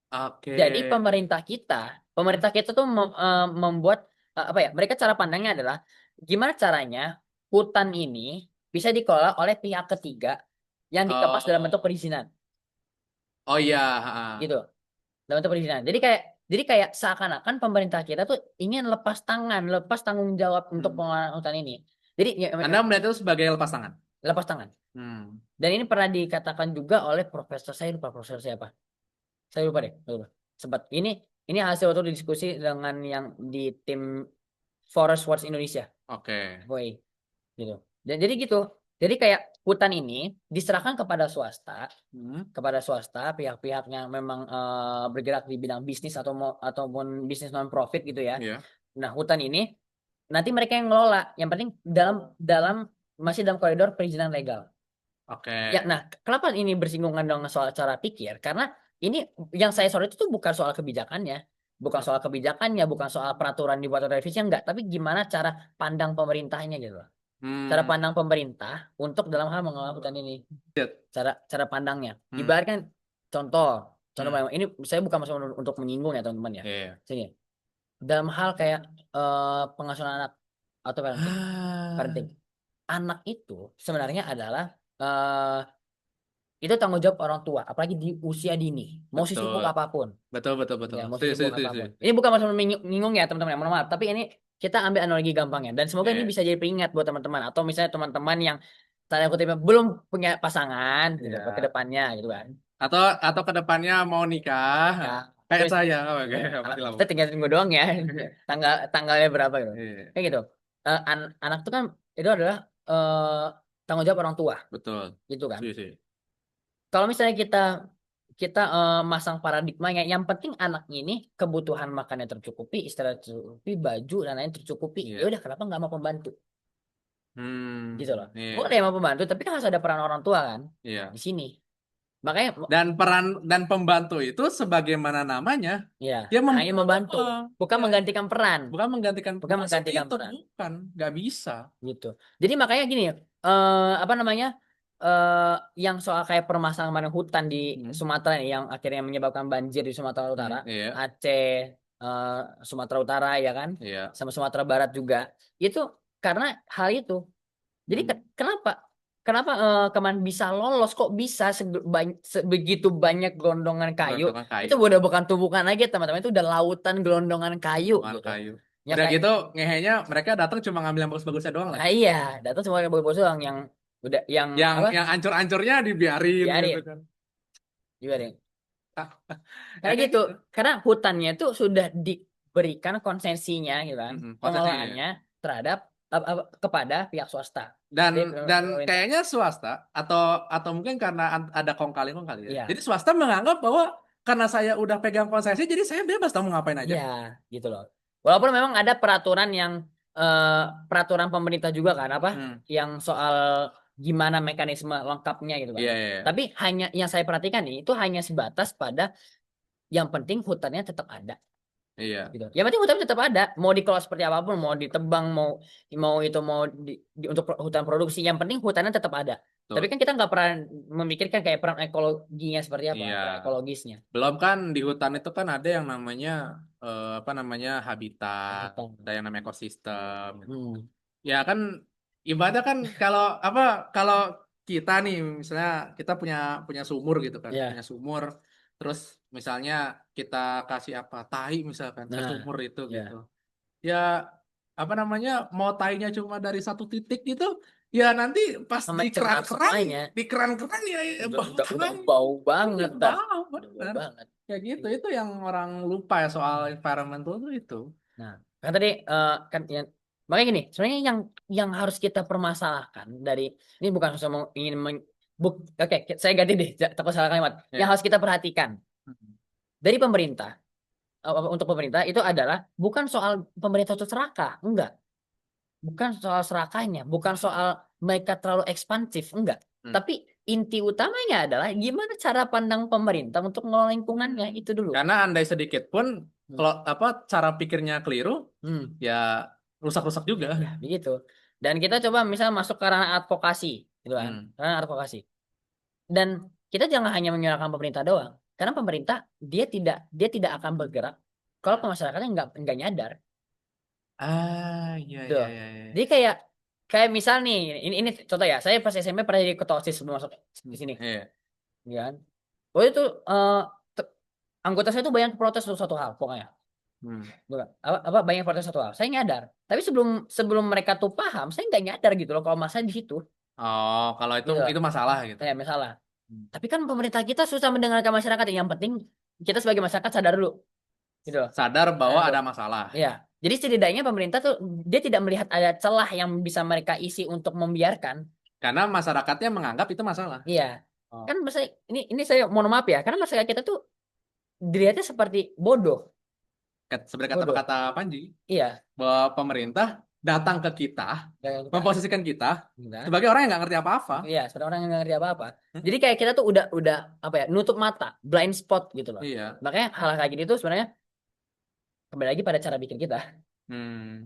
Speaker 1: Oke.
Speaker 2: Jadi
Speaker 1: Hmm.
Speaker 2: pemerintah kita tuh membuat apa ya? Mereka cara pandangnya adalah gimana caranya hutan ini bisa dikelola oleh pihak ketiga yang dikemas dalam bentuk
Speaker 1: Oh,
Speaker 2: perizinan,
Speaker 1: oh iya.
Speaker 2: gitu. Dalam bentuk perizinan. Jadi kayak seakan-akan pemerintah kita tuh ingin lepas tangan, lepas tanggung jawab untuk
Speaker 1: Hmm.
Speaker 2: pengelolaan hutan ini. Jadi ya,
Speaker 1: Anda melihat itu sebagai lepas tangan.
Speaker 2: lepas tangan.
Speaker 1: Hmm.
Speaker 2: Dan ini pernah dikatakan juga oleh profesor, saya lupa profesor siapa. Saya lupa deh, lupa. Sempat ini hasil waktu diskusi dengan yang di tim Forest Watch Indonesia,
Speaker 1: Oke.
Speaker 2: FOI, gitu. Dan jadi gitu. Jadi kayak hutan ini diserahkan
Speaker 1: Hmm.
Speaker 2: kepada swasta, pihak-pihak yang memang bergerak di bidang bisnis ataupun bisnis non profit gitu ya.
Speaker 1: Iya.
Speaker 2: Nah, hutan ini nanti mereka yang ngelola. Yang penting dalam dalam masih dalam koridor perizinan legal.
Speaker 1: Oke.
Speaker 2: Ya, nah, kenapa ini bersinggungan dengan soal cara pikir? Karena ini yang saya sorot itu bukan soal kebijakannya, bukan soal peraturan dibuat atau revisi enggak, tapi gimana cara pandang pemerintahnya gitu loh. Cara
Speaker 1: Hmm.
Speaker 2: pandang pemerintah untuk dalam hal mengelola hutan ini.
Speaker 1: Iya.
Speaker 2: Cara pandangnya.
Speaker 1: Hmm.
Speaker 2: Ibaratkan contoh,
Speaker 1: Hmm.
Speaker 2: ini saya bukan maksud untuk menyinggung ya teman-teman ya.
Speaker 1: Iya.
Speaker 2: Sini. Dalam hal kayak pengasuhan anak. Auto parenting. Parenting.
Speaker 1: Ah,
Speaker 2: Anak itu sebenarnya adalah eh itu tanggung jawab orang tua, apalagi di usia dini. Mau sibuk
Speaker 1: betul.
Speaker 2: apapun,
Speaker 1: Betul, betul, betul.
Speaker 2: ya mau
Speaker 1: Setuju,
Speaker 2: sibuk
Speaker 1: setuju, setuju,
Speaker 2: apapun.
Speaker 1: setuju.
Speaker 2: Ini bukan masalah menyinggung ya teman-teman, ya, mohon maaf. Tapi ini kita ambil analogi gampangnya. Dan semoga ini
Speaker 1: Iya,
Speaker 2: bisa jadi pengingat buat teman-teman. Atau misalnya teman-teman yang tanda kutip belum punya pasangan gitu, ke
Speaker 1: iya.
Speaker 2: depannya gitu kan.
Speaker 1: Atau ke depannya mau nikah.
Speaker 2: Nikah.
Speaker 1: Kayak
Speaker 2: Terus
Speaker 1: saya. Oke,
Speaker 2: ya,
Speaker 1: pasti lama.
Speaker 2: kita tinggal tunggu doang ya. Tanggalnya berapa gitu.
Speaker 1: Iya,
Speaker 2: Kayak gitu. Anak itu kan itu adalah tanggung jawab orang tua
Speaker 1: betul.
Speaker 2: gitu kan.
Speaker 1: Setuju, setuju.
Speaker 2: Kalau misalnya kita kita masang paradigmanya, yang penting anak ini kebutuhan makannya tercukupi, istirahat tercukupi, baju dan lain tercukupi. Ya
Speaker 1: Iya.
Speaker 2: udah, kenapa nggak mau pembantu? Gitu loh. Boleh
Speaker 1: Iya,
Speaker 2: mau pembantu, tapi kan harus ada peran orang tua kan
Speaker 1: iya.
Speaker 2: di sini. Makanya
Speaker 1: Dan pembantu itu sebagaimana namanya,
Speaker 2: ya
Speaker 1: dia
Speaker 2: hanya membantu, bukan
Speaker 1: ya,
Speaker 2: menggantikan peran,
Speaker 1: bukan menggantikan
Speaker 2: bukan
Speaker 1: fungsi
Speaker 2: menggantikan
Speaker 1: itu,
Speaker 2: peran
Speaker 1: bukan, nggak bisa.
Speaker 2: gitu. Jadi makanya gini ya, apa namanya? Yang soal kayak permasalahan hutan di
Speaker 1: Hmm,
Speaker 2: Sumatera ini yang akhirnya menyebabkan banjir di Sumatera Utara,
Speaker 1: iya,
Speaker 2: Aceh, eh, Sumatera Utara ya kan,
Speaker 1: iya.
Speaker 2: sama Sumatera Barat juga, itu karena hal itu. Jadi
Speaker 1: Hmm,
Speaker 2: kenapa kenapa kemarin bisa lolos, kok bisa sebegitu banyak gelondongan kayu?
Speaker 1: gelondongan
Speaker 2: Itu
Speaker 1: kayu,
Speaker 2: udah bukan tumpukan lagi teman-teman, itu udah lautan gelondongan kayu
Speaker 1: gelondongan
Speaker 2: gitu.
Speaker 1: kayu.
Speaker 2: Ya
Speaker 1: Udah
Speaker 2: kayak,
Speaker 1: gitu, ngehenya mereka datang cuma ngambil yang bagus-bagusnya doang
Speaker 2: nah
Speaker 1: lagi.
Speaker 2: iya, data semua yang bos doang yang udah yang apa?
Speaker 1: Yang ancur-ancurnya dibiarin gitu
Speaker 2: Biarin
Speaker 1: kan.
Speaker 2: juga deh.
Speaker 1: Ya
Speaker 2: Karena
Speaker 1: kayak
Speaker 2: gitu,
Speaker 1: gitu.
Speaker 2: karena hutannya itu sudah diberikan konsesinya gitu kan,
Speaker 1: Prosesnya ya.
Speaker 2: pengelolaannya terhadap kepada pihak swasta.
Speaker 1: Dan
Speaker 2: Jadi
Speaker 1: dan
Speaker 2: pemerintah.
Speaker 1: kayaknya swasta atau mungkin karena ada kong kali ya.
Speaker 2: Iya,
Speaker 1: Jadi swasta menganggap bahwa karena saya udah pegang konsesi, jadi saya bebas tahu mau ngapain aja.
Speaker 2: iya, gitu loh. Walaupun memang ada peraturan yang eh, peraturan pemerintah juga kan apa
Speaker 1: Hmm.
Speaker 2: yang soal gimana mekanisme lengkapnya gitu kan.
Speaker 1: Iya, iya, iya.
Speaker 2: Tapi hanya yang saya perhatikan nih itu hanya sebatas pada yang penting hutannya tetap ada
Speaker 1: Iya,
Speaker 2: gitu. Yang penting hutan tetap ada, mau dikelola seperti apapun, mau ditebang, mau mau itu mau untuk hutan produksi, yang penting hutannya tetap ada. Tapi
Speaker 1: betul.
Speaker 2: kan kita nggak pernah memikirkan kayak peran ekologinya seperti apa,
Speaker 1: Iya.
Speaker 2: peran ekologisnya.
Speaker 1: Belum kan di hutan itu kan ada yang namanya apa namanya
Speaker 2: Nah,
Speaker 1: habitat,
Speaker 2: hutan.
Speaker 1: ada yang namanya ekosistem.
Speaker 2: Hmm.
Speaker 1: Ya kan ibadah kan kalau kita nih misalnya kita punya punya sumur gitu kan,
Speaker 2: Ya,
Speaker 1: punya sumur terus misalnya kita kasih apa tai misalkan ke
Speaker 2: nah,
Speaker 1: sumur itu gitu.
Speaker 2: ya.
Speaker 1: Ya apa namanya mau tainya cuma dari satu titik gitu, ya nanti pas
Speaker 2: Sama cemar semuanya.
Speaker 1: di keran ya, ya bau
Speaker 2: Udah
Speaker 1: banget.
Speaker 2: bau
Speaker 1: Iya,
Speaker 2: banget ntar.
Speaker 1: bau
Speaker 2: Udah bau
Speaker 1: bener.
Speaker 2: banget.
Speaker 1: Ya gitu itu yang orang lupa ya soal environmental tuh itu.
Speaker 2: Nah, kan tadi kan ya, makanya gini, sebenarnya yang harus kita permasalahkan dari ini bukan saya mau ingin oke, saya ganti deh, takut salah kalimat. Yang
Speaker 1: Ya.
Speaker 2: harus kita perhatikan dari pemerintah, untuk pemerintah itu adalah bukan soal pemerintah itu serakah, enggak. Bukan soal serakahnya, bukan soal mereka terlalu ekspansif, enggak.
Speaker 1: Hmm.
Speaker 2: Tapi inti utamanya adalah gimana cara pandang pemerintah untuk mengelola lingkungannya itu dulu.
Speaker 1: Karena andai sedikit pun
Speaker 2: Hmm.
Speaker 1: kalau apa cara pikirnya keliru,
Speaker 2: Hmm.
Speaker 1: ya rusak-rusak juga.
Speaker 2: Ya, begitu. Dan kita coba misal masuk ke ranah advokasi, gitu kan?
Speaker 1: Hmm.
Speaker 2: Ranah advokasi. Dan kita jangan hanya menyalahkan pemerintah doang, karena pemerintah dia tidak akan bergerak kalau masyarakatnya nggak nyadar.
Speaker 1: Ah, iya
Speaker 2: Gitu.
Speaker 1: iya iya.
Speaker 2: Jadi
Speaker 1: Iya.
Speaker 2: kayak kayak misal nih, ini contoh ya, saya pas SMP pernah jadi ketua OSIS sebelum masuk di
Speaker 1: Hmm.
Speaker 2: sini,
Speaker 1: Iya.
Speaker 2: ya kan? Oh itu te- anggota saya tuh banyak protes untuk satu hal, pokoknya.
Speaker 1: Hmm.
Speaker 2: Bukan. Apa banyak protes satu hal. Saya nyadar. Tapi sebelum sebelum mereka tuh paham, saya nggak nyadar gitu loh kalau masalah di situ.
Speaker 1: Oh, kalau
Speaker 2: Gitu loh.
Speaker 1: itu masalah gitu.
Speaker 2: Kayak misalnya.
Speaker 1: Hmm.
Speaker 2: Tapi kan pemerintah kita susah mendengarkan masyarakat. Yang penting kita sebagai masyarakat sadar dulu. Gitu loh.
Speaker 1: Sadar bahwa
Speaker 2: Sadar dulu.
Speaker 1: ada masalah.
Speaker 2: Iya. Jadi setidaknya pemerintah tuh dia tidak melihat ada celah yang bisa mereka isi untuk membiarkan.
Speaker 1: Karena masyarakatnya menganggap itu masalah.
Speaker 2: Iya.
Speaker 1: Oh.
Speaker 2: Kan masa ini saya mohon maaf ya, karena masyarakat kita tuh dilihatnya seperti bodoh.
Speaker 1: Seperti
Speaker 2: Bodoh.
Speaker 1: kata Panji,
Speaker 2: Iya.
Speaker 1: bahwa pemerintah datang ke kita,
Speaker 2: Kayak kita.
Speaker 1: memposisikan kita
Speaker 2: Gitu.
Speaker 1: sebagai orang yang nggak ngerti apa-apa.
Speaker 2: Iya, seperti orang yang nggak ngerti apa-apa.
Speaker 1: Hmm.
Speaker 2: Jadi kayak kita tuh udah apa ya, nutup mata, blind spot gitu loh.
Speaker 1: Iya.
Speaker 2: Makanya hal kayak gini tuh sebenarnya kembali lagi pada cara pikir kita,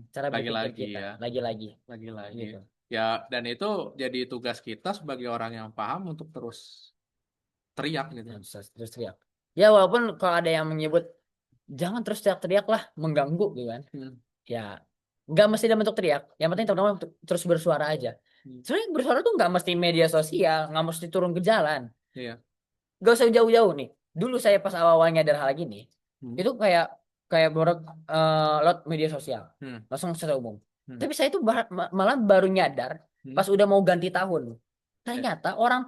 Speaker 2: cara berpikir
Speaker 1: Lagi-lagi
Speaker 2: kita,
Speaker 1: ya.
Speaker 2: lagi-lagi
Speaker 1: Lagi-lagi.
Speaker 2: gitu.
Speaker 1: Ya, dan itu jadi tugas kita sebagai orang yang paham untuk terus teriak gitu.
Speaker 2: Nah, terus teriak. Ya walaupun kalau ada yang menyebut jangan terus teriak-teriak lah, mengganggu gitu kan.
Speaker 1: Hmm.
Speaker 2: Ya nggak mesti dalam bentuk teriak, yang penting teman-teman terus bersuara aja.
Speaker 1: Hmm.
Speaker 2: Sebenarnya bersuara tuh nggak mesti media sosial, nggak mesti turun ke jalan,
Speaker 1: Iya.
Speaker 2: nggak usah jauh-jauh nih. Dulu saya pas awal-awal nyadar hal gini,
Speaker 1: Hmm.
Speaker 2: itu kayak kayak baru lewat media sosial,
Speaker 1: Hmm.
Speaker 2: langsung secara umum.
Speaker 1: Hmm.
Speaker 2: Tapi saya tuh malah baru nyadar
Speaker 1: Hmm.
Speaker 2: pas udah mau ganti tahun.
Speaker 1: Ya.
Speaker 2: Ternyata orang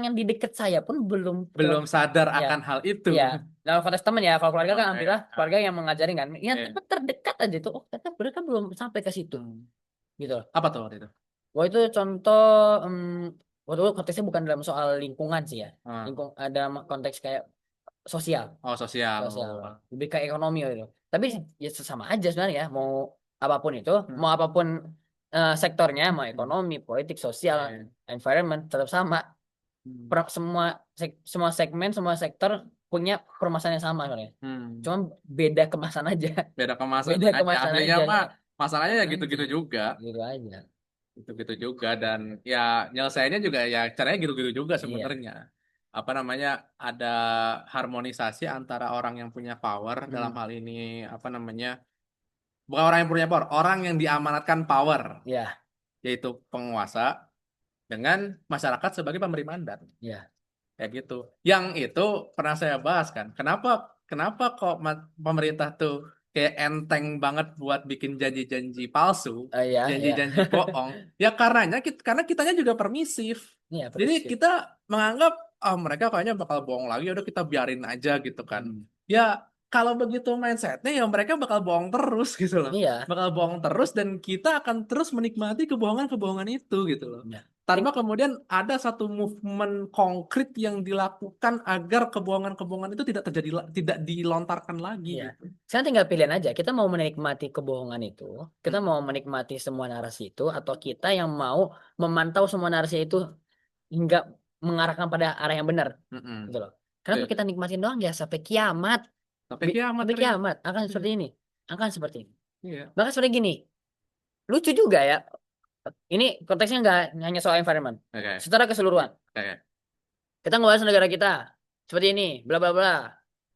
Speaker 2: yang di deket saya pun belum
Speaker 1: Belum sadar
Speaker 2: ya,
Speaker 1: akan hal itu.
Speaker 2: ya. Dalam konteks teman ya, kalau keluarga kan
Speaker 1: Oke.
Speaker 2: alhamdulillah keluarga yang mengajari kan. Ya
Speaker 1: Iya.
Speaker 2: tapi terdekat aja tuh. Oh, ternyata mereka belum sampai ke situ
Speaker 1: Hmm.
Speaker 2: gitu loh.
Speaker 1: Apa tuh waktu itu?
Speaker 2: Wah itu contoh waktu itu konteksnya bukan dalam soal lingkungan sih ya.
Speaker 1: Ah.
Speaker 2: Ada konteks kayak sosial,
Speaker 1: Oh, sosial.
Speaker 2: sosial.
Speaker 1: Oh.
Speaker 2: Lebih ke ekonomi gitu. Tapi ya sama aja sebenarnya ya. Mau apapun itu,
Speaker 1: Hmm.
Speaker 2: mau apapun sektornya, mau
Speaker 1: Hmm.
Speaker 2: ekonomi, politik, sosial,
Speaker 1: Iya.
Speaker 2: environment tetap sama.
Speaker 1: Hmm.
Speaker 2: Semua segmen, semua sektor punya permasalahan yang sama sebenarnya.
Speaker 1: Hmm.
Speaker 2: Cuma beda kemasan aja.
Speaker 1: Beda kemasan
Speaker 2: Beda
Speaker 1: aja.
Speaker 2: kemasan
Speaker 1: Aslinya
Speaker 2: aja.
Speaker 1: mah masalahnya ya
Speaker 2: Aja.
Speaker 1: gitu-gitu juga.
Speaker 2: Gitu aja.
Speaker 1: Gitu-gitu juga dan ya nyelesainnya juga ya caranya gitu-gitu juga
Speaker 2: Iya.
Speaker 1: sebenarnya. Apa namanya? Ada harmonisasi antara orang yang punya power dalam
Speaker 2: Hmm.
Speaker 1: hal ini apa namanya? Bukan orang yang punya power, orang yang diamanatkan power,
Speaker 2: Ya,
Speaker 1: yaitu penguasa dengan masyarakat sebagai pemberi mandat.
Speaker 2: ya.
Speaker 1: Kayak gitu. Yang itu pernah saya bahas kan. Kenapa kenapa kok pemerintah tuh kayak enteng banget buat bikin janji-janji palsu,
Speaker 2: Ya, ya.
Speaker 1: janji-janji bohong? Ya karena kitanya juga permisif.
Speaker 2: Iya,
Speaker 1: Jadi
Speaker 2: permisif.
Speaker 1: kita menganggap oh mereka kayaknya bakal bohong lagi, udah kita biarin aja gitu kan.
Speaker 2: Hmm.
Speaker 1: Ya kalau begitu mindsetnya ya mereka bakal bohong terus gitu loh.
Speaker 2: Iya.
Speaker 1: Bakal bohong terus dan kita akan terus menikmati kebohongan-kebohongan itu gitu loh
Speaker 2: Ya.
Speaker 1: tanpa kemudian ada satu movement konkret yang dilakukan agar kebohongan-kebohongan itu tidak terjadi tidak dilontarkan lagi
Speaker 2: Iya.
Speaker 1: gitu.
Speaker 2: Sekarang tinggal pilihan aja. Kita mau menikmati kebohongan itu, kita
Speaker 1: Mm-mm.
Speaker 2: mau menikmati semua narasi itu, atau kita yang mau memantau semua narasi itu hingga mengarahkan pada arah yang benar, gitu
Speaker 1: Mm-mm.
Speaker 2: loh. Karena kalau
Speaker 1: Tuh,
Speaker 2: kita nikmatin doang ya sampai kiamat,
Speaker 1: sampai kiamat
Speaker 2: sampai
Speaker 1: Rin.
Speaker 2: kiamat akan
Speaker 1: Iya.
Speaker 2: seperti ini, akan seperti ini.
Speaker 1: Iya.
Speaker 2: Maka seperti gini, lucu juga ya. Ini konteksnya nggak hanya soal environment,
Speaker 1: Oke.
Speaker 2: secara keseluruhan.
Speaker 1: Oke.
Speaker 2: Kita ngebahas negara kita seperti ini, bla bla bla.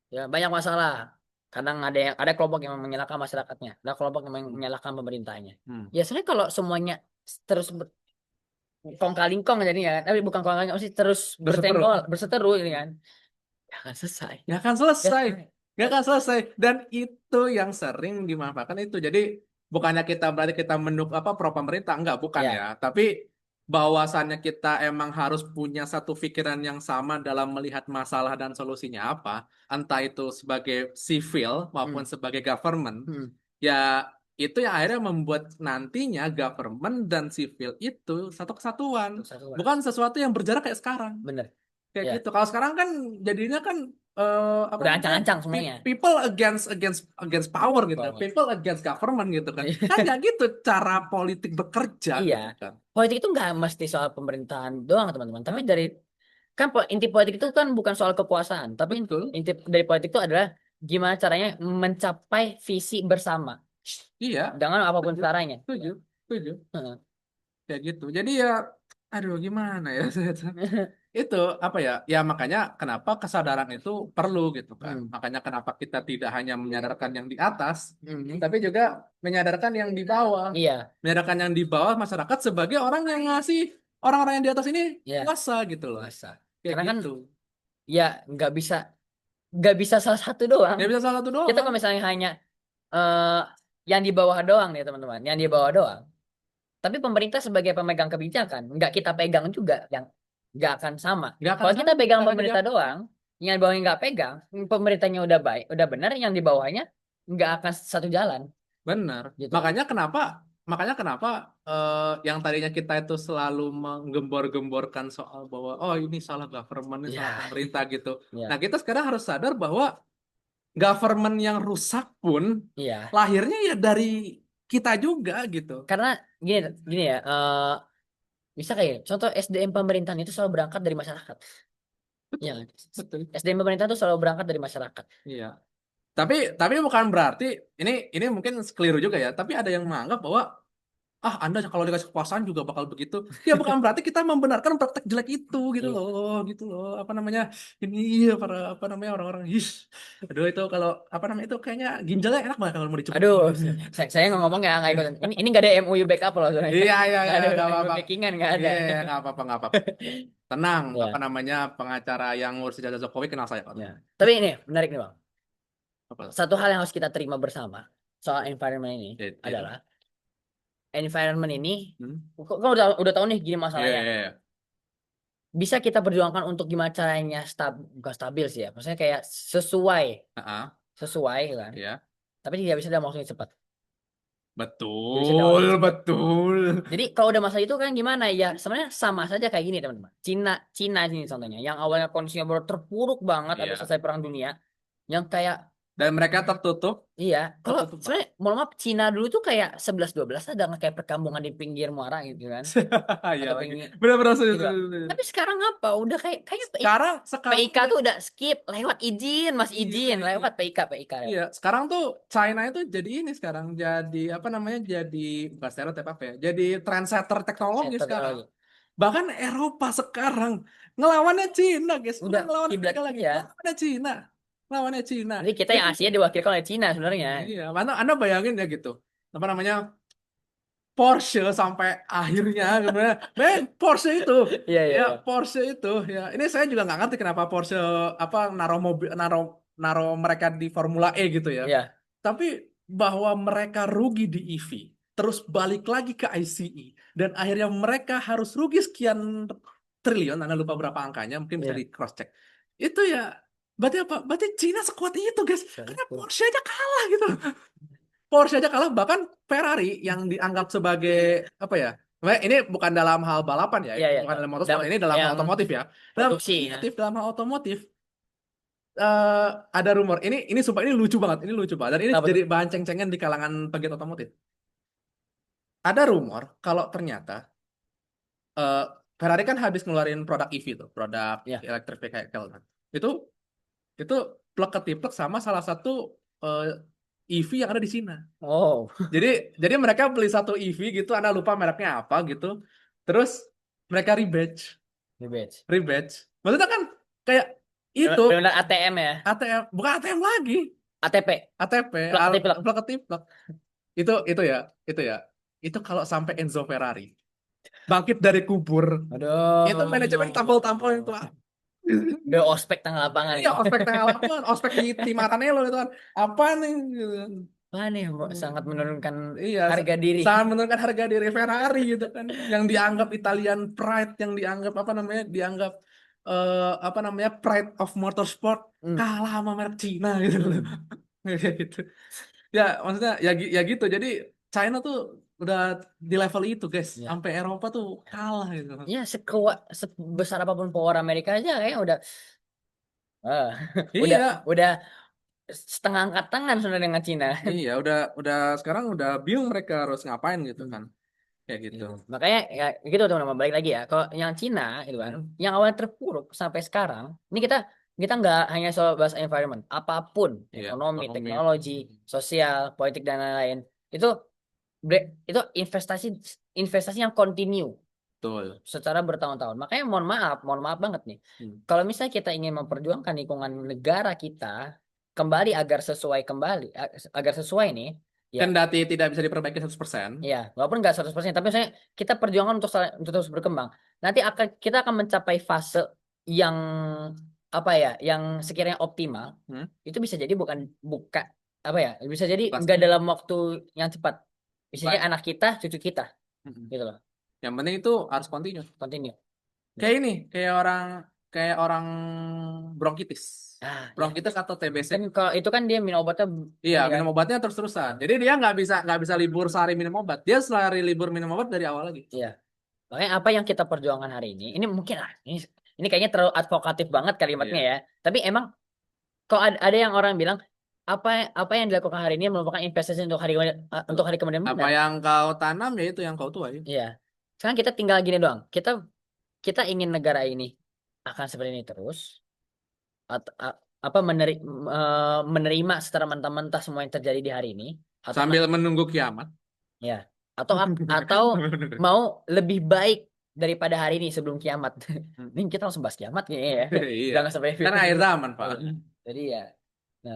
Speaker 2: Ya banyak masalah. Kadang ada kelompok yang menyalahkan masyarakatnya, ada kelompok yang
Speaker 1: Hmm.
Speaker 2: menyalahkan pemerintahnya.
Speaker 1: Hmm.
Speaker 2: Ya sebenarnya kalau semuanya terus kong kali kong jadinya kan, tapi bukan kong kali kong sih terus
Speaker 1: Berseteru.
Speaker 2: bertenggol, berseteru ini kan, ya akan selesai.
Speaker 1: Ya akan
Speaker 2: Ya,
Speaker 1: selesai.
Speaker 2: selesai.
Speaker 1: Gak akan selesai. Dan itu yang sering dimanfaatkan itu. Jadi bukannya kita berarti kita apa pro pemerintah, enggak, bukan ya.
Speaker 2: Ya,
Speaker 1: Tapi bahwasannya kita emang harus punya satu pikiran yang sama dalam melihat masalah dan solusinya apa, entah itu sebagai civil maupun
Speaker 2: hmm,
Speaker 1: sebagai government,
Speaker 2: hmm,
Speaker 1: ya itu yang akhirnya membuat nantinya government dan civil itu satu kesatuan,
Speaker 2: satu satu
Speaker 1: bukan sesuatu yang berjarak kayak sekarang.
Speaker 2: bener.
Speaker 1: Kayak
Speaker 2: Ya,
Speaker 1: gitu. Kalau sekarang kan jadinya kan apa
Speaker 2: udah
Speaker 1: namanya
Speaker 2: ancang-ancang semuanya.
Speaker 1: people against against against power gitu,
Speaker 2: Power.
Speaker 1: people against government gitu kan. Kan ya gitu cara politik bekerja
Speaker 2: Iya,
Speaker 1: gitu kan.
Speaker 2: politik itu nggak mesti soal pemerintahan doang teman-teman, tapi
Speaker 1: Hah?
Speaker 2: dari kan inti politik itu kan bukan soal kekuasaan, tapi
Speaker 1: Betul.
Speaker 2: inti dari politik itu adalah gimana caranya mencapai visi bersama
Speaker 1: Iya.
Speaker 2: dengan apapun
Speaker 1: Setuju.
Speaker 2: caranya.
Speaker 1: Setuju. Setuju.
Speaker 2: Heeh.
Speaker 1: Kayak gitu. Jadi ya, aduh gimana ya itu apa ya? Ya makanya kenapa kesadaran itu perlu gitu kan.
Speaker 2: Hmm.
Speaker 1: Makanya kenapa kita tidak hanya menyadarkan yang di atas,
Speaker 2: Hmm.
Speaker 1: tapi juga menyadarkan yang di bawah.
Speaker 2: Iya,
Speaker 1: Menyadarkan yang di bawah masyarakat sebagai orang yang ngasih orang-orang yang di atas ini
Speaker 2: iya,
Speaker 1: kuasa gitu loh.
Speaker 2: puasa.
Speaker 1: Kayak
Speaker 2: Karena kan
Speaker 1: gitu.
Speaker 2: ya nggak bisa salah satu doang.
Speaker 1: Ya bisa salah satu
Speaker 2: Kita
Speaker 1: doang.
Speaker 2: kalau misalnya hanya eh, yang di bawah doang nih teman-teman, yang di bawah doang. Tapi pemerintah sebagai pemegang kebijakan, nggak kita pegang juga, yang nggak akan sama.
Speaker 1: Nggak akan
Speaker 2: Kalau kita
Speaker 1: sama.
Speaker 2: pegang
Speaker 1: Nggak akan
Speaker 2: pemerintah
Speaker 1: dijaga.
Speaker 2: doang, yang di bawahnya nggak pegang, pemerintahnya udah baik, udah benar, yang di bawahnya nggak akan satu jalan,
Speaker 1: Benar.
Speaker 2: gitu.
Speaker 1: Makanya kenapa yang tadinya kita itu selalu menggembor-gemborkan soal bahwa oh ini salah government, ini salah
Speaker 2: Ya,
Speaker 1: pemerintah gitu. Nah,
Speaker 2: ya,
Speaker 1: kita sekarang harus sadar bahwa government yang rusak pun
Speaker 2: iya.
Speaker 1: lahirnya ya dari kita juga gitu.
Speaker 2: Karena gini, gini ya, bisa kayak contoh SDM pemerintahan itu selalu berangkat dari masyarakat. Ya,
Speaker 1: Betul, betul.
Speaker 2: SDM pemerintahan itu selalu berangkat dari masyarakat.
Speaker 1: Iya. Tapi bukan berarti ini mungkin keliru juga ya. Tapi ada yang menganggap bahwa Anda kalau dikasih kekuasaan juga bakal begitu. Ya bukan berarti kita membenarkan praktek jelek itu
Speaker 2: Iya.
Speaker 1: gitu loh. Apa namanya? Ini para apa namanya orang-orang aduh itu kalau apa namanya itu kayaknya ginjalnya enak banget kalau mau dicebut.
Speaker 2: Aduh, saya ngomong nggak ikutan. Ini nggak ada MOU backup loh sebenarnya.
Speaker 1: Iya iya
Speaker 2: Nggak
Speaker 1: iya
Speaker 2: ada
Speaker 1: nggak
Speaker 2: MOU
Speaker 1: apa-apa.
Speaker 2: backingan nggak ada.
Speaker 1: Iya nggak apa-apa nggak apa-apa. Tenang, apa
Speaker 2: Ya,
Speaker 1: namanya pengacara yang ngurusin jasa Jokowi kenal saya kok.
Speaker 2: ya. Tapi ini menarik nih bang.
Speaker 1: Apa tuh?
Speaker 2: Satu hal yang harus kita terima bersama soal environment ini
Speaker 1: Itu?
Speaker 2: adalah environment ini,
Speaker 1: Hmm?
Speaker 2: kok udah tahu nih gini
Speaker 1: Iya
Speaker 2: masalahnya.
Speaker 1: iya iya.
Speaker 2: Bisa kita perjuangkan untuk gimana caranya bukan stabil sih ya. Maksudnya kayak sesuai,
Speaker 1: Ah,
Speaker 2: sesuai kan.
Speaker 1: ya.
Speaker 2: Tapi tidak bisa dalam waktu yang cepat. Tidak bisa dalam
Speaker 1: Betul,
Speaker 2: waktu yang cepat.
Speaker 1: betul.
Speaker 2: Jadi kalau udah masa itu kan gimana ya? Sebenarnya sama saja kayak gini teman-teman. Cina, Cina ini contohnya. Yang awalnya kondisinya baru terpuruk banget habis
Speaker 1: Iya.
Speaker 2: selesai Perang Dunia. Yang kayak
Speaker 1: Dan mereka tertutup,
Speaker 2: iya, kalau
Speaker 1: tertutup Pak.
Speaker 2: sebenarnya mohon maaf Cina dulu tuh kayak 11-12 ada nggak kayak perkampungan di pinggir muara gitu kan.
Speaker 1: Iya
Speaker 2: Atau
Speaker 1: lagi.
Speaker 2: pinggir
Speaker 1: Benar-benar setuju,
Speaker 2: gitu.
Speaker 1: setuju, setuju.
Speaker 2: Tapi sekarang apa? Udah kayak
Speaker 1: Sekarang
Speaker 2: PIK tuh udah skip lewat izin, Mas
Speaker 1: iya,
Speaker 2: izin
Speaker 1: iya.
Speaker 2: lewat PIK lewat.
Speaker 1: Iya, sekarang tuh China itu jadi ini sekarang jadi apa namanya? Jadi bukan stereotip apa ya? Jadi trendsetter teknologi sekarang.
Speaker 2: Teknologi.
Speaker 1: Bahkan Eropa sekarang ngelawannya Cina, guys. Bukan
Speaker 2: Udah
Speaker 1: ngelawan
Speaker 2: kiblat
Speaker 1: Amerika lagi,
Speaker 2: ya.
Speaker 1: ngelawannya Cina. Ngelawannya Cina.
Speaker 2: Jadi kita yang
Speaker 1: Itu
Speaker 2: Asia diwakilkan oleh Cina sebenarnya.
Speaker 1: iya, mana Anda bayangin ya gitu. Apa namanya? Porsche sampai akhirnya kemudian Porsche itu
Speaker 2: Iya iya
Speaker 1: ya
Speaker 2: iya.
Speaker 1: Porsche itu ya ini saya juga nggak ngerti kenapa Porsche apa naruh mobil naruh mereka di Formula E gitu ya
Speaker 2: Iya.
Speaker 1: tapi bahwa mereka rugi di EV terus balik lagi ke ICE dan akhirnya mereka harus rugi sekian triliun Anda lupa berapa angkanya mungkin bisa
Speaker 2: Iya.
Speaker 1: di cross check itu ya berarti apa berarti Cina sekuat itu guys karena
Speaker 2: Betul.
Speaker 1: Porsche aja kalah gitu Porsche aja kalah bahkan Ferrari yang dianggap sebagai apa ya? Ini bukan dalam hal balapan ya,
Speaker 2: Iya iya.
Speaker 1: bukan dalam
Speaker 2: Dan
Speaker 1: motorsport, ini dalam hal
Speaker 2: yang
Speaker 1: otomotif ya. Dalam
Speaker 2: produksi ya.
Speaker 1: otomotif, dalam hal otomotif ada rumor. Ini sumpah ini lucu banget, ini lucu banget. Dan ini
Speaker 2: Apa tuh?
Speaker 1: jadi bahan ceng-cengan di kalangan pegiat otomotif. Ada rumor kalau ternyata eh, Ferrari kan habis ngeluarin produk EV tuh, produk
Speaker 2: Ya.
Speaker 1: electric vehicle kan. Itu itu plek ketiplek sama salah satu eh, EV yang ada di Cina.
Speaker 2: Oh,
Speaker 1: Jadi jadi mereka beli satu EV gitu, Anda lupa mereknya apa gitu. Terus mereka rebadge,
Speaker 2: the best.
Speaker 1: rebadge. Maksudnya kan kayak itu
Speaker 2: Benar ATM ya.
Speaker 1: ATM, bukan ATM lagi,
Speaker 2: ATP.
Speaker 1: ATP,
Speaker 2: Plak ketiplak.
Speaker 1: plak ketiplak. Itu ya, itu ya. Itu kalau sampai Enzo Ferrari bangkit dari kubur, itu manajemen
Speaker 2: Aduh.
Speaker 1: tampol-tampol itu.
Speaker 2: Udah ospek tengah lapangan
Speaker 1: Iya,
Speaker 2: itu.
Speaker 1: ospek tengah lapangan, ospek di Maranello itu kan. Apa nih? Gitu.
Speaker 2: Wah nih sangat menurunkan
Speaker 1: Iya,
Speaker 2: harga diri.
Speaker 1: sangat menurunkan harga diri Ferrari gitu kan, yang dianggap Italian pride, yang dianggap apa namanya, dianggap apa namanya pride of motorsport,
Speaker 2: Hmm.
Speaker 1: kalah sama merek Cina gitu loh.
Speaker 2: Hmm.
Speaker 1: Kayak gitu. Ya, maksudnya ya, ya gitu. Jadi China tuh udah di level itu, guys.
Speaker 2: Ya.
Speaker 1: Sampai Eropa tuh kalah gitu.
Speaker 2: Ya sekuat sebesar apapun power Amerika aja kayak ah, udah
Speaker 1: Iya,
Speaker 2: udah setengah angkat tangan sebenarnya dengan Cina.
Speaker 1: iya, udah sekarang udah bingung mereka harus ngapain gitu
Speaker 2: Hmm.
Speaker 1: kan, kayak gitu.
Speaker 2: Gitu. Makanya ya gitu teman-teman balik lagi ya. Kalau yang Cina itu kan, yang awalnya terpuruk sampai sekarang, ini kita kita nggak hanya soal bahas environment, apapun
Speaker 1: Iya,
Speaker 2: ekonomi,
Speaker 1: ekonomi.
Speaker 2: teknologi, sosial, politik dan lain-lain itu itu investasi investasi yang continue
Speaker 1: Betul.
Speaker 2: secara bertahun-tahun. Makanya mohon maaf banget nih.
Speaker 1: Hmm.
Speaker 2: Kalau misalnya kita ingin memperjuangkan lingkungan negara kita kembali agar sesuai nih, ya
Speaker 1: Kendati tidak bisa diperbaiki 100%.
Speaker 2: ya, walaupun nggak 100%, tapi misalnya kita perjuangan untuk terus berkembang. Nanti kita akan mencapai fase yang apa ya, yang sekiranya optimal.
Speaker 1: Hmm?
Speaker 2: Itu bisa jadi bukan buka apa ya, bisa jadi
Speaker 1: Pasti.
Speaker 2: nggak dalam waktu yang cepat. Bisa jadi
Speaker 1: Baik.
Speaker 2: anak kita, cucu kita,
Speaker 1: Hmm.
Speaker 2: gitu loh.
Speaker 1: Yang penting itu harus continue.
Speaker 2: Continue.
Speaker 1: Kayak ini, kayak orang bronkitis.
Speaker 2: Ah, ya.
Speaker 1: Bronkitis atau TBC.
Speaker 2: Kan kalau itu kan dia minum obatnya
Speaker 1: Iya,
Speaker 2: ini kan.
Speaker 1: minum obatnya terus-terusan. Jadi dia nggak bisa libur sehari minum obat. Dia sehari libur minum obat dari awal lagi.
Speaker 2: Iya. Makanya apa yang kita perjuangkan hari ini mungkin ini kayaknya terlalu advokatif banget kalimatnya
Speaker 1: Iya.
Speaker 2: ya. Tapi emang kalau ada yang orang bilang apa yang dilakukan hari ini merupakan investasi untuk hari kemudian
Speaker 1: Apa
Speaker 2: benar.
Speaker 1: yang kau tanam ya itu yang kau tuai.
Speaker 2: Iya. Sekarang kita tinggal gini doang. Kita ingin negara ini akan seperti ini terus atau apa menerima secara mentah-mentah semua yang terjadi di hari ini atau
Speaker 1: Sambil menunggu kiamat.
Speaker 2: ya atau mau lebih baik daripada hari ini sebelum kiamat.
Speaker 1: Hmm.
Speaker 2: Ini kita langsung bahas kiamat kayaknya ya.
Speaker 1: Iya.
Speaker 2: Jangan sampai
Speaker 1: Kan akhir zaman, Pak.
Speaker 2: Jadi ya. Nah,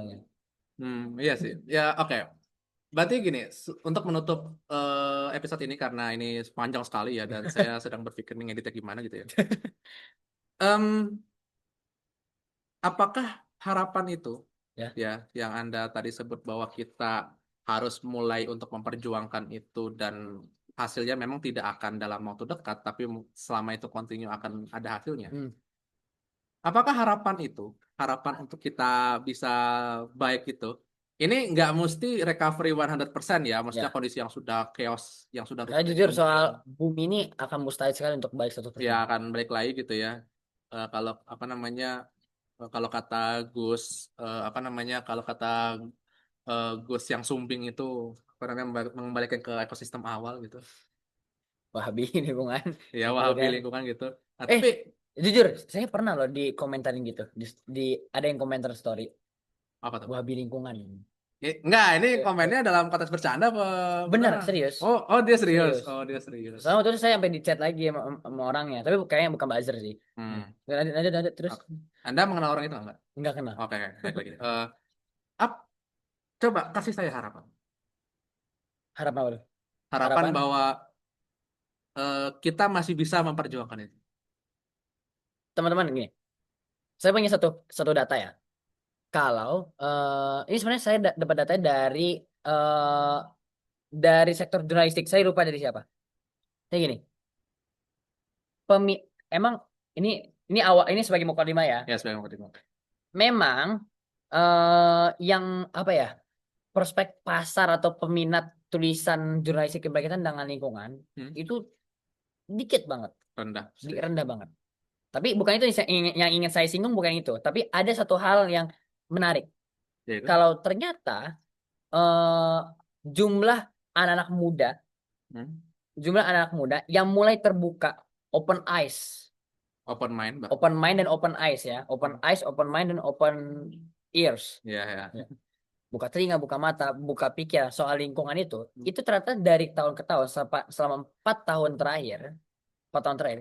Speaker 1: Iya sih. Ya, oke. Berarti gini, untuk menutup episode ini karena ini panjang sekali ya dan saya sedang berpikir nih ngeditnya gimana gitu ya. Em, apakah harapan itu
Speaker 2: ya.
Speaker 1: ya yang Anda tadi sebut bahwa kita harus mulai untuk memperjuangkan itu dan hasilnya memang tidak akan dalam waktu dekat, tapi selama itu continue akan ada hasilnya.
Speaker 2: Hmm.
Speaker 1: Apakah harapan itu, harapan untuk kita bisa baik itu, ini nggak mesti recovery 100% ya, maksudnya
Speaker 2: Ya.
Speaker 1: kondisi yang sudah chaos, yang sudah
Speaker 2: Karena
Speaker 1: rusak itu
Speaker 2: jujur soal bumi ini akan mustahil sekali untuk balik
Speaker 1: ya
Speaker 2: 100%.
Speaker 1: akan balik lagi gitu ya. Kalau apa namanya, kalau kata Gus, apa namanya, kalau kata Gus yang sumbing itu, apa namanya, mengembalikan ke ekosistem awal gitu.
Speaker 2: Wah, bini lingkungan
Speaker 1: Ya,
Speaker 2: gitu
Speaker 1: wahabi
Speaker 2: kan.
Speaker 1: lingkungan gitu. Nah,
Speaker 2: Eh,
Speaker 1: tapi
Speaker 2: jujur, saya pernah loh dikomentarin gitu. Di ada yang komentar story.
Speaker 1: apa tuh, Pak?
Speaker 2: Wah, lingkungan.
Speaker 1: Enggak, ini
Speaker 2: Eh,
Speaker 1: komennya dalam konteks bercanda apa
Speaker 2: Bener,
Speaker 1: beneran?
Speaker 2: serius.
Speaker 1: Oh, oh dia serius.
Speaker 2: Serius.
Speaker 1: Oh, dia serius.
Speaker 2: Soalnya waktu itu saya sampai di chat lagi sama orangnya. Tapi kayaknya bukan buzzer sih.
Speaker 1: Hmm.
Speaker 2: Lanjut, terus.
Speaker 1: Oke. Anda mengenal orang itu enggak?
Speaker 2: Enggak kenal.
Speaker 1: Oke, baik lagi. Ap, coba kasih saya harapan.
Speaker 2: Harapan apa tuh?
Speaker 1: Harapan
Speaker 2: Harapan
Speaker 1: bahwa kita masih bisa memperjuangkan itu.
Speaker 2: teman-teman gini. Saya punya satu satu data ya. Kalau ini sebenarnya saya dapat datanya eh dari sektor jurnalistik. Saya lupa dari siapa. Kayak gini. Pemi emang ini awal ini sebagai mukadimah ya.
Speaker 1: Ya, sebagai pertimbangan.
Speaker 2: Memang yang apa ya? Prospek pasar atau peminat tulisan jurnalistik yang berkaitan dengan lingkungan
Speaker 1: Hmm,
Speaker 2: itu dikit banget,
Speaker 1: rendah.
Speaker 2: rendah banget. Tapi bukan itu yang ingin saya singgung, bukan itu. Tapi ada satu hal yang menarik.
Speaker 1: Ya itu.
Speaker 2: Kalau ternyata eh, jumlah anak-anak muda,
Speaker 1: Hmm.
Speaker 2: yang mulai terbuka, open eyes,
Speaker 1: Open mind, Mbak.
Speaker 2: open mind dan open eyes ya, open eyes, open mind dan open ears.
Speaker 1: Ya, ya.
Speaker 2: Ya. Buka telinga, buka mata, buka pikiran soal lingkungan itu ternyata dari tahun ke tahun selama 4 tahun terakhir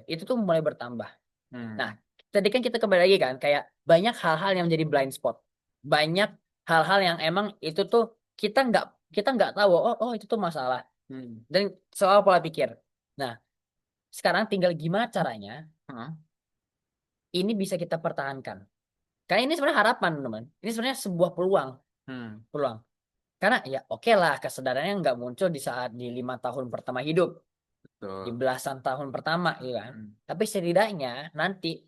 Speaker 2: itu tuh mulai bertambah. Nah,
Speaker 1: Hmm.
Speaker 2: tadi kan kita kembali lagi kan, kayak banyak hal-hal yang menjadi blind spot, banyak hal-hal yang emang itu tuh kita nggak tahu, oh itu tuh masalah
Speaker 1: Hmm.
Speaker 2: dan soal pola pikir. Nah, sekarang tinggal gimana caranya
Speaker 1: Hah?
Speaker 2: ini bisa kita pertahankan. Karena ini sebenarnya harapan, teman. Ini sebenarnya sebuah peluang,
Speaker 1: Hmm.
Speaker 2: peluang. Karena ya oke lah kesadarannya nggak muncul di saat di 5 tahun pertama hidup, di
Speaker 1: Betul.
Speaker 2: belasan tahun pertama, gitu kan.
Speaker 1: Hmm.
Speaker 2: Tapi setidaknya nanti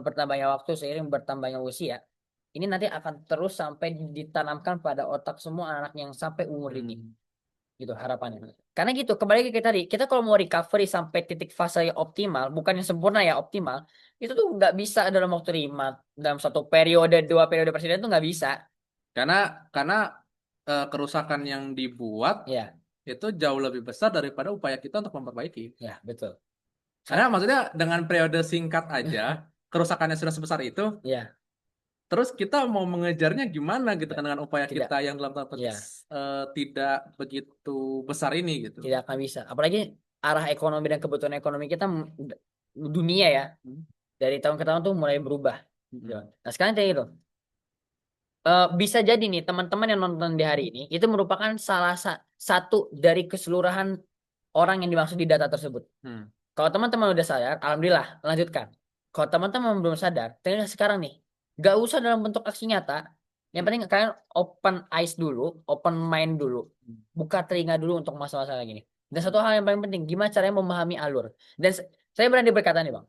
Speaker 2: bertambahnya waktu, seiring bertambahnya usia, ini nanti akan terus sampai ditanamkan pada otak semua anak yang sampai umur ini,
Speaker 1: Hmm.
Speaker 2: gitu harapannya. Karena gitu, kembali ke tadi, kita kalau mau recovery sampai titik fase yang optimal, bukan yang sempurna ya, optimal, itu tuh nggak bisa dalam waktu 2 periode presiden tuh nggak bisa,
Speaker 1: Karena kerusakan yang dibuat
Speaker 2: ya,
Speaker 1: itu jauh lebih besar daripada upaya kita untuk memperbaiki.
Speaker 2: ya betul.
Speaker 1: Karena maksudnya dengan periode singkat aja kerusakannya sudah sebesar itu,
Speaker 2: Ya,
Speaker 1: terus kita mau mengejarnya gimana gitu
Speaker 2: ya,
Speaker 1: kan dengan upaya
Speaker 2: tidak,
Speaker 1: kita yang dalam tanda petik,
Speaker 2: ya,
Speaker 1: tidak begitu besar ini gitu.
Speaker 2: tidak akan bisa. Apalagi arah ekonomi dan kebutuhan ekonomi kita dunia ya,
Speaker 1: Hmm.
Speaker 2: dari tahun ke tahun tuh mulai berubah. Gitu.
Speaker 1: Hmm.
Speaker 2: Nah sekarang kayak gitu. Bisa jadi nih teman-teman yang nonton di hari ini itu merupakan salah satu dari keseluruhan orang yang dimaksud di data tersebut.
Speaker 1: Hmm.
Speaker 2: Kalau teman-teman udah sadar, alhamdulillah, lanjutkan. Kalau teman-teman belum sadar, tinggal sekarang nih, gak usah dalam bentuk aksi nyata. Yang penting kalian open eyes dulu, open mind dulu, buka telinga dulu untuk masalah-masalah gini. Dan satu hal yang paling penting, gimana caranya memahami alur. Dan saya berani berkata nih bang,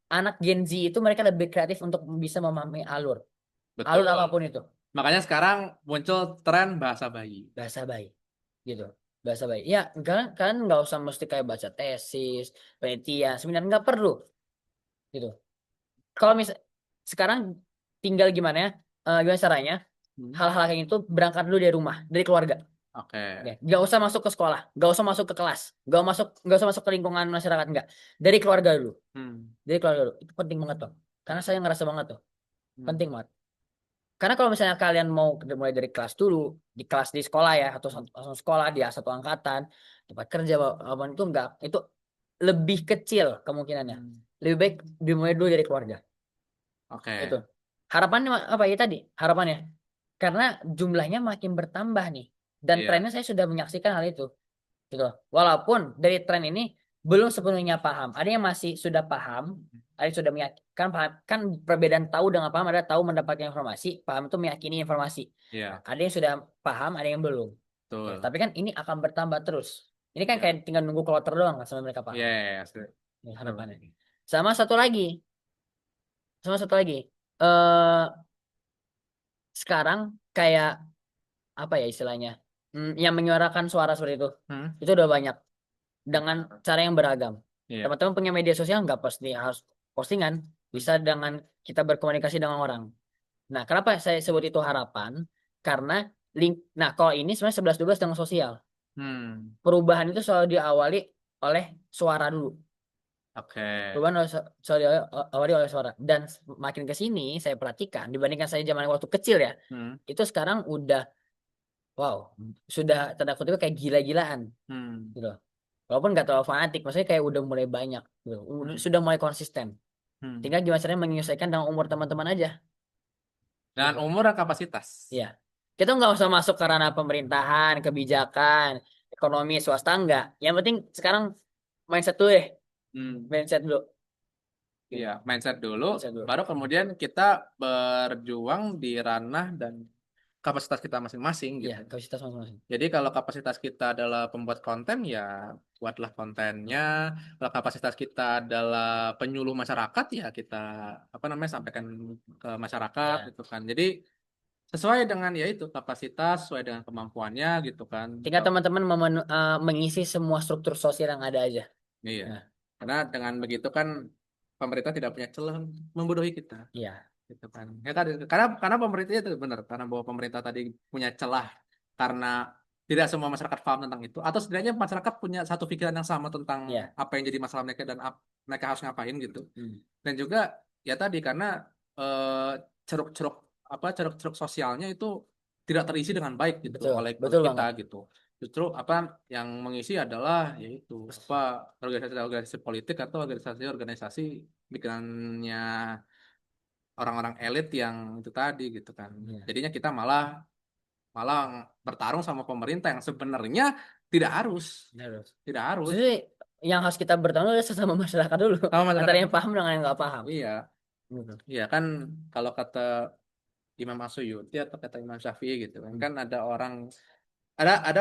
Speaker 2: anak Gen Z itu mereka lebih kreatif untuk bisa memahami alur, alur
Speaker 1: Betul.
Speaker 2: apapun itu.
Speaker 1: Makanya sekarang muncul tren bahasa bayi.
Speaker 2: Bahasa bayi gitu, bahasa bayi ya, kalian nggak usah mesti kayak baca tesis, penelitian, seminar, nggak perlu gitu. Kalau misal sekarang tinggal gimana ya, gimana caranya
Speaker 1: Hmm.
Speaker 2: hal-hal kayak itu berangkat dulu dari rumah, dari keluarga.
Speaker 1: Oke.
Speaker 2: Oke, nggak usah masuk ke sekolah, nggak usah masuk ke kelas, nggak usah masuk ke lingkungan masyarakat, nggak, dari keluarga dulu,
Speaker 1: Hmm.
Speaker 2: dari keluarga dulu itu penting banget tuh, karena saya ngerasa banget tuh
Speaker 1: Hmm.
Speaker 2: penting banget. Karena kalau misalnya kalian mau mulai dari kelas dulu, di kelas di sekolah ya, atau langsung sekolah di satu angkatan, tempat kerja, apapun itu enggak, itu lebih kecil kemungkinannya. Lebih baik dimulai dulu dari keluarga. Itu.
Speaker 1: Oke.
Speaker 2: Harapannya apa ya tadi? Harapannya. Karena jumlahnya makin bertambah nih. Dan
Speaker 1: Iya.
Speaker 2: trennya saya sudah menyaksikan hal itu. Gitu. Walaupun dari tren ini belum sepenuhnya paham. Ada yang masih sudah paham, ada yang sudah meyakini. Paham, kan perbedaan tahu dengan paham ada tahu mendapatkan informasi, paham itu meyakini informasi. Nah,
Speaker 1: Iya.
Speaker 2: ada yang sudah paham, ada yang belum. Ya,
Speaker 1: Betul.
Speaker 2: tapi kan ini akan bertambah terus. Ini kan
Speaker 1: Iya.
Speaker 2: kayak tinggal nunggu kloter doang kan sampai mereka paham.
Speaker 1: Yes.
Speaker 2: Ya,
Speaker 1: Betul.
Speaker 2: harapannya. Sama satu lagi, sama satu lagi. Eh sekarang kayak apa ya istilahnya? Yang menyuarakan suara seperti itu.
Speaker 1: Hmm?
Speaker 2: Itu udah banyak dengan cara yang beragam.
Speaker 1: Iya.
Speaker 2: Teman-teman punya media sosial nggak pasti harus postingan,
Speaker 1: Hmm.
Speaker 2: bisa dengan kita berkomunikasi dengan orang. Nah, kenapa saya sebut itu harapan? Karena nah kalau ini sebenarnya 11-12 dengan sosial.
Speaker 1: Hmm.
Speaker 2: Perubahan itu selalu diawali oleh suara dulu.
Speaker 1: Oke.
Speaker 2: Perubahan selalu diawali oleh suara. Dan makin ke sini saya perhatikan dibandingkan saya zaman waktu kecil ya,
Speaker 1: Hmm.
Speaker 2: itu sekarang udah wow, sudah tanda kutip kayak gila-gilaan
Speaker 1: Hmm.
Speaker 2: gitu. Walaupun nggak terlalu fanatik, maksudnya kayak udah mulai banyak, gitu.
Speaker 1: Hmm.
Speaker 2: Sudah mulai konsisten.
Speaker 1: Hmm.
Speaker 2: Tinggal gimana caranya menyesuaikan dengan umur teman-teman aja,
Speaker 1: Dan
Speaker 2: gitu.
Speaker 1: umur dan kapasitas.
Speaker 2: Iya, kita nggak usah masuk ke ranah pemerintahan, kebijakan, ekonomi swasta enggak. Yang penting sekarang mindset dulu deh,
Speaker 1: Hmm.
Speaker 2: mindset dulu,
Speaker 1: Iya,
Speaker 2: gitu.
Speaker 1: mindset dulu,
Speaker 2: Mindset dulu.
Speaker 1: baru kemudian kita berjuang di ranah dan kapasitas kita masing-masing
Speaker 2: Iya,
Speaker 1: gitu.
Speaker 2: kapasitas masing-masing.
Speaker 1: Jadi kalau kapasitas kita adalah pembuat konten, ya buatlah kontennya. Kalau kapasitas kita adalah penyuluh masyarakat, ya kita apa namanya sampaikan ke masyarakat
Speaker 2: Iya.
Speaker 1: gitu kan. Jadi sesuai dengan ya itu kapasitas, sesuai dengan kemampuannya gitu kan.
Speaker 2: Tinggal teman-teman mengisi semua struktur sosial yang ada aja.
Speaker 1: Iya.
Speaker 2: Nah,
Speaker 1: Karena dengan begitu kan pemerintah tidak punya celah untuk membodohi kita.
Speaker 2: iya,
Speaker 1: Gitu kan ya kan karena pemerintah itu benar karena bahwa pemerintah tadi punya celah karena tidak semua masyarakat paham tentang itu atau setidaknya masyarakat punya satu pikiran yang sama tentang
Speaker 2: iya.
Speaker 1: apa yang jadi masalah mereka dan mereka harus ngapain gitu
Speaker 2: Hmm.
Speaker 1: dan juga ya tadi karena eh, ceruk-ceruk ceruk-ceruk sosialnya itu tidak terisi dengan baik gitu
Speaker 2: Betul,
Speaker 1: oleh
Speaker 2: betul
Speaker 1: kita
Speaker 2: banget.
Speaker 1: gitu justru apa yang mengisi adalah yaitu apa organisasi-organisasi politik atau organisasi-organisasi bikinannya orang-orang elit yang itu tadi gitu kan.
Speaker 2: Iya.
Speaker 1: Jadinya kita malah malah bertarung sama pemerintah yang sebenarnya tidak harus,
Speaker 2: Terus.
Speaker 1: tidak harus.
Speaker 2: Jadi yang harus kita bertanggung jawab sesama masyarakat dulu,
Speaker 1: Sama
Speaker 2: antara
Speaker 1: masyarakat.
Speaker 2: yang paham dengan yang nggak paham.
Speaker 1: Iya,
Speaker 2: Gitu.
Speaker 1: iya kan kalau kata Imam Asyuyuti atau kata Imam Syafi'i gitu kan,
Speaker 2: Hmm.
Speaker 1: kan ada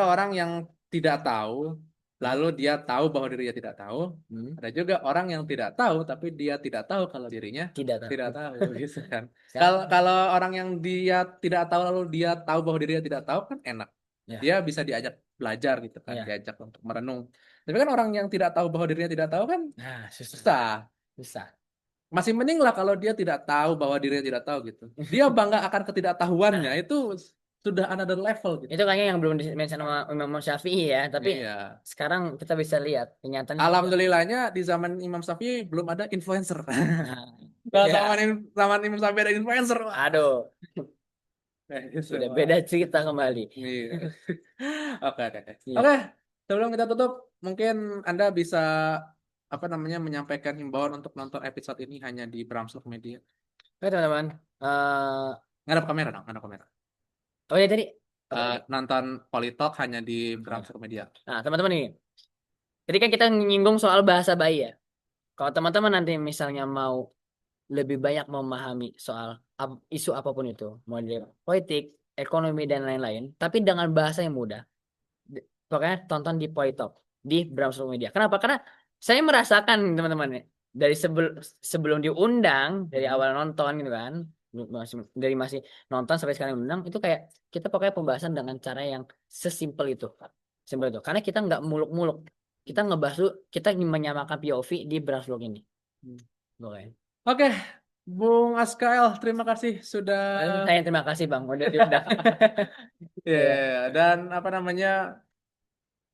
Speaker 1: orang yang tidak tahu
Speaker 2: Hmm.
Speaker 1: lalu dia tahu bahwa dirinya tidak tahu.
Speaker 2: Hmm.
Speaker 1: Ada juga orang yang tidak tahu tapi dia tidak tahu kalau dirinya
Speaker 2: Tidak
Speaker 1: tidak
Speaker 2: tahu.
Speaker 1: tahu gitu kan.
Speaker 2: Sekarang,
Speaker 1: Kalau kalau orang yang dia tidak tahu lalu dia tahu bahwa dirinya tidak tahu kan enak.
Speaker 2: ya,
Speaker 1: Dia bisa diajak belajar gitu kan,
Speaker 2: ya.
Speaker 1: diajak untuk merenung. Tapi kan orang yang tidak tahu bahwa dirinya tidak tahu kan
Speaker 2: Nah, susah,
Speaker 1: susah.
Speaker 2: susah.
Speaker 1: Masih mending lah kalau dia tidak tahu bahwa dirinya tidak tahu gitu. Dia bangga akan ketidaktahuannya
Speaker 2: Nah,
Speaker 1: itu sudah another level gitu.
Speaker 2: itu kayaknya yang belum di-mention sama Imam Syafi'i ya. Tapi
Speaker 1: Iya.
Speaker 2: sekarang kita bisa lihat kenyataannya juga.
Speaker 1: Alhamdulillahnya di zaman Imam Syafi'i belum ada influencer.
Speaker 2: Nah,
Speaker 1: Kalau
Speaker 2: ya,
Speaker 1: zaman Imam Syafi'i ada influencer, wah.
Speaker 2: aduh, sudah
Speaker 1: Semua.
Speaker 2: beda cerita kembali.
Speaker 1: Iya. Oke, oke, oke.
Speaker 2: Iya.
Speaker 1: Oke, sebelum kita tutup, mungkin Anda bisa apa namanya menyampaikan himbauan untuk nonton episode ini hanya di Bramslock Media.
Speaker 2: Oke teman-teman.
Speaker 1: Ngadap kamera dong, ngadap kamera.
Speaker 2: Oh ya tadi apa tadi?
Speaker 1: Nonton Politalk hanya di
Speaker 2: Nah,
Speaker 1: Bramslock Media.
Speaker 2: nah, teman-teman ini. Tadi kan kita nyinggung soal bahasa bayi ya. Kalau teman-teman nanti misalnya mau lebih banyak memahami soal isu apapun itu, mau dari politik, ekonomi dan lain-lain, tapi dengan bahasa yang mudah. Pokoknya tonton di Poitok di Bramsung Media. Kenapa? Karena saya merasakan teman-teman ya, dari sebelum diundang dari awal nonton gitu kan, masih nonton sampai sekarang diundang itu kayak kita pokoknya pembahasan dengan cara yang sesimpel itu, simpel itu. Karena kita nggak muluk-muluk, kita ngebahas dulu, kita menyamakan POV di Bramsung ini. Pokoknya.
Speaker 1: Oke, Bung Askael, terima kasih sudah
Speaker 2: Saya terima kasih Bang udah diundang.
Speaker 1: ya
Speaker 2: Iya.
Speaker 1: dan apa namanya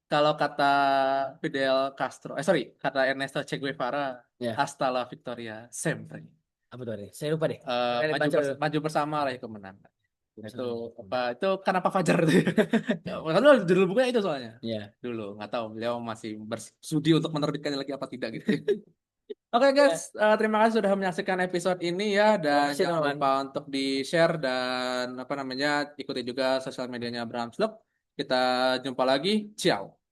Speaker 1: kalau kata Fidel Castro, sorry, kata Ernesto Che Guevara,
Speaker 2: Ya,
Speaker 1: hasta la victoria sempre.
Speaker 2: apa tuh? Saya lupa deh. Kalian
Speaker 1: Maju
Speaker 2: baca dulu.
Speaker 1: maju bersama lah kemenangan. Itu apa itu kenapa Fajar itu? Karena judul bukunya itu soalnya.
Speaker 2: Iya.
Speaker 1: Dulu nggak tahu beliau masih bersudi untuk menerbitkannya lagi apa tidak gitu. Oke guys,
Speaker 2: Ya,
Speaker 1: terima kasih sudah menyaksikan episode ini ya
Speaker 2: terima
Speaker 1: dan
Speaker 2: kasih
Speaker 1: jangan
Speaker 2: teman-teman.
Speaker 1: lupa untuk di-share dan apa namanya ikuti juga sosial medianya Abraham Slug. Kita jumpa lagi. Ciao.